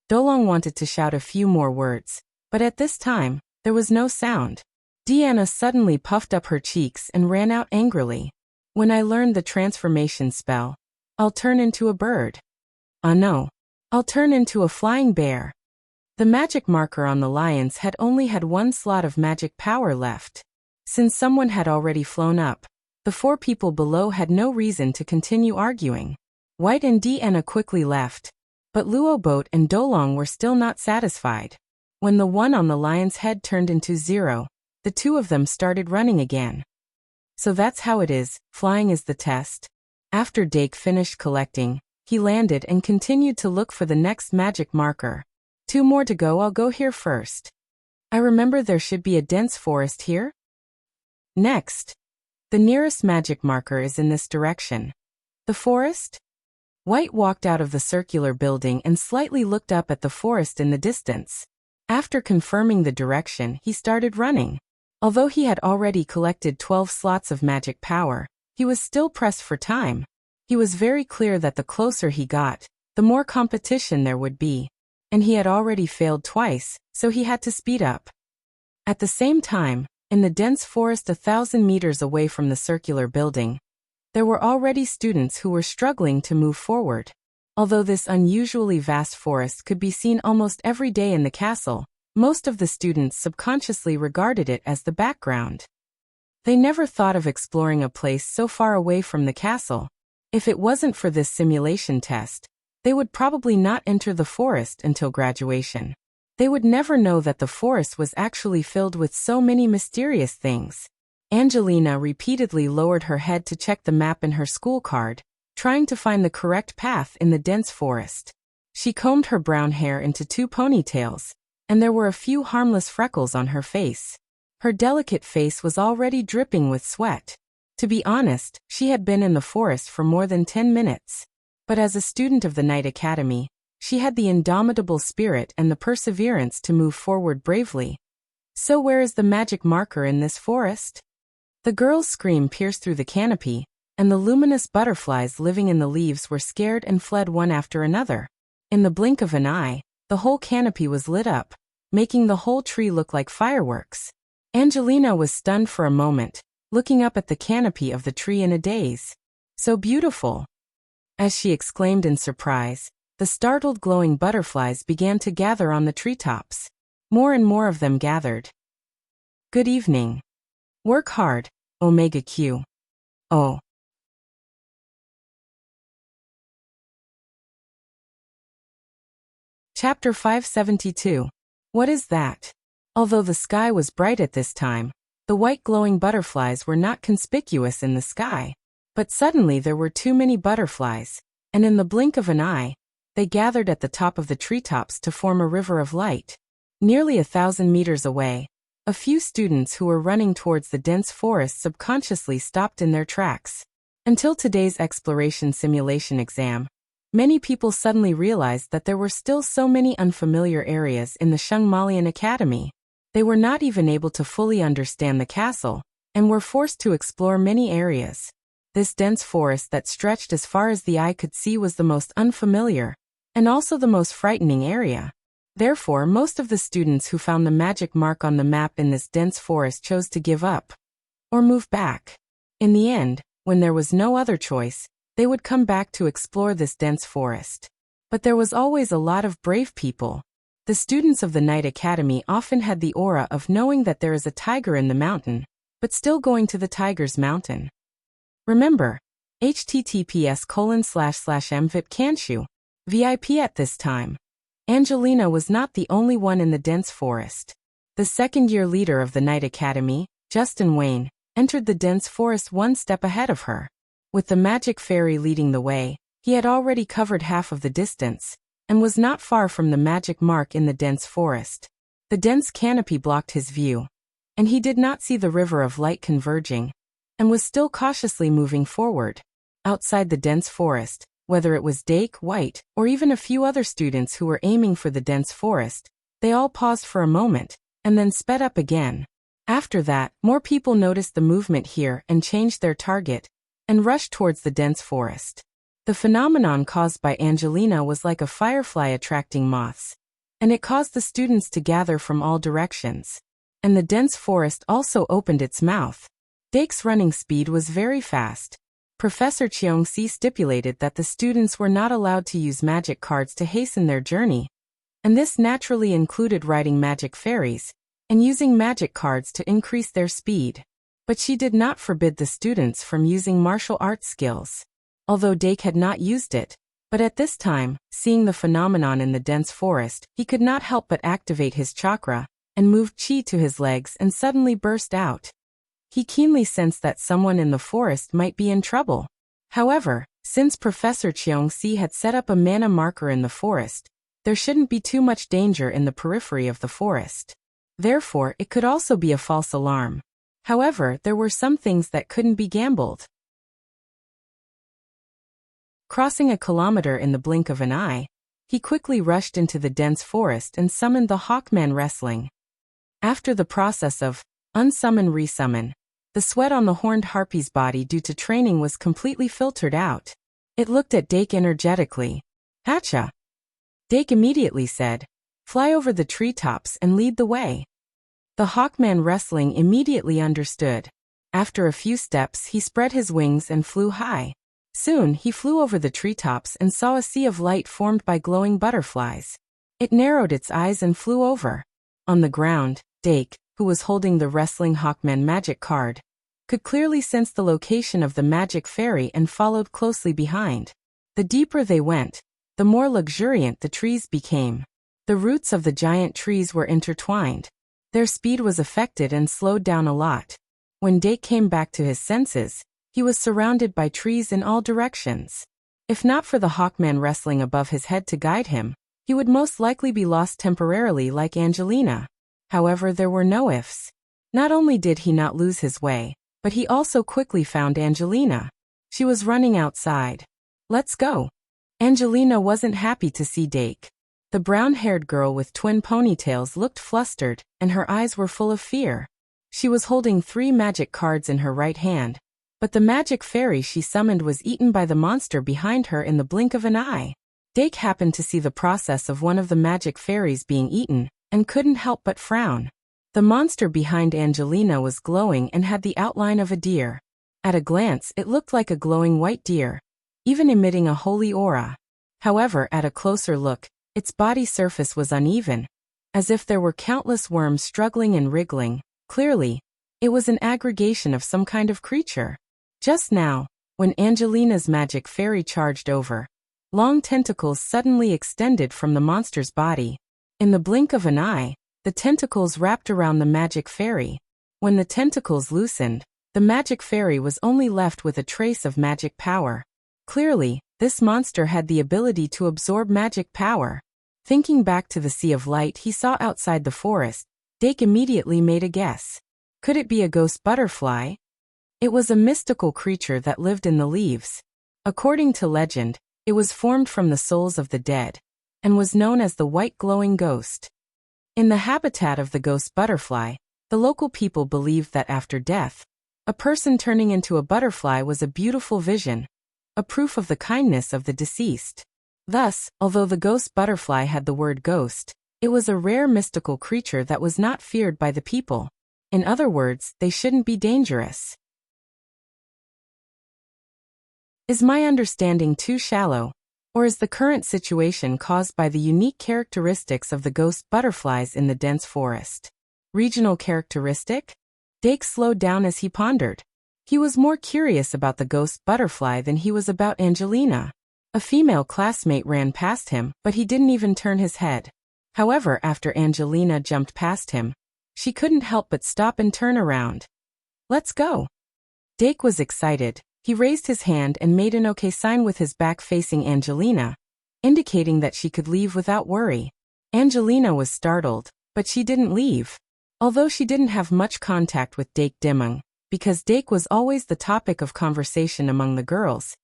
Dolong wanted to shout a few more words, but at this time, there was no sound. Deanna suddenly puffed up her cheeks and ran out angrily. When I learned the transformation spell, I'll turn into a bird. Ah no. I'll turn into a flying bear. The magic marker on the lions had only had one slot of magic power left. Since someone had already flown up, the 4 people below had no reason to continue arguing. White and Deanna quickly left, but Luobot and Dolong were still not satisfied. When the one on the lion's head turned into 0, the 2 of them started running again. So that's how it is, flying is the test. After Dake finished collecting, he landed and continued to look for the next magic marker. 2 more to go, I'll go here first. I remember there should be a dense forest here. Next. The nearest magic marker is in this direction. The forest? White walked out of the circular building and slightly looked up at the forest in the distance. After confirming the direction, he started running. Although he had already collected 12 slots of magic power, he was still pressed for time. He was very clear that the closer he got, the more competition there would be. And he had already failed twice, so he had to speed up. At the same time, in the dense forest 1,000 meters away from the circular building, there were already students who were struggling to move forward. Although this unusually vast forest could be seen almost every day in the castle, most of the students subconsciously regarded it as the background. They never thought of exploring a place so far away from the castle. If it wasn't for this simulation test, they would probably not enter the forest until graduation. They would never know that the forest was actually filled with so many mysterious things. Angelina repeatedly lowered her head to check the map in her school card, trying to find the correct path in the dense forest. She combed her brown hair into 2 ponytails, and there were a few harmless freckles on her face. Her delicate face was already dripping with sweat. To be honest, she had been in the forest for more than 10 minutes. But as a student of the Night Academy, she had the indomitable spirit and the perseverance to move forward bravely. So where is the magic marker in this forest? The girl's scream pierced through the canopy, and the luminous butterflies living in the leaves were scared and fled one after another. In the blink of an eye, the whole canopy was lit up, making the whole tree look like fireworks. Angelina was stunned for a moment, looking up at the canopy of the tree in a daze. So beautiful! As she exclaimed in surprise, the startled glowing butterflies began to gather on the treetops. More and more of them gathered. Good evening. Work hard, Omega Q. Oh. Chapter 572. What is that? Although the sky was bright at this time, the white glowing butterflies were not conspicuous in the sky. But suddenly there were too many butterflies, and in the blink of an eye, they gathered at the top of the treetops to form a river of light. Nearly 1,000 meters away, a few students who were running towards the dense forest subconsciously stopped in their tracks. Until today's exploration simulation exam, many people suddenly realized that there were still so many unfamiliar areas in the Shungmalian Academy. They were not even able to fully understand the castle, and were forced to explore many areas. This dense forest that stretched as far as the eye could see was the most unfamiliar, and also the most frightening area. Therefore, most of the students who found the magic mark on the map in this dense forest chose to give up, or move back. In the end, when there was no other choice, they would come back to explore this dense forest. But there was always a lot of brave people. The students of the Night Academy often had the aura of knowing that there is a tiger in the mountain, but still going to the tiger's mountain. Remember, https://mvipcanshu. VIP at this time. Angelina was not the only one in the dense forest. The second-year leader of the Night Academy, Justin Wayne, entered the dense forest one step ahead of her. With the magic fairy leading the way, he had already covered half of the distance, and was not far from the magic mark in the dense forest. The dense canopy blocked his view, and he did not see the river of light converging, and was still cautiously moving forward. Outside the dense forest, whether it was Dake, White, or even a few other students who were aiming for the dense forest, they all paused for a moment, and then sped up again. After that, more people noticed the movement here and changed their target, and rushed towards the dense forest. The phenomenon caused by Angelina was like a firefly attracting moths, and it caused the students to gather from all directions. And the dense forest also opened its mouth. Dake's running speed was very fast. Professor Cheong-si stipulated that the students were not allowed to use magic cards to hasten their journey, and this naturally included riding magic fairies and using magic cards to increase their speed. But she did not forbid the students from using martial arts skills. Although Dake had not used it, but at this time, seeing the phenomenon in the dense forest, he could not help but activate his chakra and moved chi to his legs and suddenly burst out. He keenly sensed that someone in the forest might be in trouble. However, since Professor Cheong-si had set up a mana marker in the forest, there shouldn't be too much danger in the periphery of the forest. Therefore, it could also be a false alarm. However, there were some things that couldn't be gambled. Crossing a kilometer in the blink of an eye, he quickly rushed into the dense forest and summoned the Hawkman wrestling. After the process of unsummon-resummon, the sweat on the horned harpy's body due to training was completely filtered out. It looked at Dake energetically. "Hacha!" Dake immediately said, "Fly over the treetops and lead the way." The Hawkman wrestling immediately understood. After a few steps, he spread his wings and flew high. Soon, he flew over the treetops and saw a sea of light formed by glowing butterflies. It narrowed its eyes and flew over. On the ground, Dake, who was holding the wrestling Hawkman magic card, could clearly sense the location of the magic fairy and followed closely behind. The deeper they went, the more luxuriant the trees became. The roots of the giant trees were intertwined. Their speed was affected and slowed down a lot. When Dake came back to his senses, he was surrounded by trees in all directions. If not for the Hawkman wrestling above his head to guide him, he would most likely be lost temporarily like Angelina. However, there were no ifs. Not only did he not lose his way, but he also quickly found Angelina. She was running outside. "Let's go." Angelina wasn't happy to see Dake. The brown-haired girl with twin ponytails looked flustered, and her eyes were full of fear. She was holding 3 magic cards in her right hand, but the magic fairy she summoned was eaten by the monster behind her in the blink of an eye. Dake happened to see the process of one of the magic fairies being eaten, and couldn't help but frown. The monster behind Angelina was glowing and had the outline of a deer. At a glance, it looked like a glowing white deer, even emitting a holy aura. However, at a closer look, its body surface was uneven, as if there were countless worms struggling and wriggling. Clearly, it was an aggregation of some kind of creature. Just now, when Angelina's magic fairy charged over, long tentacles suddenly extended from the monster's body. In the blink of an eye, the tentacles wrapped around the magic fairy. When the tentacles loosened, the magic fairy was only left with a trace of magic power. Clearly, this monster had the ability to absorb magic power. Thinking back to the sea of light he saw outside the forest, Dake immediately made a guess. Could it be a ghost butterfly? It was a mystical creature that lived in the leaves. According to legend, it was formed from the souls of the dead, and was known as the white glowing ghost. In the habitat of the ghost butterfly, the local people believed that after death, a person turning into a butterfly was a beautiful vision, a proof of the kindness of the deceased. Thus, although the ghost butterfly had the word ghost, it was a rare mystical creature that was not feared by the people. In other words, they shouldn't be dangerous. Is my understanding too shallow, or is the current situation caused by the unique characteristics of the ghost butterflies in the dense forest? Regional characteristic? Dake slowed down as he pondered. He was more curious about the ghost butterfly than he was about Angelina. A female classmate ran past him, but he didn't even turn his head. However, after Angelina jumped past him, she couldn't help but stop and turn around. "Let's go." Dake was excited. He raised his hand and made an okay sign with his back facing Angelina, indicating that she could leave without worry. Angelina was startled, but she didn't leave. Although she didn't have much contact with Dake Dimung, because Dake was always the topic of conversation among the girls,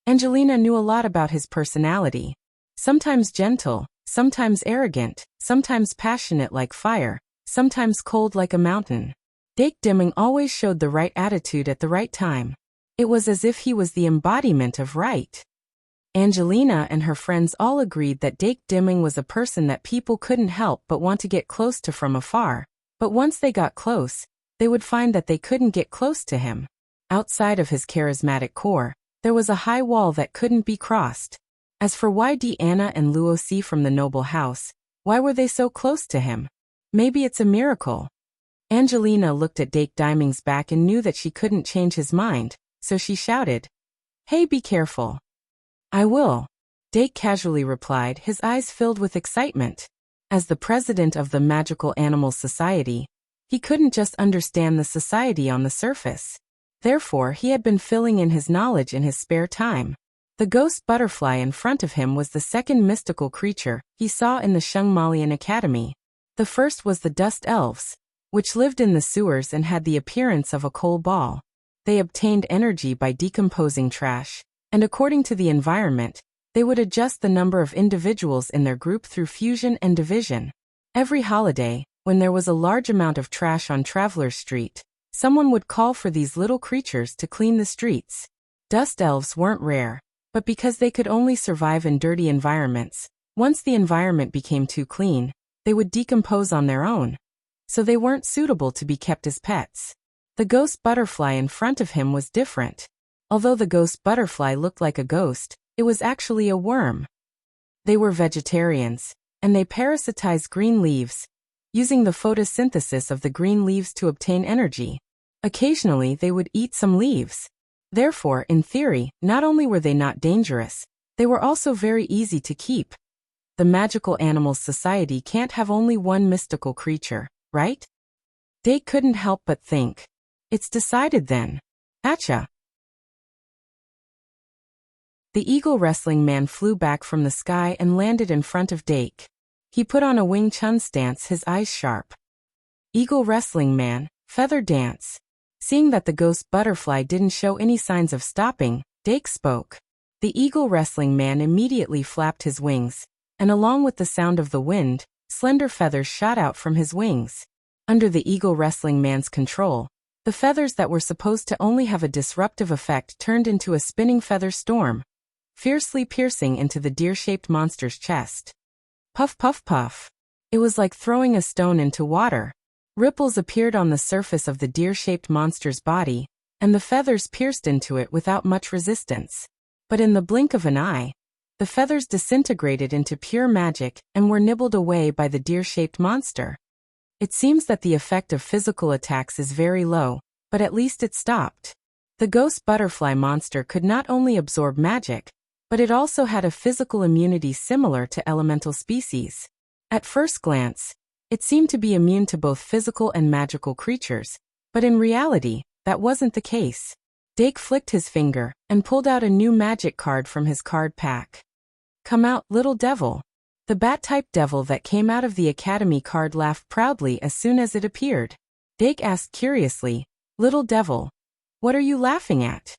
Angelina knew a lot about his personality. Sometimes gentle, sometimes arrogant, sometimes passionate like fire, sometimes cold like a mountain. Dake Dimung always showed the right attitude at the right time. It was as if he was the embodiment of right. Angelina and her friends all agreed that Dake Dimung was a person that people couldn't help but want to get close to from afar, but once they got close, they would find that they couldn't get close to him. Outside of his charismatic core, There was a high wall that couldn't be crossed. As for why Anna and Luosi from the noble house, why were they so close to him? Maybe it's a miracle. Angelina looked at Dake Diming's back and knew that she couldn't change his mind, so she shouted, "Hey, be careful." "I will," Dake casually replied, his eyes filled with excitement. As the president of the Magical Animals Society, he couldn't just understand the society on the surface. Therefore, he had been filling in his knowledge in his spare time. The ghost butterfly in front of him was the second mystical creature he saw in the Shengmalian Academy. The first was the dust elves, which lived in the sewers and had the appearance of a coal ball. They obtained energy by decomposing trash, and according to the environment, they would adjust the number of individuals in their group through fusion and division. Every holiday, when there was a large amount of trash on Traveler's Street, someone would call for these little creatures to clean the streets. Dust elves weren't rare, but because they could only survive in dirty environments, once the environment became too clean, they would decompose on their own. So they weren't suitable to be kept as pets. The ghost butterfly in front of him was different. Although the ghost butterfly looked like a ghost, it was actually a worm. They were vegetarians, and they parasitized green leaves, using the photosynthesis of the green leaves to obtain energy. Occasionally they would eat some leaves. Therefore, in theory, not only were they not dangerous, they were also very easy to keep. The Magical Animals Society can't have only one mystical creature, right? Dake couldn't help but think. It's decided then. Acha. The eagle wrestling man flew back from the sky and landed in front of Dake. He put on a Wing Chun stance, his eyes sharp. Eagle wrestling man, feather dance. Seeing that the ghost butterfly didn't show any signs of stopping, Dake spoke. The eagle wrestling man immediately flapped his wings, and along with the sound of the wind, slender feathers shot out from his wings. Under the eagle wrestling man's control, the feathers that were supposed to only have a disruptive effect turned into a spinning feather storm, fiercely piercing into the deer-shaped monster's chest. Puff, puff, puff. It was like throwing a stone into water. Ripples appeared on the surface of the deer-shaped monster's body, and the feathers pierced into it without much resistance. But in the blink of an eye, the feathers disintegrated into pure magic and were nibbled away by the deer-shaped monster. It seems that the effect of physical attacks is very low, but at least it stopped. The ghost butterfly monster could not only absorb magic, but it also had a physical immunity similar to elemental species. At first glance, it seemed to be immune to both physical and magical creatures, but in reality, that wasn't the case. Dake flicked his finger and pulled out a new magic card from his card pack. "Come out, little devil." The bat-type devil that came out of the Academy card laughed proudly as soon as it appeared. Dake asked curiously, "Little devil, what are you laughing at?"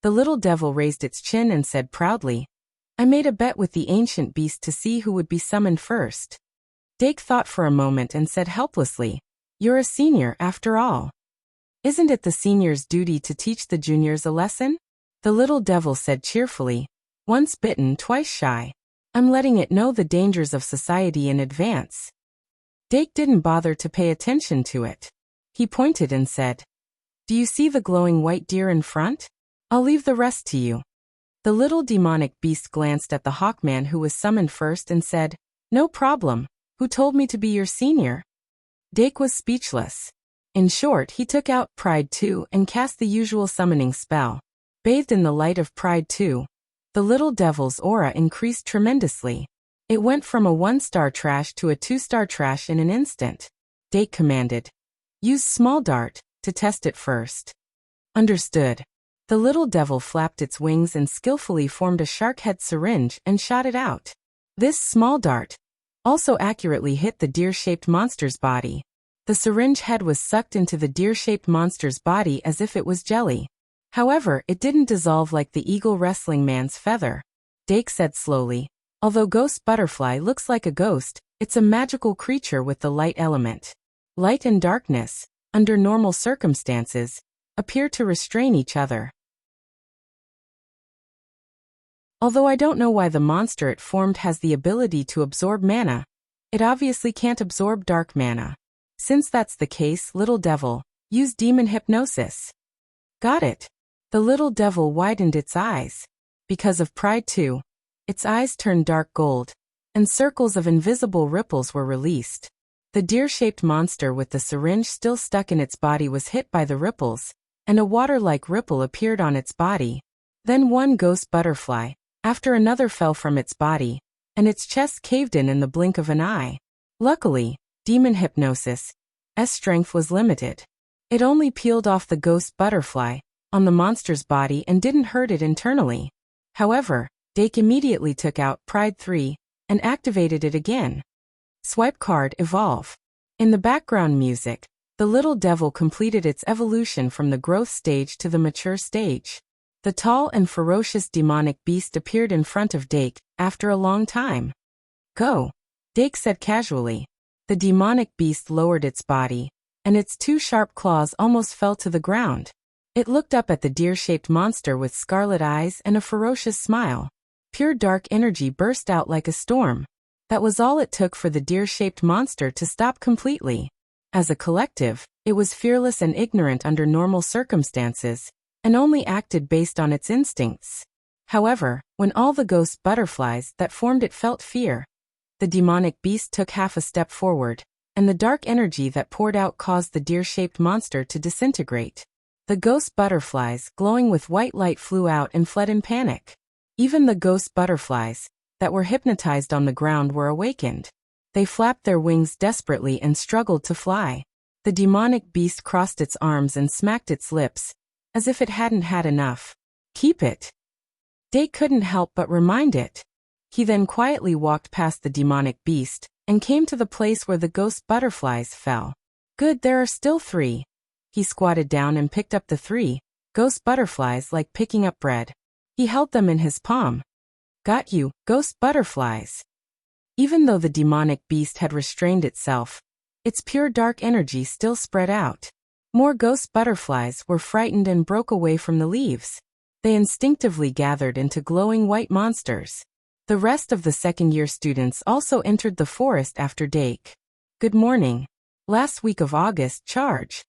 The little devil raised its chin and said proudly, "I made a bet with the ancient beast to see who would be summoned first." Dake thought for a moment and said helplessly, "You're a senior after all. Isn't it the senior's duty to teach the juniors a lesson?" The little devil said cheerfully, "Once bitten, twice shy. I'm letting it know the dangers of society in advance." Dake didn't bother to pay attention to it. He pointed and said, "Do you see the glowing white deer in front? I'll leave the rest to you." The little demonic beast glanced at the hawkman who was summoned first and said, "No problem. Who told me to be your senior?" Dake was speechless. In short, he took out Pride 2 and cast the usual summoning spell. Bathed in the light of Pride 2, the little devil's aura increased tremendously. It went from a 1-star trash to a 2-star trash in an instant. Dake commanded, "Use small dart to test it first." Understood. The little devil flapped its wings and skillfully formed a shark-head syringe and shot it out. This small dart also accurately hit the deer-shaped monster's body. The syringe head was sucked into the deer-shaped monster's body as if it was jelly. However, it didn't dissolve like the eagle wrestling man's feather. Dake said slowly, "Although Ghost Butterfly looks like a ghost, it's a magical creature with the light element. Light and darkness, under normal circumstances, appear to restrain each other. Although I don't know why the monster it formed has the ability to absorb mana, it obviously can't absorb dark mana. Since that's the case, little devil, use demon hypnosis." "Got it." The little devil widened its eyes. Because of pride too. Its eyes turned dark gold, and circles of invisible ripples were released. The deer-shaped monster with the syringe still stuck in its body was hit by the ripples, and a water-like ripple appeared on its body. Then one ghost butterfly, after another, fell from its body, and its chest caved in the blink of an eye. Luckily, demon hypnosis' strength was limited. It only peeled off the ghost butterfly on the monster's body and didn't hurt it internally. However, Dake immediately took out Pride 3 and activated it again. Swipe card evolve. In the background music, the little devil completed its evolution from the growth stage to the mature stage. The tall and ferocious demonic beast appeared in front of Dake after a long time. Go, Dake said casually. The demonic beast lowered its body, and its two sharp claws almost fell to the ground. It looked up at the deer-shaped monster with scarlet eyes and a ferocious smile. Pure dark energy burst out like a storm. That was all it took for the deer-shaped monster to stop completely. As a collective, it was fearless and ignorant under normal circumstances, and only acted based on its instincts. However, when all the ghost butterflies that formed it felt fear, the demonic beast took half a step forward, and the dark energy that poured out caused the deer-shaped monster to disintegrate. The ghost butterflies, glowing with white light, flew out and fled in panic. Even the ghost butterflies that were hypnotized on the ground were awakened. They flapped their wings desperately and struggled to fly. The demonic beast crossed its arms and smacked its lips, as if it hadn't had enough. Keep it. Dake couldn't help but remind it. He then quietly walked past the demonic beast and came to the place where the ghost butterflies fell. Good, there are still 3. He squatted down and picked up the 3 ghost butterflies like picking up bread. He held them in his palm. Got you, ghost butterflies. Even though the demonic beast had restrained itself, its pure dark energy still spread out. More ghost butterflies were frightened and broke away from the leaves. They instinctively gathered into glowing white monsters. The rest of the second-year students also entered the forest after Dake. Good morning. Last week of August, charge.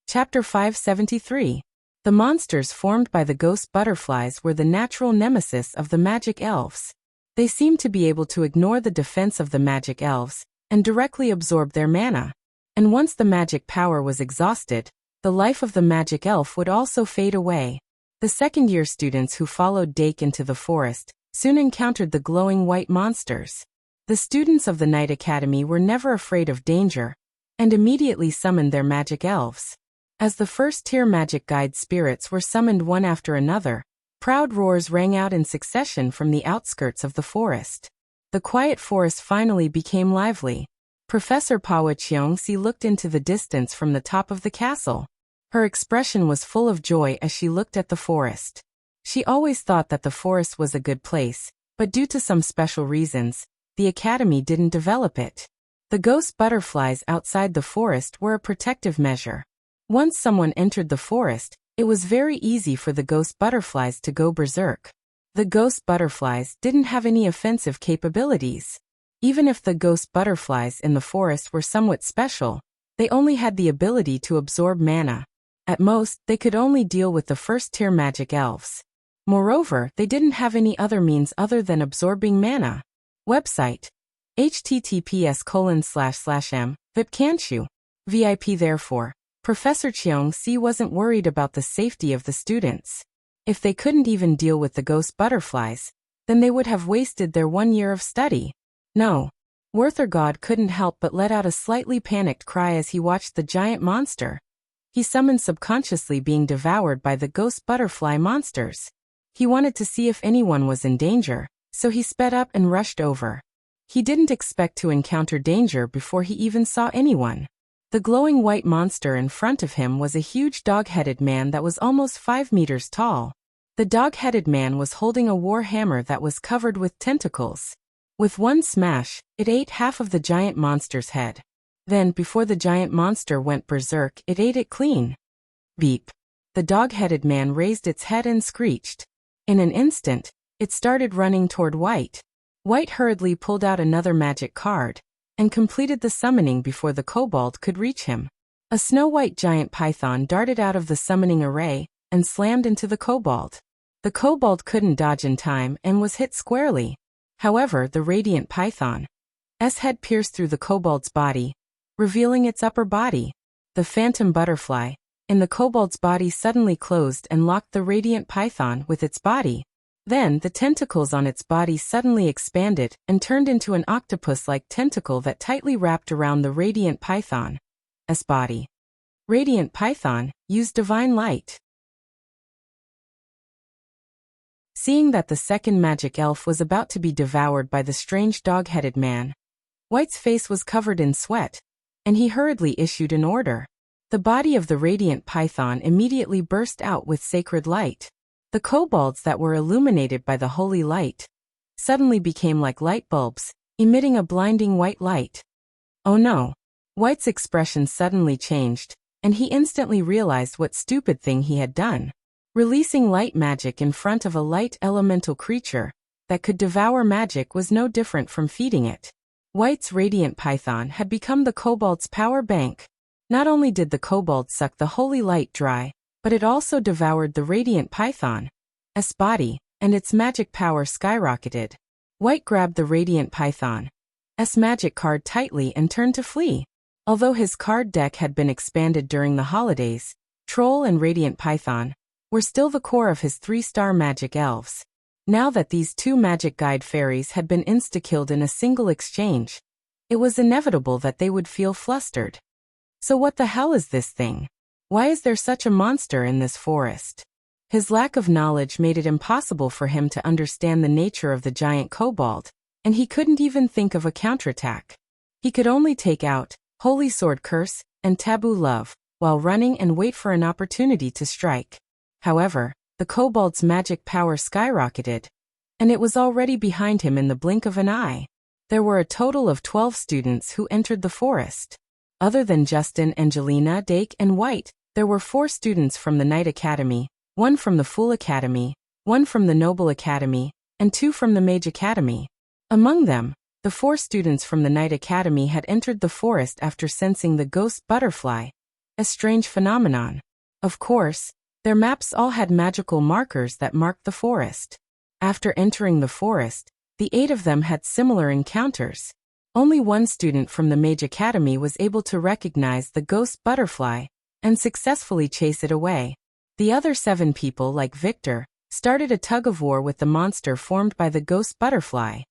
Chapter 573. The monsters formed by the ghost butterflies were the natural nemesis of the magic elves. They seemed to be able to ignore the defense of the magic elves and directly absorb their mana. And once the magic power was exhausted, the life of the magic elf would also fade away. The second-year students who followed Dake into the forest soon encountered the glowing white monsters. The students of the Night Academy were never afraid of danger and immediately summoned their magic elves. As the first-tier magic guide spirits were summoned one after another, proud roars rang out in succession from the outskirts of the forest. The quiet forest finally became lively. Professor Pawa Cheongsi looked into the distance from the top of the castle. Her expression was full of joy as she looked at the forest. She always thought that the forest was a good place, but due to some special reasons, the academy didn't develop it. The ghost butterflies outside the forest were a protective measure. Once someone entered the forest, it was very easy for the ghost butterflies to go berserk. The ghost butterflies didn't have any offensive capabilities. Even if the ghost butterflies in the forest were somewhat special, they only had the ability to absorb mana. At most, they could only deal with the first-tier magic elves. Moreover, they didn't have any other means other than absorbing mana. Website: https://m. VIP can't you? VIP. Therefore, Professor Cheongsi wasn't worried about the safety of the students. If they couldn't even deal with the ghost butterflies, then they would have wasted their 1 year of study. No. Werthergod couldn't help but let out a slightly panicked cry as he watched the giant monster. He summoned subconsciously being devoured by the ghost butterfly monsters. He wanted to see if anyone was in danger, so he sped up and rushed over. He didn't expect to encounter danger before he even saw anyone. The glowing white monster in front of him was a huge dog-headed man that was almost 5 meters tall. The dog-headed man was holding a war hammer that was covered with tentacles. With one smash, it ate half of the giant monster's head. Then, before the giant monster went berserk, it ate it clean. Beep. The dog-headed man raised its head and screeched. In an instant, it started running toward White. White hurriedly pulled out another magic card. and completed the summoning before the kobold could reach him. A snow-white giant python darted out of the summoning array and slammed into the kobold. The kobold couldn't dodge in time and was hit squarely. However, the radiant python's head pierced through the kobold's body, revealing its upper body. The phantom butterfly in the kobold's body suddenly closed and locked the radiant python with its body. Then, the tentacles on its body suddenly expanded and turned into an octopus-like tentacle that tightly wrapped around the radiant python's body. Radiant python used divine light. Seeing that the second magic elf was about to be devoured by the strange dog-headed man, White's face was covered in sweat, and he hurriedly issued an order. The body of the radiant python immediately burst out with sacred light. The kobolds that were illuminated by the holy light suddenly became like light bulbs, emitting a blinding white light. Oh no! White's expression suddenly changed, and he instantly realized what stupid thing he had done. Releasing light magic in front of a light elemental creature that could devour magic was no different from feeding it. White's radiant python had become the kobold's power bank. Not only did the kobold suck the holy light dry, but it also devoured the radiant python's body, and its magic power skyrocketed. White grabbed the radiant python's magic card tightly and turned to flee. Although his card deck had been expanded during the holidays, Troll and Radiant Python were still the core of his 3-star magic elves. Now that these two magic guide fairies had been insta-killed in a single exchange, it was inevitable that they would feel flustered. So what the hell is this thing? Why is there such a monster in this forest? His lack of knowledge made it impossible for him to understand the nature of the giant kobold, and he couldn't even think of a counterattack. He could only take out Holy Sword Curse and Taboo Love while running and wait for an opportunity to strike. However, the kobold's magic power skyrocketed, and it was already behind him in the blink of an eye. There were a total of 12 students who entered the forest. Other than Justin, Angelina, Dake, and White, there were 4 students from the Knight Academy, 1 from the Fool Academy, 1 from the Noble Academy, and 2 from the Mage Academy. Among them, the 4 students from the Knight Academy had entered the forest after sensing the ghost butterfly, a strange phenomenon. Of course, their maps all had magical markers that marked the forest. After entering the forest, the 8 of them had similar encounters. Only 1 student from the Mage Academy was able to recognize the ghost butterfly and successfully chase it away. The other 7 people, like Victor, started a tug-of-war with the monster formed by the ghost butterfly.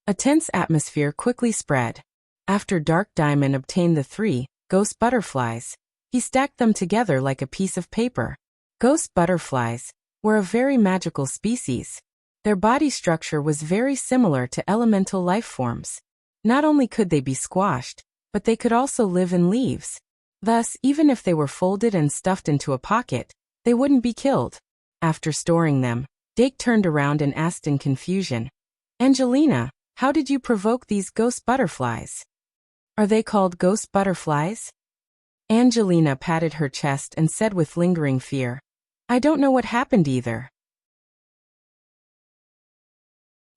A tense atmosphere quickly spread. After Dark Diamond obtained the 3 ghost butterflies, he stacked them together like a piece of paper. Ghost butterflies were a very magical species. Their body structure was very similar to elemental life forms. Not only could they be squashed, but they could also live in leaves. Thus, even if they were folded and stuffed into a pocket, they wouldn't be killed. After storing them, Dake turned around and asked in confusion, "Angelina, how did you provoke these ghost butterflies? Are they called ghost butterflies?" Angelina patted her chest and said with lingering fear, "I don't know what happened either.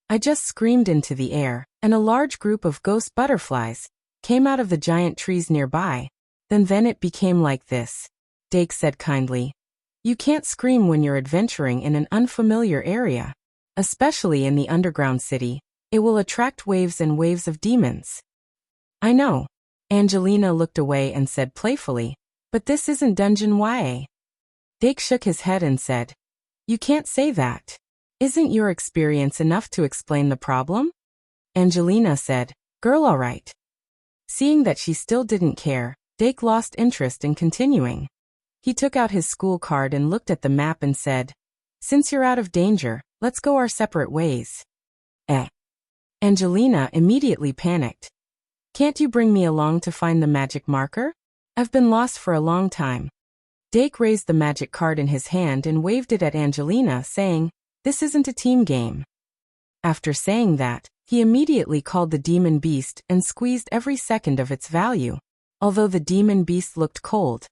I just screamed into the air, and a large group of ghost butterflies came out of the giant trees nearby. Then it became like this." Dake said kindly, "You can't scream when you're adventuring in an unfamiliar area. Especially in the underground city, it will attract waves and waves of demons." "I know." Angelina looked away and said playfully, "But this isn't Dungeon YA." Dake shook his head and said, "You can't say that. Isn't your experience enough to explain the problem?" Angelina said, "Girl, all right." Seeing that she still didn't care, Dake lost interest in continuing. He took out his school card and looked at the map and said, "Since you're out of danger, let's go our separate ways." Angelina immediately panicked. "Can't you bring me along to find the magic marker? I've been lost for a long time." Dake raised the magic card in his hand and waved it at Angelina, saying, "This isn't a team game." After saying that, he immediately called the demon beast and squeezed every second of its value. Although the demon beast looked cold,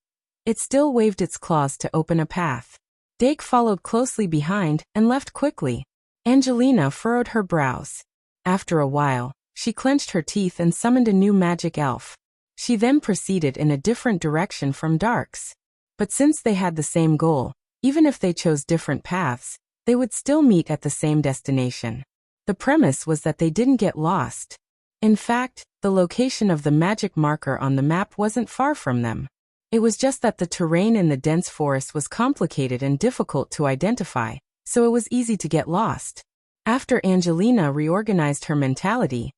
it still waved its claws to open a path. Dake followed closely behind and left quickly. Angelina furrowed her brows. After a while, She clenched her teeth and summoned a new magic elf. She then proceeded in a different direction from Dark's. But since they had the same goal, even if they chose different paths, they would still meet at the same destination. The premise was that they didn't get lost. In fact, the location of the magic marker on the map wasn't far from them. It was just that the terrain in the dense forest was complicated and difficult to identify, so it was easy to get lost. After Angelina reorganized her mentality,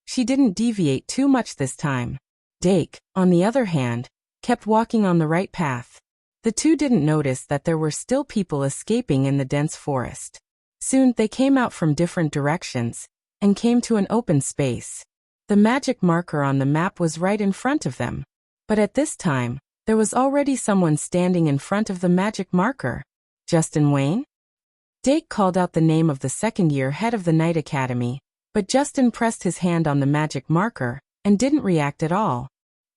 she didn't deviate too much this time. Dake, on the other hand, kept walking on the right path. The two didn't notice that there were still people escaping in the dense forest. Soon they came out from different directions and came to an open space. The magic marker on the map was right in front of them. But at this time, there was already someone standing in front of the magic marker. Justin Wayne? Dake called out the name of the second-year head of the Night Academy, but Justin pressed his hand on the magic marker and didn't react at all.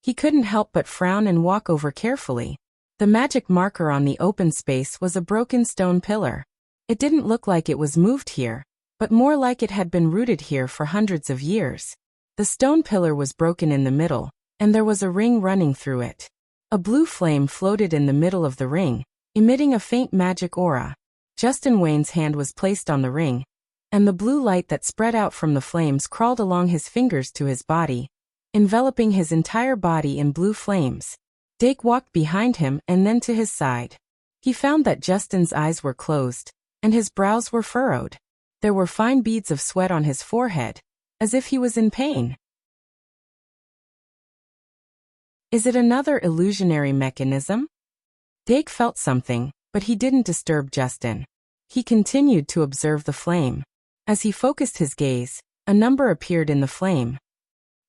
He couldn't help but frown and walk over carefully. The magic marker on the open space was a broken stone pillar. It didn't look like it was moved here, but more like it had been rooted here for hundreds of years. The stone pillar was broken in the middle, and there was a ring running through it. A blue flame floated in the middle of the ring, emitting a faint magic aura. Justin Wayne's hand was placed on the ring, and the blue light that spread out from the flames crawled along his fingers to his body, enveloping his entire body in blue flames. Dake walked behind him and then to his side. He found that Justin's eyes were closed, and his brows were furrowed. There were fine beads of sweat on his forehead, as if he was in pain. Is it another illusionary mechanism? Dake felt something, but he didn't disturb Justin. He continued to observe the flame. As he focused his gaze, a number appeared in the flame.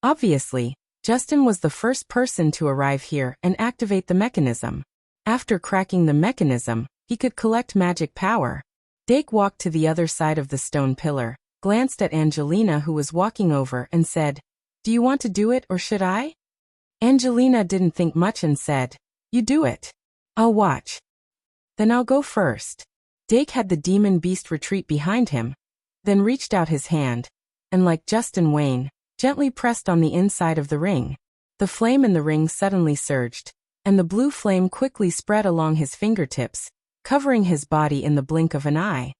Obviously, Justin was the first person to arrive here and activate the mechanism. After cracking the mechanism, he could collect magic power. Dake walked to the other side of the stone pillar, glanced at Angelina who was walking over and said, "Do you want to do it or should I?" Angelina didn't think much and said, "You do it. I'll watch." "Then I'll go first." Dake had the demon beast retreat behind him, then reached out his hand, and like Justin Wayne, gently pressed on the inside of the ring. The flame in the ring suddenly surged, and the blue flame quickly spread along his fingertips, covering his body in the blink of an eye.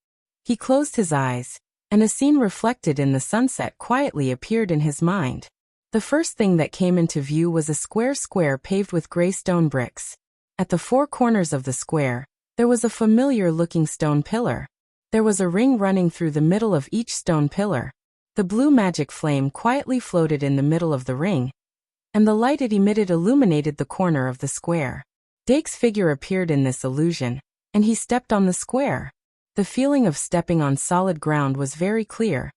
He closed his eyes, and a scene reflected in the sunset quietly appeared in his mind. The first thing that came into view was a square paved with gray stone bricks. At the four corners of the square, there was a familiar-looking stone pillar. There was a ring running through the middle of each stone pillar. The blue magic flame quietly floated in the middle of the ring, and the light it emitted illuminated the corner of the square. Dake's figure appeared in this illusion, and he stepped on the square. The feeling of stepping on solid ground was very clear,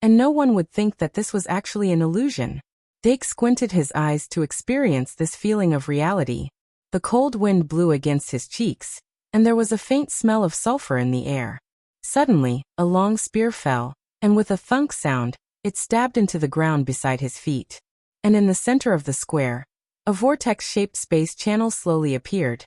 and no one would think that this was actually an illusion. Dake squinted his eyes to experience this feeling of reality. The cold wind blew against his cheeks, and there was a faint smell of sulfur in the air. Suddenly, a long spear fell, and with a thunk sound, it stabbed into the ground beside his feet. And in the center of the square, a vortex-shaped space channel slowly appeared,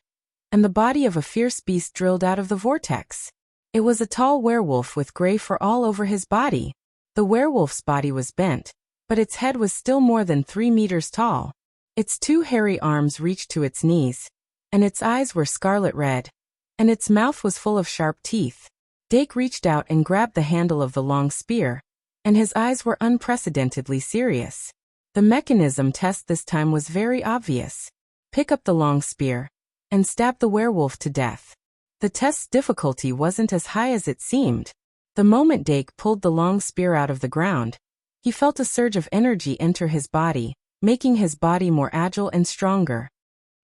and the body of a fierce beast drilled out of the vortex. It was a tall werewolf with gray fur all over his body. The werewolf's body was bent, but its head was still more than 3 meters tall. Its two hairy arms reached to its knees, and its eyes were scarlet red, and its mouth was full of sharp teeth. Dake reached out and grabbed the handle of the long spear, and his eyes were unprecedentedly serious. The mechanism test this time was very obvious. Pick up the long spear, and stab the werewolf to death. The test's difficulty wasn't as high as it seemed. The moment Dake pulled the long spear out of the ground, he felt a surge of energy enter his body, making his body more agile and stronger.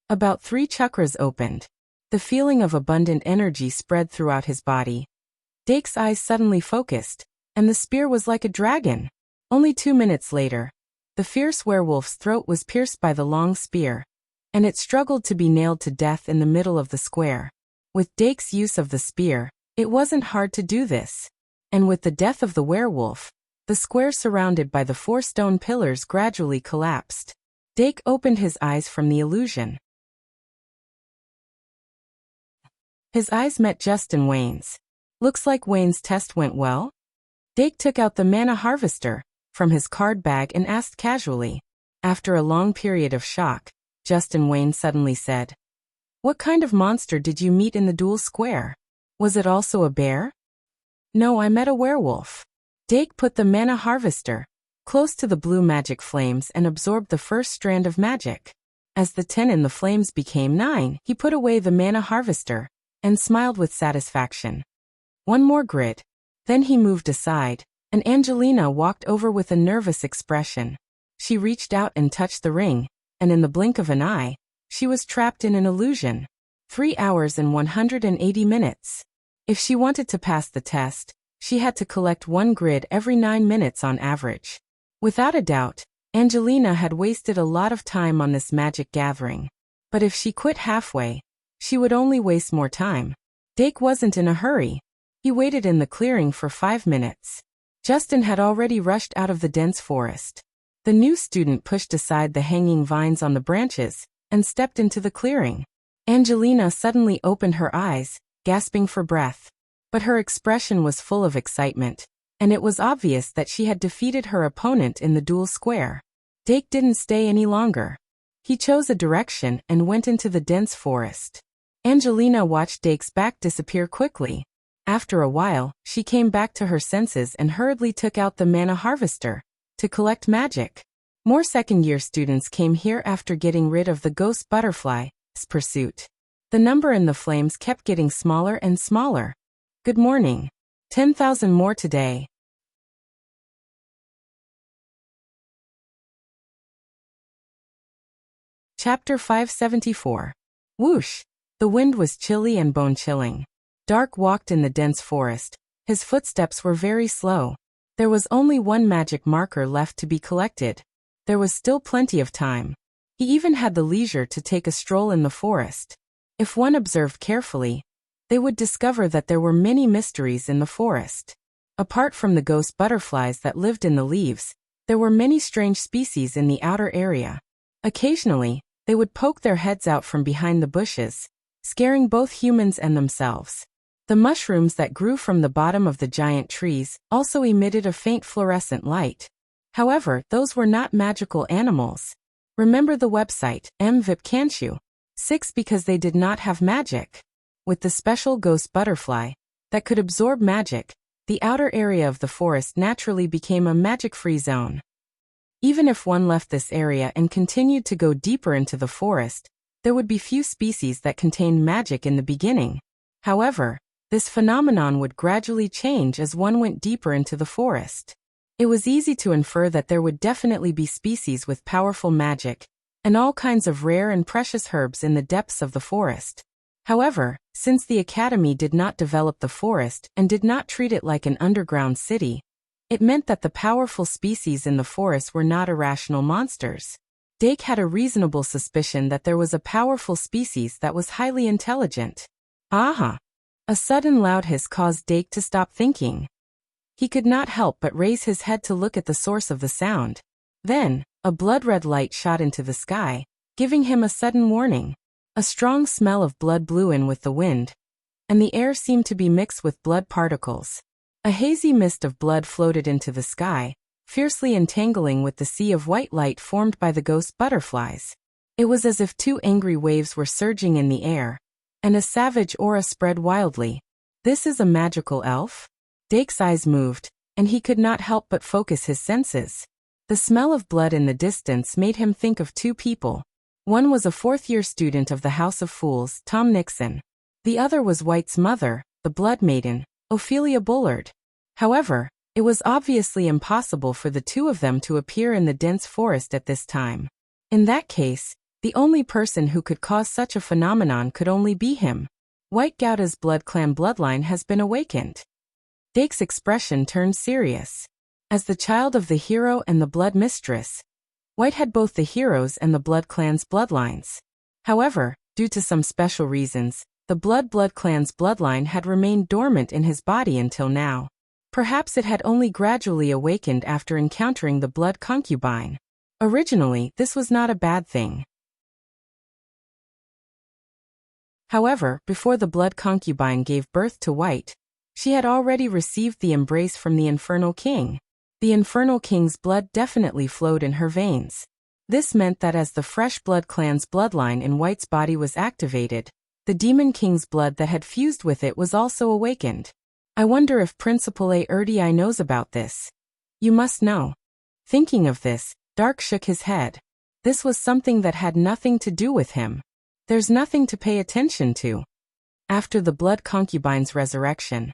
About 3 chakras opened. The feeling of abundant energy spread throughout his body. Dake's eyes suddenly focused, and the spear was like a dragon. Only 2 minutes later, the fierce werewolf's throat was pierced by the long spear, and it struggled to be nailed to death in the middle of the square. With Dake's use of the spear, it wasn't hard to do this. And with the death of the werewolf, the square surrounded by the 4 stone pillars gradually collapsed. Dake opened his eyes from the illusion. His eyes met Justin Wayne's. "Looks like Wayne's test went well." Dake took out the mana harvester, from his card bag and asked casually. After a long period of shock, Justin Wayne suddenly said, "What kind of monster did you meet in the duel square? Was it also a bear?" "No, I met a werewolf." Dake put the mana harvester close to the blue magic flames and absorbed the first strand of magic. As the 10 in the flames became 9, he put away the mana harvester and smiled with satisfaction. One more grid. Then he moved aside, and Angelina walked over with a nervous expression. She reached out and touched the ring, and in the blink of an eye, she was trapped in an illusion. 3 hours and 180 minutes. If she wanted to pass the test, she had to collect 1 grid every 9 minutes on average. Without a doubt, Angelina had wasted a lot of time on this magic gathering. But if she quit halfway, she would only waste more time. Dake wasn't in a hurry. He waited in the clearing for 5 minutes. Justin had already rushed out of the dense forest. The new student pushed aside the hanging vines on the branches and stepped into the clearing. Angelina suddenly opened her eyes, gasping for breath. But her expression was full of excitement, and it was obvious that she had defeated her opponent in the duel square. Dake didn't stay any longer. He chose a direction and went into the dense forest. Angelina watched Dake's back disappear quickly. After a while, she came back to her senses and hurriedly took out the mana harvester to collect magic. More second-year students came here after getting rid of the ghost butterfly's pursuit. The number in the flames kept getting smaller and smaller. Good morning. 10,000 more today. Chapter 574. Whoosh! The wind was chilly and bone-chilling. Dark walked in the dense forest. His footsteps were very slow. There was only 1 magic marker left to be collected. There was still plenty of time. He even had the leisure to take a stroll in the forest. If one observed carefully, they would discover that there were many mysteries in the forest. Apart from the ghost butterflies that lived in the leaves, there were many strange species in the outer area. Occasionally, they would poke their heads out from behind the bushes, scaring both humans and themselves. The mushrooms that grew from the bottom of the giant trees also emitted a faint fluorescent light. However, those were not magical animals. Remember the website, MVIP can't you? 6 because they did not have magic. With the special ghost butterfly that could absorb magic, the outer area of the forest naturally became a magic-free zone. Even if one left this area and continued to go deeper into the forest, there would be few species that contained magic in the beginning. However, this phenomenon would gradually change as one went deeper into the forest. It was easy to infer that there would definitely be species with powerful magic, and all kinds of rare and precious herbs in the depths of the forest. However, since the Academy did not develop the forest and did not treat it like an underground city, it meant that the powerful species in the forest were not irrational monsters. Dake had a reasonable suspicion that there was a powerful species that was highly intelligent. Aha! A sudden loud hiss caused Dake to stop thinking. He could not help but raise his head to look at the source of the sound. Then, a blood-red light shot into the sky, giving him a sudden warning. A strong smell of blood blew in with the wind, and the air seemed to be mixed with blood particles. A hazy mist of blood floated into the sky, fiercely entangling with the sea of white light formed by the ghost butterflies. It was as if 2 angry waves were surging in the air, and a savage aura spread wildly. This is a magical elf? Dake's eyes moved, and he could not help but focus his senses. The smell of blood in the distance made him think of 2 people. One was a 4th-year student of the House of Fools, Tom Nixon. The other was White's mother, the Blood Maiden, Ophelia Bullard. However, it was obviously impossible for the 2 of them to appear in the dense forest at this time. In that case, the only person who could cause such a phenomenon could only be him. White Gauda's blood clan bloodline has been awakened. Dake's expression turned serious. As the child of the hero and the blood mistress, White had both the hero's and the blood clan's bloodlines. However, due to some special reasons, the blood clan's bloodline had remained dormant in his body until now. Perhaps it had only gradually awakened after encountering the blood concubine. Originally, this was not a bad thing. However, before the blood concubine gave birth to White, she had already received the embrace from the Infernal King. The Infernal King's blood definitely flowed in her veins. This meant that as the Fresh Blood clan's bloodline in White's body was activated, the Demon King's blood that had fused with it was also awakened. I wonder if Principal Erdii knows about this. You must know. Thinking of this, Dark shook his head. This was something that had nothing to do with him. There's nothing to pay attention to. After the Blood Concubine's resurrection,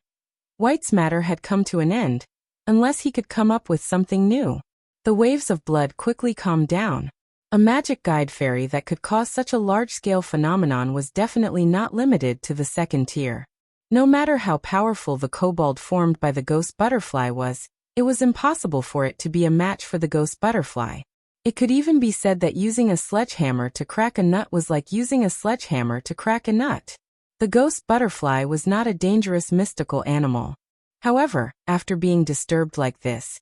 White's matter had come to an end, unless he could come up with something new. The waves of blood quickly calmed down. A magic guide fairy that could cause such a large-scale phenomenon was definitely not limited to the second tier. No matter how powerful the kobold formed by the ghost butterfly was, it was impossible for it to be a match for the ghost butterfly. It could even be said that using a sledgehammer to crack a nut was like using a sledgehammer to crack a nut. The ghost butterfly was not a dangerous mystical animal. However, after being disturbed like this,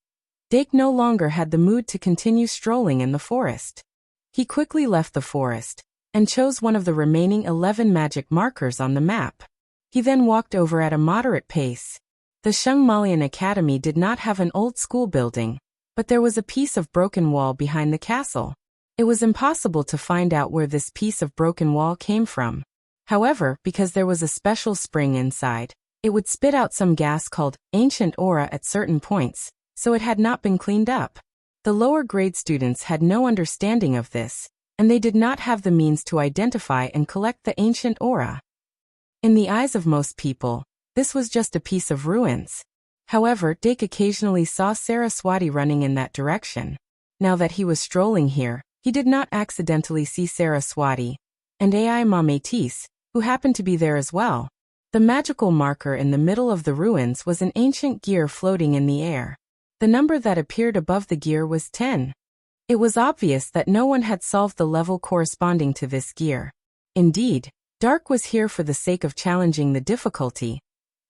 Dake no longer had the mood to continue strolling in the forest. He quickly left the forest, and chose one of the remaining 11 magic markers on the map. He then walked over at a moderate pace. The Shungmalian Academy did not have an old school building, but there was a piece of broken wall behind the castle. It was impossible to find out where this piece of broken wall came from. However, because there was a special spring inside, it would spit out some gas called ancient aura at certain points, so it had not been cleaned up. The lower grade students had no understanding of this, and they did not have the means to identify and collect the ancient aura. In the eyes of most people, this was just a piece of ruins. However, Dake occasionally saw Saraswati running in that direction. Now that he was strolling here, he did not accidentally see Saraswati and Ai Métis, who happened to be there as well. The magical marker in the middle of the ruins was an ancient gear floating in the air. The number that appeared above the gear was 10. It was obvious that no one had solved the level corresponding to this gear. Indeed, Dark was here for the sake of challenging the difficulty.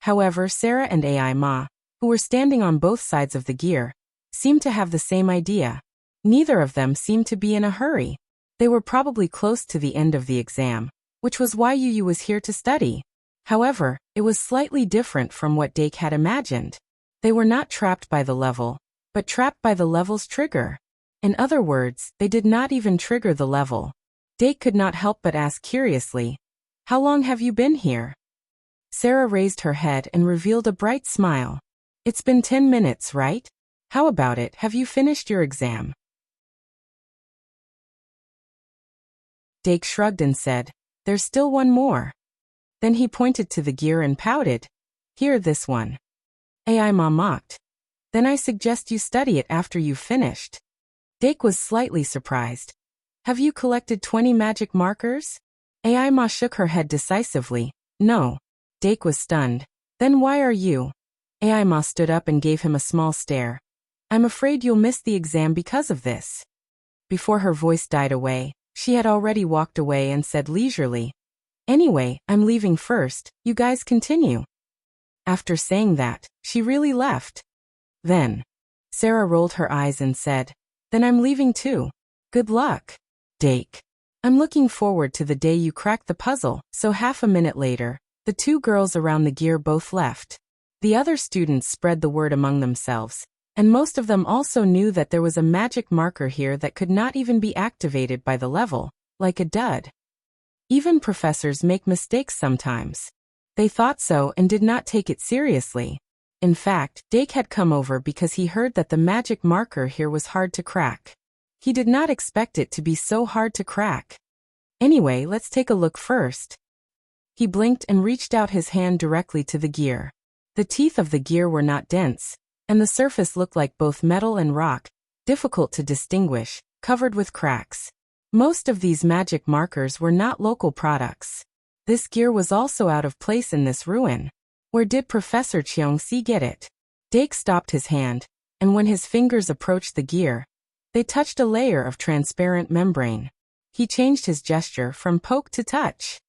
However, Sarah and Ai Ma, who were standing on both sides of the gear, seemed to have the same idea. Neither of them seemed to be in a hurry. They were probably close to the end of the exam, which was why Yu was here to study. However, it was slightly different from what Dake had imagined. They were not trapped by the level, but trapped by the level's trigger. In other words, they did not even trigger the level. Dake could not help but ask curiously, "How long have you been here?" Sarah raised her head and revealed a bright smile. "It's been 10 minutes, right? How about it, have you finished your exam?" Dake shrugged and said, "There's still one more." Then he pointed to the gear and pouted, "Here, this one." Ai Ma mocked. "Then I suggest you study it after you've finished." Dake was slightly surprised. "Have you collected 20 magic markers?" Ai Ma shook her head decisively. "No." Dake was stunned. "Then why are you?" Ai Ma stood up and gave him a small stare. "I'm afraid you'll miss the exam because of this." Before her voice died away, she had already walked away and said leisurely, "Anyway, I'm leaving first, you guys continue." After saying that, she really left. Then, Sarah rolled her eyes and said, "Then I'm leaving too. Good luck, Dake. I'm looking forward to the day you crack the puzzle." So half a minute later, the two girls around the gear both left. The other students spread the word among themselves, and most of them also knew that there was a magic marker here that could not even be activated by the level, like a dud. Even professors make mistakes sometimes. They thought so and did not take it seriously. In fact, Dake had come over because he heard that the magic marker here was hard to crack. He did not expect it to be so hard to crack. "Anyway, let's take a look first." He blinked and reached out his hand directly to the gear. The teeth of the gear were not dense, and the surface looked like both metal and rock, difficult to distinguish, covered with cracks. Most of these magic markers were not local products. This gear was also out of place in this ruin. Where did Professor Cheongsi get it? Dake stopped his hand, and when his fingers approached the gear, they touched a layer of transparent membrane. He changed his gesture from poke to touch.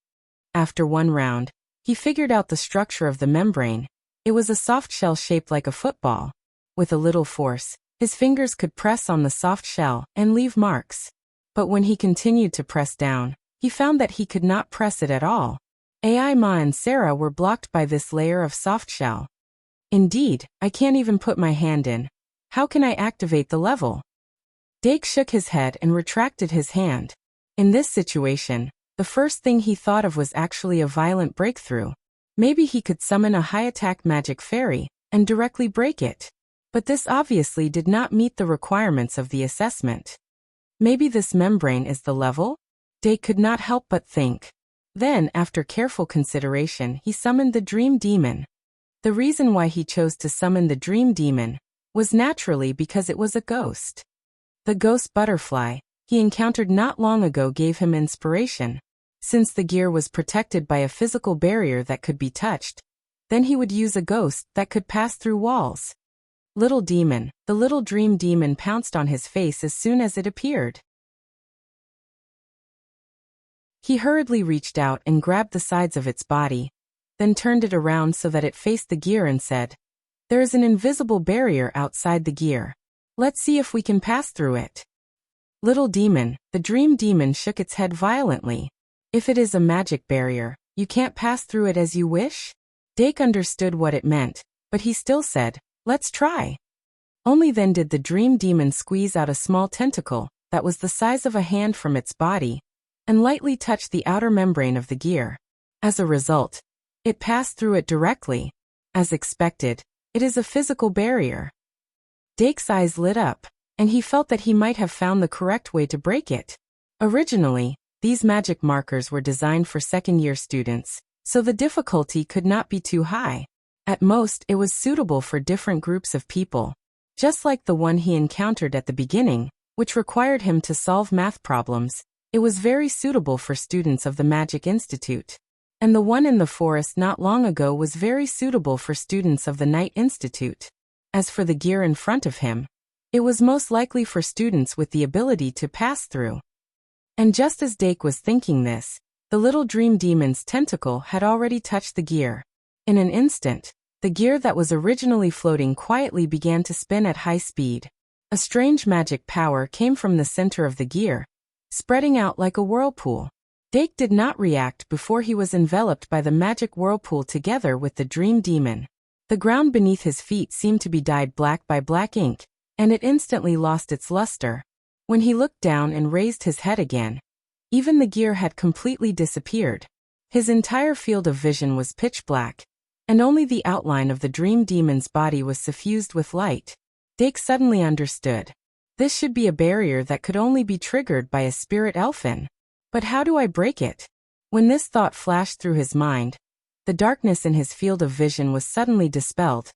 After one round, he figured out the structure of the membrane. It was a soft shell shaped like a football. With a little force, his fingers could press on the soft shell and leave marks. But when he continued to press down, he found that he could not press it at all. Ai Ma and Sarah were blocked by this layer of soft shell. "Indeed, I can't even put my hand in. How can I activate the level? Dake shook his head and retracted his hand. In this situation, the first thing he thought of was actually a violent breakthrough. Maybe he could summon a high-attack magic fairy and directly break it. But this obviously did not meet the requirements of the assessment. Maybe this membrane is the level? Dake could not help but think. Then, after careful consideration, he summoned the Dream Demon. The reason why he chose to summon the Dream Demon was naturally because it was a ghost. The ghost butterfly he encountered not long ago gave him inspiration. Since the gear was protected by a physical barrier that could be touched, then he would use a ghost that could pass through walls. Little demon, the little Dream Demon pounced on his face as soon as it appeared. He hurriedly reached out and grabbed the sides of its body, then turned it around so that it faced the gear and said, "There is an invisible barrier outside the gear. Let's see if we can pass through it." Little demon, the Dream Demon shook its head violently. "If it is a magic barrier, you can't pass through it as you wish?" Dake understood what it meant, but he still said, "Let's try." Only then did the Dream Demon squeeze out a small tentacle that was the size of a hand from its body and lightly touch the outer membrane of the gear. As a result, it passed through it directly. As expected, it is a physical barrier. Dake's eyes lit up, and he felt that he might have found the correct way to break it. Originally, these magic markers were designed for second-year students, so the difficulty could not be too high. At most, it was suitable for different groups of people. Just like the one he encountered at the beginning, which required him to solve math problems, it was very suitable for students of the Magic Institute. And the one in the forest not long ago was very suitable for students of the Night Institute. As for the gear in front of him, it was most likely for students with the ability to pass through. And just as Dake was thinking this, the little Dream Demon's tentacle had already touched the gear. In an instant, the gear that was originally floating quietly began to spin at high speed. A strange magic power came from the center of the gear, spreading out like a whirlpool. Dake did not react before he was enveloped by the magic whirlpool together with the Dream Demon. The ground beneath his feet seemed to be dyed black by black ink, and it instantly lost its luster. When he looked down and raised his head again, even the gear had completely disappeared. His entire field of vision was pitch black, and only the outline of the Dream Demon's body was suffused with light. Dake suddenly understood. This should be a barrier that could only be triggered by a spirit elfin. But how do I break it? When this thought flashed through his mind, the darkness in his field of vision was suddenly dispelled,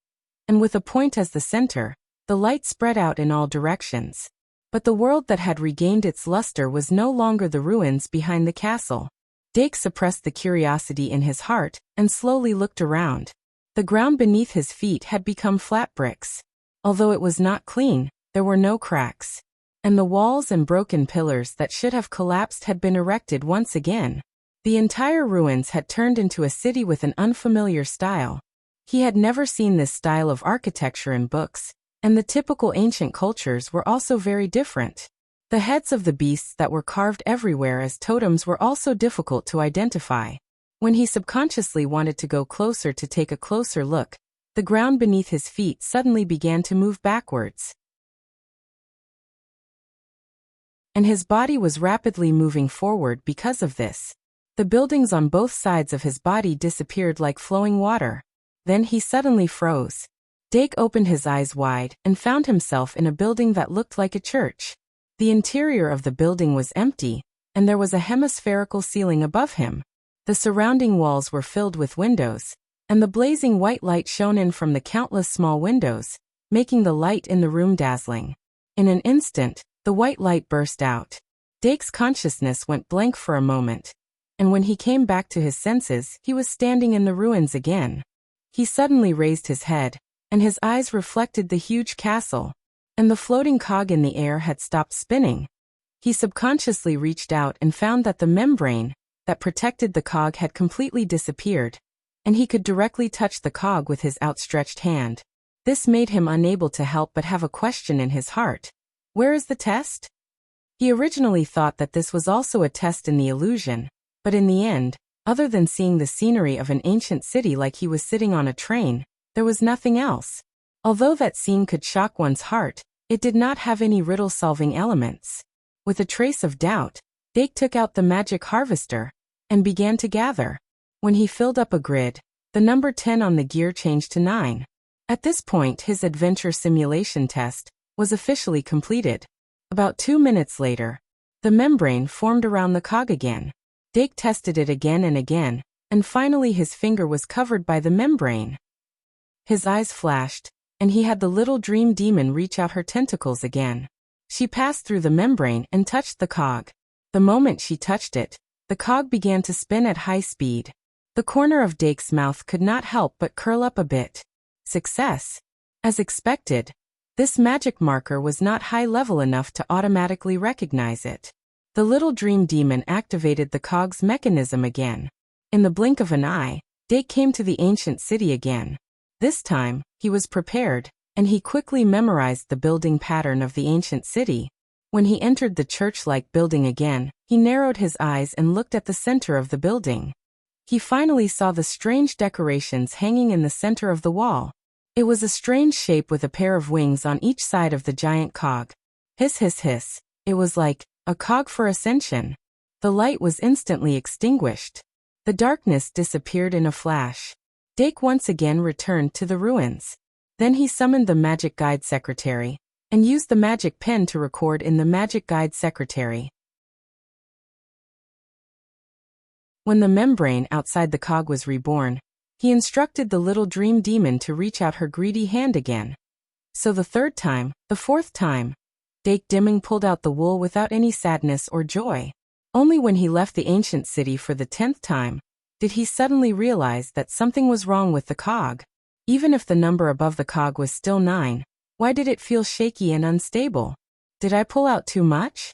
and with a point as the center, the light spread out in all directions. But the world that had regained its luster was no longer the ruins behind the castle. Dake suppressed the curiosity in his heart and slowly looked around. The ground beneath his feet had become flat bricks. Although it was not clean, there were no cracks. And the walls and broken pillars that should have collapsed had been erected once again. The entire ruins had turned into a city with an unfamiliar style. He had never seen this style of architecture in books, and the typical ancient cultures were also very different. The heads of the beasts that were carved everywhere as totems were also difficult to identify. When he subconsciously wanted to go closer to take a closer look, the ground beneath his feet suddenly began to move backwards. And his body was rapidly moving forward because of this. The buildings on both sides of his body disappeared like flowing water. Then he suddenly froze. Dake opened his eyes wide and found himself in a building that looked like a church. The interior of the building was empty, and there was a hemispherical ceiling above him. The surrounding walls were filled with windows, and the blazing white light shone in from the countless small windows, making the light in the room dazzling. In an instant, the white light burst out. Dake's consciousness went blank for a moment, and when he came back to his senses, he was standing in the ruins again. He suddenly raised his head, and his eyes reflected the huge castle, and the floating cog in the air had stopped spinning. He subconsciously reached out and found that the membrane that protected the cog had completely disappeared, and he could directly touch the cog with his outstretched hand. This made him unable to help but have a question in his heart. Where is the test? He originally thought that this was also a test in the illusion, but in the end, other than seeing the scenery of an ancient city like he was sitting on a train, there was nothing else. Although that scene could shock one's heart, it did not have any riddle-solving elements. With a trace of doubt, Dake took out the magic harvester and began to gather. When he filled up a grid, the number 10 on the gear changed to 9. At this point, his adventure simulation test was officially completed. About 2 minutes later, the membrane formed around the cog again. Dake tested it again and again, and finally his finger was covered by the membrane. His eyes flashed, and he had the little dream demon reach out her tentacles again. She passed through the membrane and touched the cog. The moment she touched it, the cog began to spin at high speed. The corner of Dake's mouth could not help but curl up a bit. Success. As expected, this magic marker was not high level enough to automatically recognize it. The little dream demon activated the cog's mechanism again. In the blink of an eye, Dake came to the ancient city again. This time, he was prepared, and he quickly memorized the building pattern of the ancient city. When he entered the church-like building again, he narrowed his eyes and looked at the center of the building. He finally saw the strange decorations hanging in the center of the wall. It was a strange shape with a pair of wings on each side of the giant cog. Hiss hiss hiss. It was like a cog for ascension. The light was instantly extinguished. The darkness disappeared in a flash. Dake once again returned to the ruins. Then he summoned the magic guide secretary and used the magic pen to record in the magic guide secretary. When the membrane outside the cog was reborn, he instructed the little dream demon to reach out her greedy hand again. So the third time, the fourth time, Dake Dimming pulled out the wool without any sadness or joy. Only when he left the ancient city for the 10th time, did he suddenly realize that something was wrong with the cog. Even if the number above the cog was still 9, why did it feel shaky and unstable? Did I pull out too much?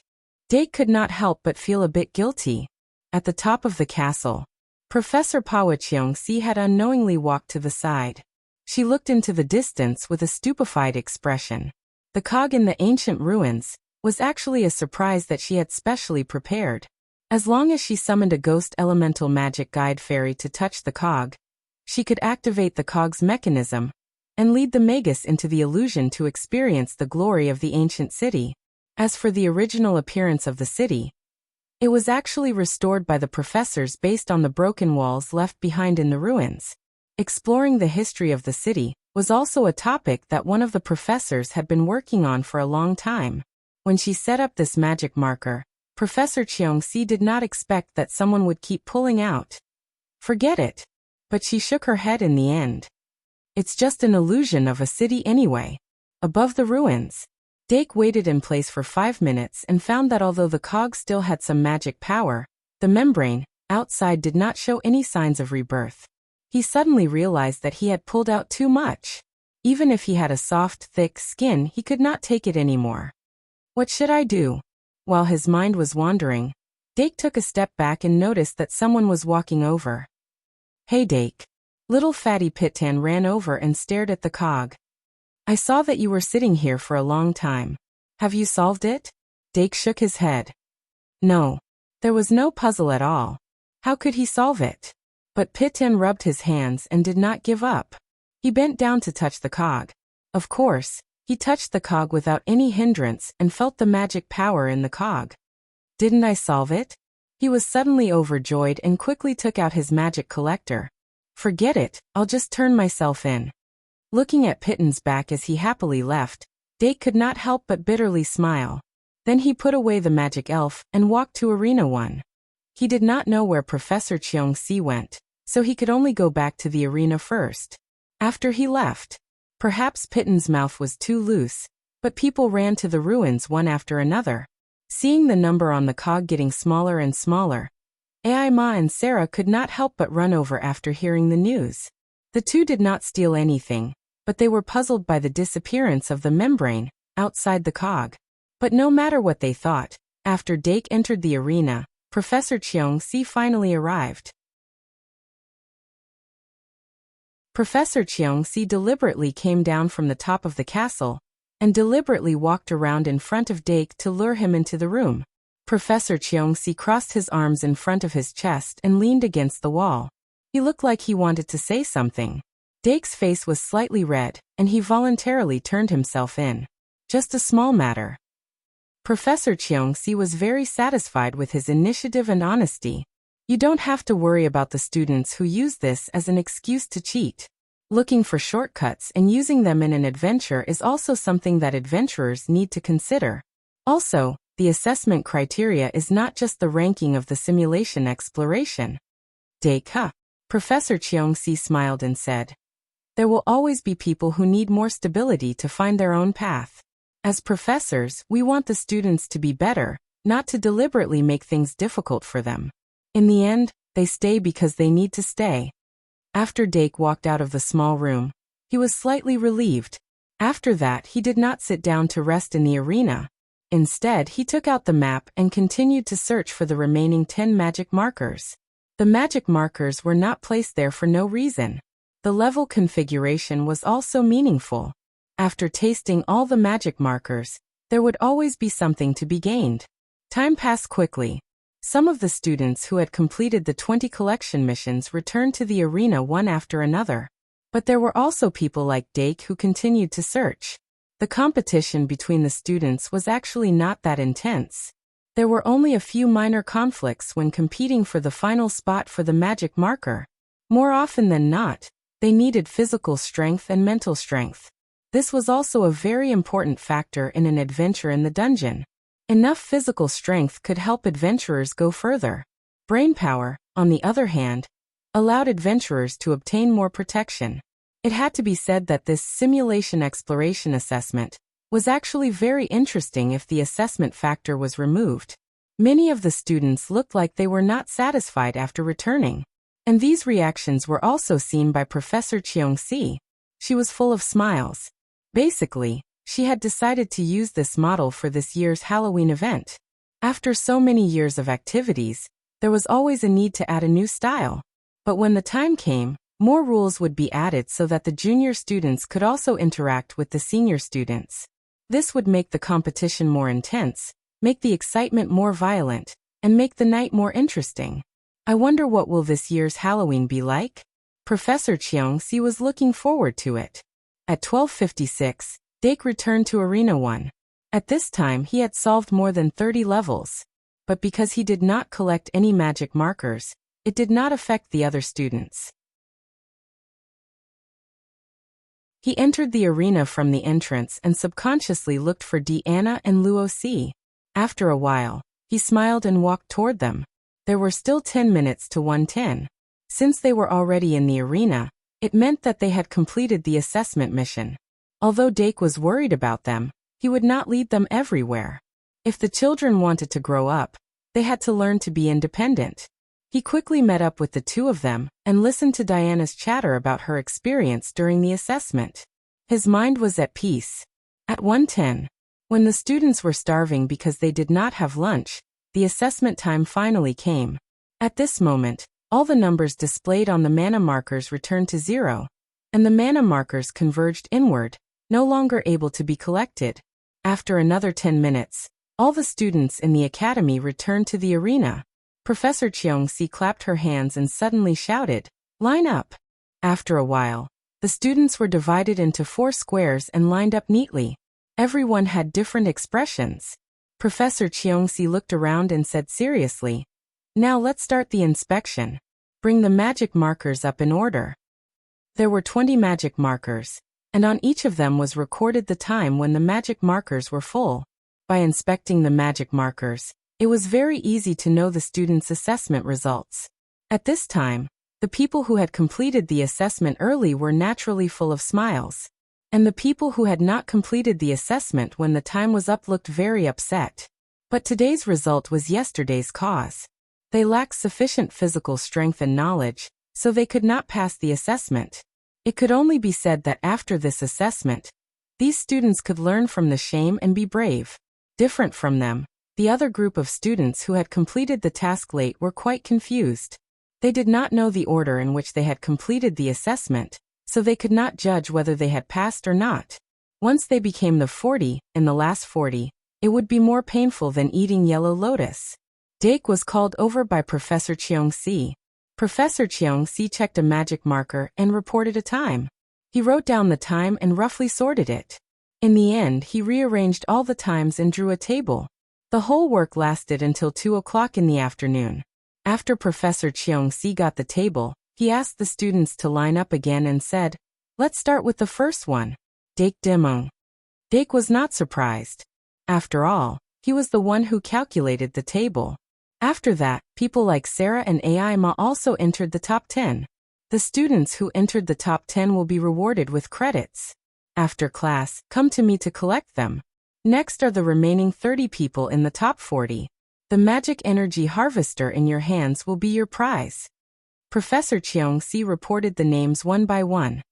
Dake could not help but feel a bit guilty. At the top of the castle, Professor Pawacheong-si had unknowingly walked to the side. She looked into the distance with a stupefied expression. The cog in the ancient ruins was actually a surprise that she had specially prepared. As long as she summoned a ghost elemental magic guide fairy to touch the cog, she could activate the cog's mechanism and lead the magus into the illusion to experience the glory of the ancient city. As for the original appearance of the city, it was actually restored by the professors based on the broken walls left behind in the ruins. Exploring the history of the city was also a topic that one of the professors had been working on for a long time. When she set up this magic marker, Professor Cheong-si did not expect that someone would keep pulling out. Forget it. But she shook her head in the end. It's just an illusion of a city anyway. Above the ruins, Dake waited in place for 5 minutes and found that although the cog still had some magic power, the membrane outside did not show any signs of rebirth. He suddenly realized that he had pulled out too much. Even if he had a soft, thick skin, he could not take it anymore. What should I do? While his mind was wandering, Dake took a step back and noticed that someone was walking over. Hey Dake. Little fatty Pitan ran over and stared at the cog. I saw that you were sitting here for a long time. Have you solved it? Dake shook his head. No. There was no puzzle at all. How could he solve it? But Pitan rubbed his hands and did not give up. He bent down to touch the cog. Of course, he touched the cog without any hindrance and felt the magic power in the cog. Didn't I solve it? He was suddenly overjoyed and quickly took out his magic collector. Forget it, I'll just turn myself in. Looking at Pitten's back as he happily left, Dake could not help but bitterly smile. Then he put away the magic elf and walked to Arena 1. He did not know where Professor Cheong-si went, so he could only go back to the arena first. After he left, perhaps Pitten's mouth was too loose, but people ran to the ruins one after another. Seeing the number on the cog getting smaller and smaller, Ai Ma and Sarah could not help but run over after hearing the news. The two did not steal anything, but they were puzzled by the disappearance of the membrane outside the cog. But no matter what they thought, after Dake entered the arena, Professor Cheong-si finally arrived. Professor Cheong-si deliberately came down from the top of the castle and deliberately walked around in front of Dake to lure him into the room. Professor Cheong-si crossed his arms in front of his chest and leaned against the wall. He looked like he wanted to say something. Dake's face was slightly red, and he voluntarily turned himself in. Just a small matter. Professor Cheongsi was very satisfied with his initiative and honesty. You don't have to worry about the students who use this as an excuse to cheat. Looking for shortcuts and using them in an adventure is also something that adventurers need to consider. Also, the assessment criteria is not just the ranking of the simulation exploration. Dake, Professor Cheongsi smiled and said. There will always be people who need more stability to find their own path. As professors, we want the students to be better, not to deliberately make things difficult for them. In the end, they stay because they need to stay. After Dake walked out of the small room, he was slightly relieved. After that, he did not sit down to rest in the arena. Instead, he took out the map and continued to search for the remaining 10 magic markers. The magic markers were not placed there for no reason. The level configuration was also meaningful. After tasting all the magic markers, there would always be something to be gained. Time passed quickly. Some of the students who had completed the 20 collection missions returned to the arena one after another. But there were also people like Dake who continued to search. The competition between the students was actually not that intense. There were only a few minor conflicts when competing for the final spot for the magic marker. More often than not, they needed physical strength and mental strength. This was also a very important factor in an adventure in the dungeon. Enough physical strength could help adventurers go further. Brainpower, on the other hand, allowed adventurers to obtain more protection. It had to be said that this simulation exploration assessment was actually very interesting if the assessment factor was removed. Many of the students looked like they were not satisfied after returning. And these reactions were also seen by Professor Cheongsi. She was full of smiles. Basically, she had decided to use this model for this year's Halloween event. After so many years of activities, there was always a need to add a new style. But when the time came, more rules would be added so that the junior students could also interact with the senior students. This would make the competition more intense, make the excitement more violent, and make the night more interesting. I wonder what will this year's Halloween be like? Professor Cheongsi was looking forward to it. At 12:56, Dake returned to Arena 1. At this time he had solved more than 30 levels. But because he did not collect any magic markers, it did not affect the other students. He entered the arena from the entrance and subconsciously looked for Deanna and Luo Si. After a while, he smiled and walked toward them. There were still 10 minutes to 1:10. Since they were already in the arena, it meant that they had completed the assessment mission. Although Dake was worried about them, he would not lead them everywhere. If the children wanted to grow up, they had to learn to be independent. He quickly met up with the two of them and listened to Diana's chatter about her experience during the assessment. His mind was at peace. At 1:10, when the students were starving because they did not have lunch, the assessment time finally came. At this moment, all the numbers displayed on the mana markers returned to 0, and the mana markers converged inward, no longer able to be collected. After another 10 minutes, all the students in the academy returned to the arena. Professor Cheongsi clapped her hands and suddenly shouted, "Line up!" After a while, the students were divided into 4 squares and lined up neatly. Everyone had different expressions. Professor Cheongsi looked around and said seriously, "Now let's start the inspection. Bring the magic markers up in order." There were 20 magic markers, and on each of them was recorded the time when the magic markers were full. By inspecting the magic markers, it was very easy to know the students' assessment results. At this time, the people who had completed the assessment early were naturally full of smiles. And the people who had not completed the assessment when the time was up looked very upset. But today's result was yesterday's cause. They lacked sufficient physical strength and knowledge, so they could not pass the assessment. It could only be said that after this assessment, these students could learn from the shame and be brave. Different from them, the other group of students who had completed the task late were quite confused. They did not know the order in which they had completed the assessment, so they could not judge whether they had passed or not. Once they became the 40, in the last 40, it would be more painful than eating yellow lotus. Dake was called over by Professor Cheongsi. Professor Cheong-si checked a magic marker and reported a time. He wrote down the time and roughly sorted it. In the end, he rearranged all the times and drew a table. The whole work lasted until 2 o'clock in the afternoon. After Professor Cheong-si got the table, he asked the students to line up again and said, "Let's start with the first one. Dake Demong." Dake was not surprised. After all, he was the one who calculated the table. After that, people like Sarah and AI Ma also entered the top 10. The students who entered the top 10 will be rewarded with credits. After class, come to me to collect them. Next are the remaining 30 people in the top 40. The magic energy harvester in your hands will be your prize. Professor Cheong-si reported the names one by one.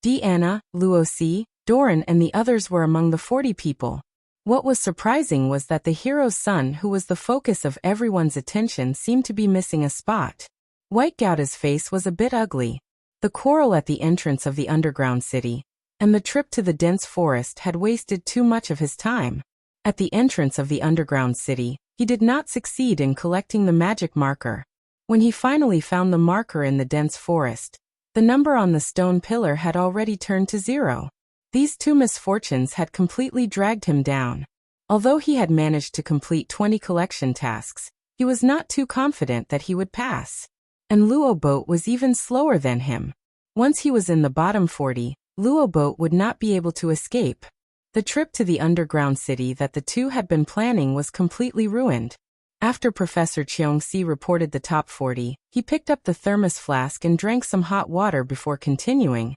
Deanna, Luo-si, Doran and the others were among the 40 people. What was surprising was that the hero's son, who was the focus of everyone's attention, seemed to be missing a spot. White Gouda's face was a bit ugly. The quarrel at the entrance of the underground city and the trip to the dense forest had wasted too much of his time. At the entrance of the underground city, he did not succeed in collecting the magic marker. When he finally found the marker in the dense forest, the number on the stone pillar had already turned to 0. These two misfortunes had completely dragged him down. Although he had managed to complete 20 collection tasks, he was not too confident that he would pass. And Luo Boat was even slower than him. Once he was in the bottom 40, Luo Boat would not be able to escape. The trip to the underground city that the two had been planning was completely ruined. After Professor Cheong-si reported the top 40, he picked up the thermos flask and drank some hot water before continuing.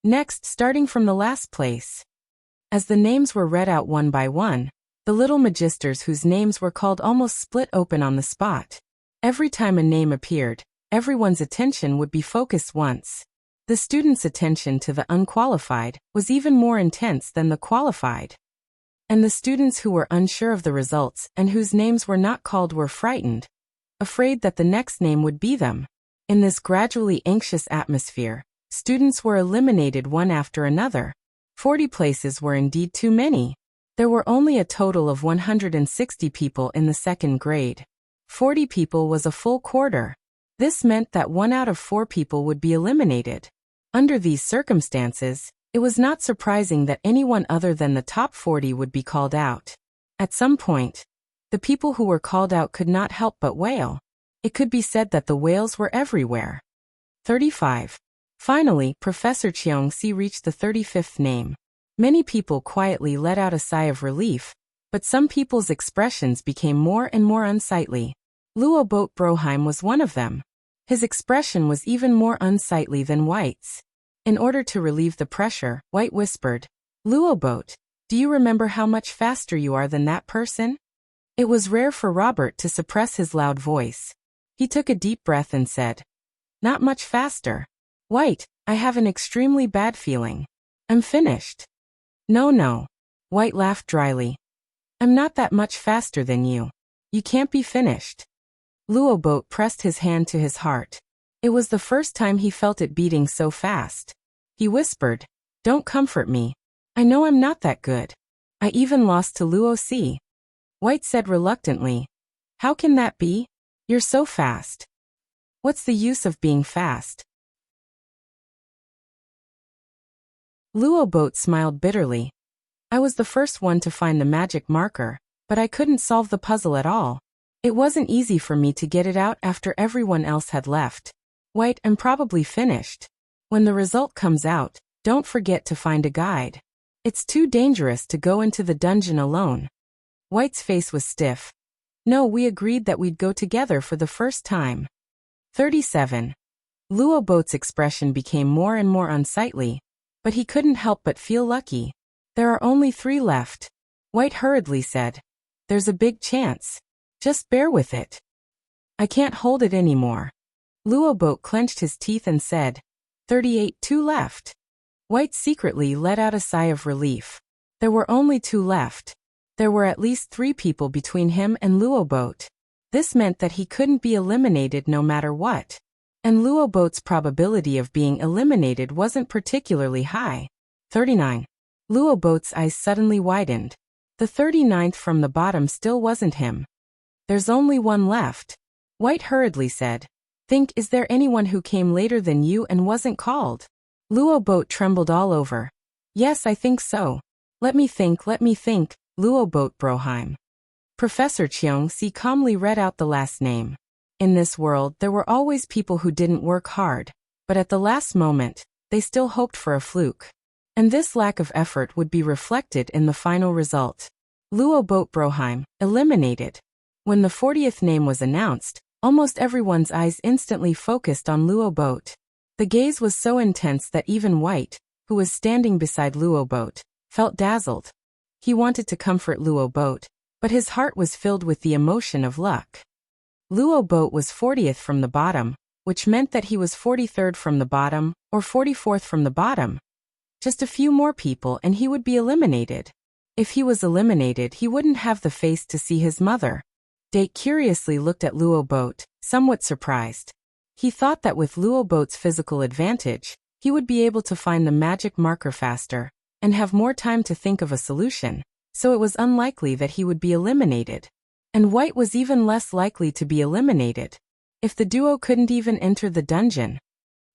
Next, starting from the last place. As the names were read out one by one, the little magisters whose names were called almost split open on the spot. Every time a name appeared, everyone's attention would be focused once. The students' attention to the unqualified was even more intense than the qualified. And the students who were unsure of the results and whose names were not called were frightened, afraid that the next name would be them. In this gradually anxious atmosphere, students were eliminated one after another. 40 places were indeed too many. There were only a total of 160 people in the second grade. 40 people was a full quarter. This meant that 1 out of 4 people would be eliminated. Under these circumstances, it was not surprising that anyone other than the top 40 would be called out. At some point, the people who were called out could not help but wail. It could be said that the wails were everywhere. 35. Finally, Professor Cheong-si reached the 35th name. Many people quietly let out a sigh of relief, but some people's expressions became more and more unsightly. Luo Boat Broheim was one of them. His expression was even more unsightly than White's. In order to relieve the pressure, White whispered, "Luo Boat, do you remember how much faster you are than that person?" It was rare for Robert to suppress his loud voice. He took a deep breath and said, "Not much faster. White, I have an extremely bad feeling. I'm finished." No. White laughed dryly. "I'm not that much faster than you. You can't be finished." Luo Boat pressed his hand to his heart. It was the first time he felt it beating so fast. He whispered, "Don't comfort me. I know I'm not that good. I even lost to Luo-si." White said reluctantly, "How can that be? You're so fast." "What's the use of being fast?" Luo Boat smiled bitterly. "I was the first one to find the magic marker, but I couldn't solve the puzzle at all. It wasn't easy for me to get it out after everyone else had left. White, I'm probably finished. When the result comes out, don't forget to find a guide. It's too dangerous to go into the dungeon alone." White's face was stiff. "No, we agreed that we'd go together for the first time." 37. Luo Boat's expression became more and more unsightly, but he couldn't help but feel lucky. "There are only 3 left." White hurriedly said, "There's a big chance. Just bear with it." "I can't hold it anymore." Luo Boat clenched his teeth and said, 38, 2 left." White secretly let out a sigh of relief. There were only 2 left. There were at least 3 people between him and Luo Boat. This meant that he couldn't be eliminated no matter what. And Luo Boat's probability of being eliminated wasn't particularly high. 39. Luo Boat's eyes suddenly widened. The 39th from the bottom still wasn't him. "There's only 1 left." White hurriedly said, "Think, is there anyone who came later than you and wasn't called?" Luo Boat trembled all over. "Yes, I think so. Let me think, Luo Boat Broheim." Professor Cheong-si calmly read out the last name. In this world, there were always people who didn't work hard, but at the last moment, they still hoped for a fluke. And this lack of effort would be reflected in the final result. Luo Boat Broheim, eliminated. When the 40th name was announced, almost everyone's eyes instantly focused on Luo Boat. The gaze was so intense that even White, who was standing beside Luo Boat, felt dazzled. He wanted to comfort Luo Boat, but his heart was filled with the emotion of luck. Luo Boat was 40th from the bottom, which meant that he was 43rd from the bottom, or 44th from the bottom. Just a few more people and he would be eliminated. If he was eliminated, he wouldn't have the face to see his mother. Dake curiously looked at Luo Boat, somewhat surprised. He thought that with Luo Boat's physical advantage, he would be able to find the magic marker faster, and have more time to think of a solution, so it was unlikely that he would be eliminated. And White was even less likely to be eliminated. If the duo couldn't even enter the dungeon,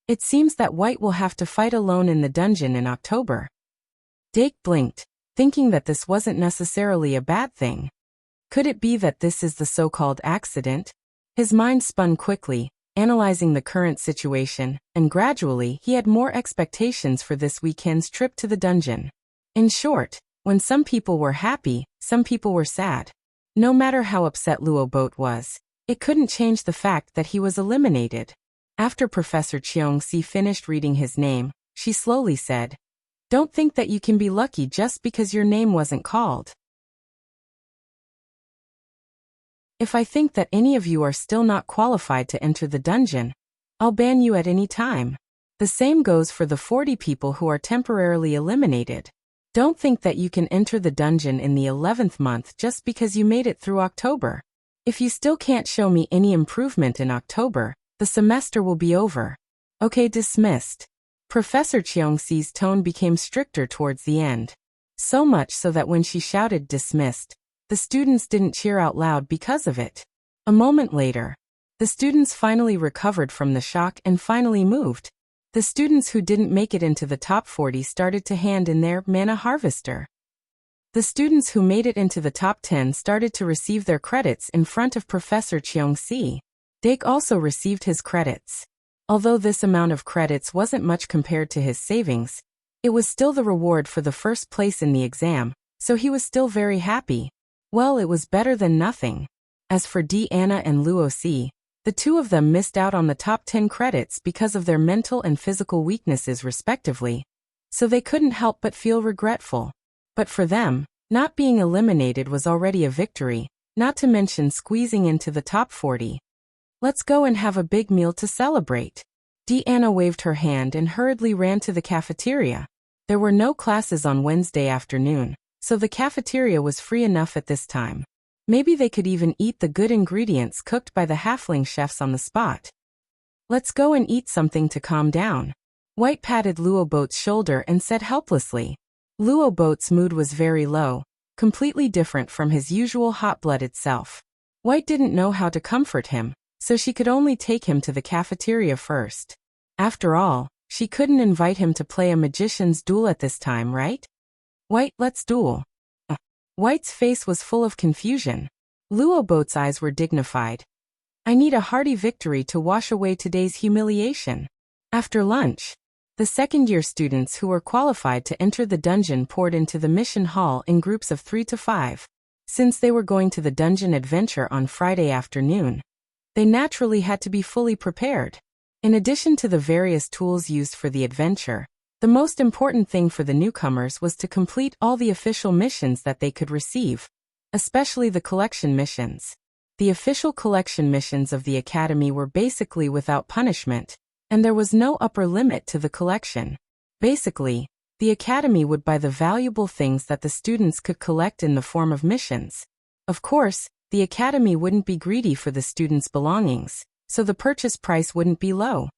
it seems that White will have to fight alone in the dungeon in October. Dake blinked, thinking that this wasn't necessarily a bad thing. Could it be that this is the so-called accident? His mind spun quickly, analyzing the current situation, and gradually he had more expectations for this weekend's trip to the dungeon. In short, when some people were happy, some people were sad. No matter how upset Luo Boat was, it couldn't change the fact that he was eliminated. After Professor Cheong-si finished reading his name, she slowly said, "Don't think that you can be lucky just because your name wasn't called. If I think that any of you are still not qualified to enter the dungeon, I'll ban you at any time. The same goes for the 40 people who are temporarily eliminated. Don't think that you can enter the dungeon in the 11th month just because you made it through October. If you still can't show me any improvement in October, the semester will be over. Okay, dismissed." Professor Cheong-si's tone became stricter towards the end. So much so that when she shouted "dismissed," the students didn't cheer out loud because of it. A moment later, the students finally recovered from the shock and finally moved. The students who didn't make it into the top 40 started to hand in their mana harvester. The students who made it into the top 10 started to receive their credits in front of Professor Cheong-si. Dake also received his credits. Although this amount of credits wasn't much compared to his savings, it was still the reward for the first place in the exam, so he was still very happy. Well, it was better than nothing. As for Deanna and Luo Si, the two of them missed out on the top 10 credits because of their mental and physical weaknesses respectively, so they couldn't help but feel regretful. But for them, not being eliminated was already a victory, not to mention squeezing into the top 40. "Let's go and have a big meal to celebrate." Deanna waved her hand and hurriedly ran to the cafeteria. There were no classes on Wednesday afternoon, so the cafeteria was free enough at this time. Maybe they could even eat the good ingredients cooked by the halfling chefs on the spot. "Let's go and eat something to calm down." White patted Luo Boat's shoulder and said helplessly. Luo Boat's mood was very low, completely different from his usual hot-blooded self. White didn't know how to comfort him, so she could only take him to the cafeteria first. After all, she couldn't invite him to play a magician's duel at this time, right? "White, let's duel." White's face was full of confusion. Luo Boat's eyes were dignified. "I need a hearty victory to wash away today's humiliation." After lunch, the second-year students who were qualified to enter the dungeon poured into the mission hall in groups of 3 to 5. Since they were going to the dungeon adventure on Friday afternoon, they naturally had to be fully prepared. In addition to the various tools used for the adventure, the most important thing for the newcomers was to complete all the official missions that they could receive, especially the collection missions. The official collection missions of the academy were basically without punishment, and there was no upper limit to the collection. Basically, the academy would buy the valuable things that the students could collect in the form of missions. Of course, the academy wouldn't be greedy for the students' belongings, so the purchase price wouldn't be low.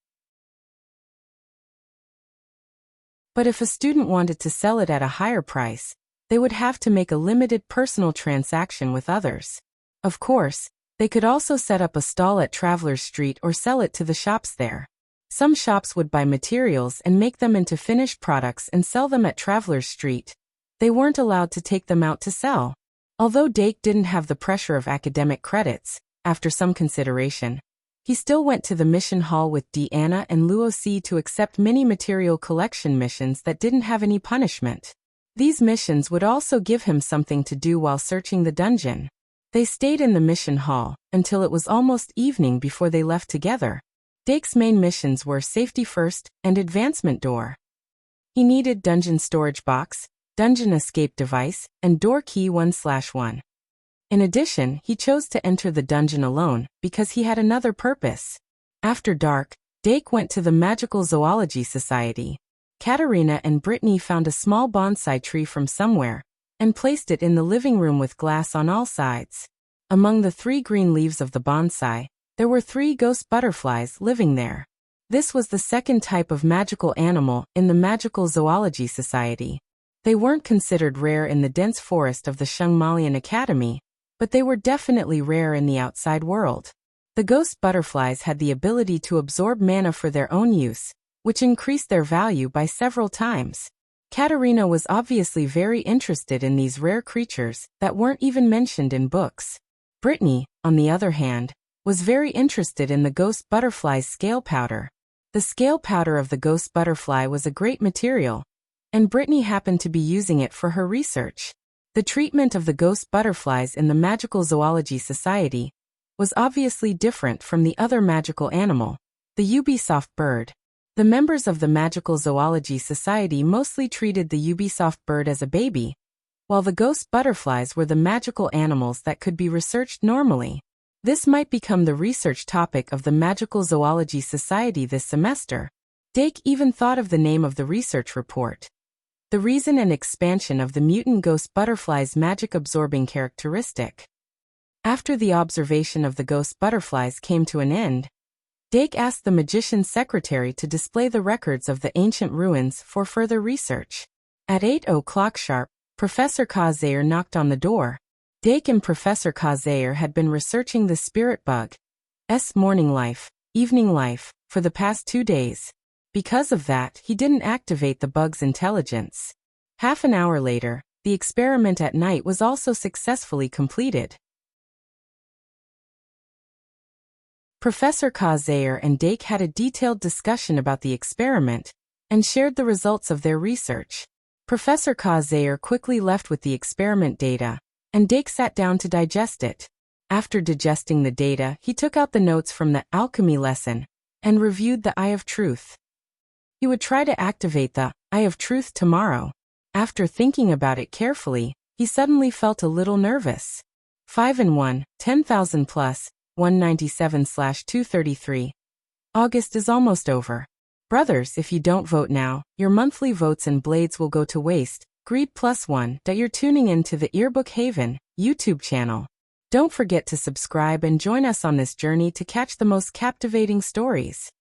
But if a student wanted to sell it at a higher price, they would have to make a limited personal transaction with others. Of course, They could also set up a stall at Travelers Street or sell it to the shops there. Some shops would buy materials and make them into finished products and sell them at Travelers Street. They weren't allowed to take them out to sell. Although Dake didn't have the pressure of academic credits, after some consideration, he still went to the mission hall with Deanna and Luosi to accept many material collection missions that didn't have any punishment. These missions would also give him something to do while searching the dungeon. They stayed in the mission hall until it was almost evening before they left together. Dake's main missions were Safety First and Advancement Door. He needed Dungeon Storage Box, Dungeon Escape Device, and Door Key 1/1. In addition, he chose to enter the dungeon alone because he had another purpose. After dark, Dake went to the Magical Zoology Society. Katerina and Brittany found a small bonsai tree from somewhere and placed it in the living room with glass on all sides. Among the 3 green leaves of the bonsai, there were 3 ghost butterflies living there. This was the second type of magical animal in the Magical Zoology Society. They weren't considered rare in the dense forest of the Shungmalian Academy, but they were definitely rare in the outside world. The ghost butterflies had the ability to absorb mana for their own use, which increased their value by several times. Katerina was obviously very interested in these rare creatures that weren't even mentioned in books. Brittany, on the other hand, was very interested in the ghost butterfly's scale powder. The scale powder of the ghost butterfly was a great material, and Brittany happened to be using it for her research. The treatment of the ghost butterflies in the Magical Zoology Society was obviously different from the other magical animal, the Ubisoft bird. The members of the Magical Zoology Society mostly treated the Ubisoft bird as a baby, while the ghost butterflies were the magical animals that could be researched normally. This might become the research topic of the Magical Zoology Society this semester. Dake even thought of the name of the research report: The Reason and Expansion of the Mutant Ghost Butterfly's Magic-Absorbing Characteristic. After the observation of the ghost butterflies came to an end, Dake asked the magician's secretary to display the records of the ancient ruins for further research. At 8:00 sharp, Professor Kazair knocked on the door. Dake and Professor Kazair had been researching the spirit bug's morning life, evening life, for the past 2 days. Because of that, he didn't activate the bug's intelligence. Half an hour later, the experiment at night was also successfully completed. Professor Kazair and Dake had a detailed discussion about the experiment and shared the results of their research. Professor Kazair quickly left with the experiment data, and Dake sat down to digest it. After digesting the data, he took out the notes from the alchemy lesson and reviewed the Eye of Truth. He would try to activate the Eye of Truth tomorrow. After thinking about it carefully, he suddenly felt a little nervous. 5 and 1, 10,000 plus, 197/233. August is almost over. Brothers, if you don't vote now, your monthly votes and blades will go to waste. Greed +1. That you're tuning in to the Earbook Haven YouTube channel. Don't forget to subscribe and join us on this journey to catch the most captivating stories.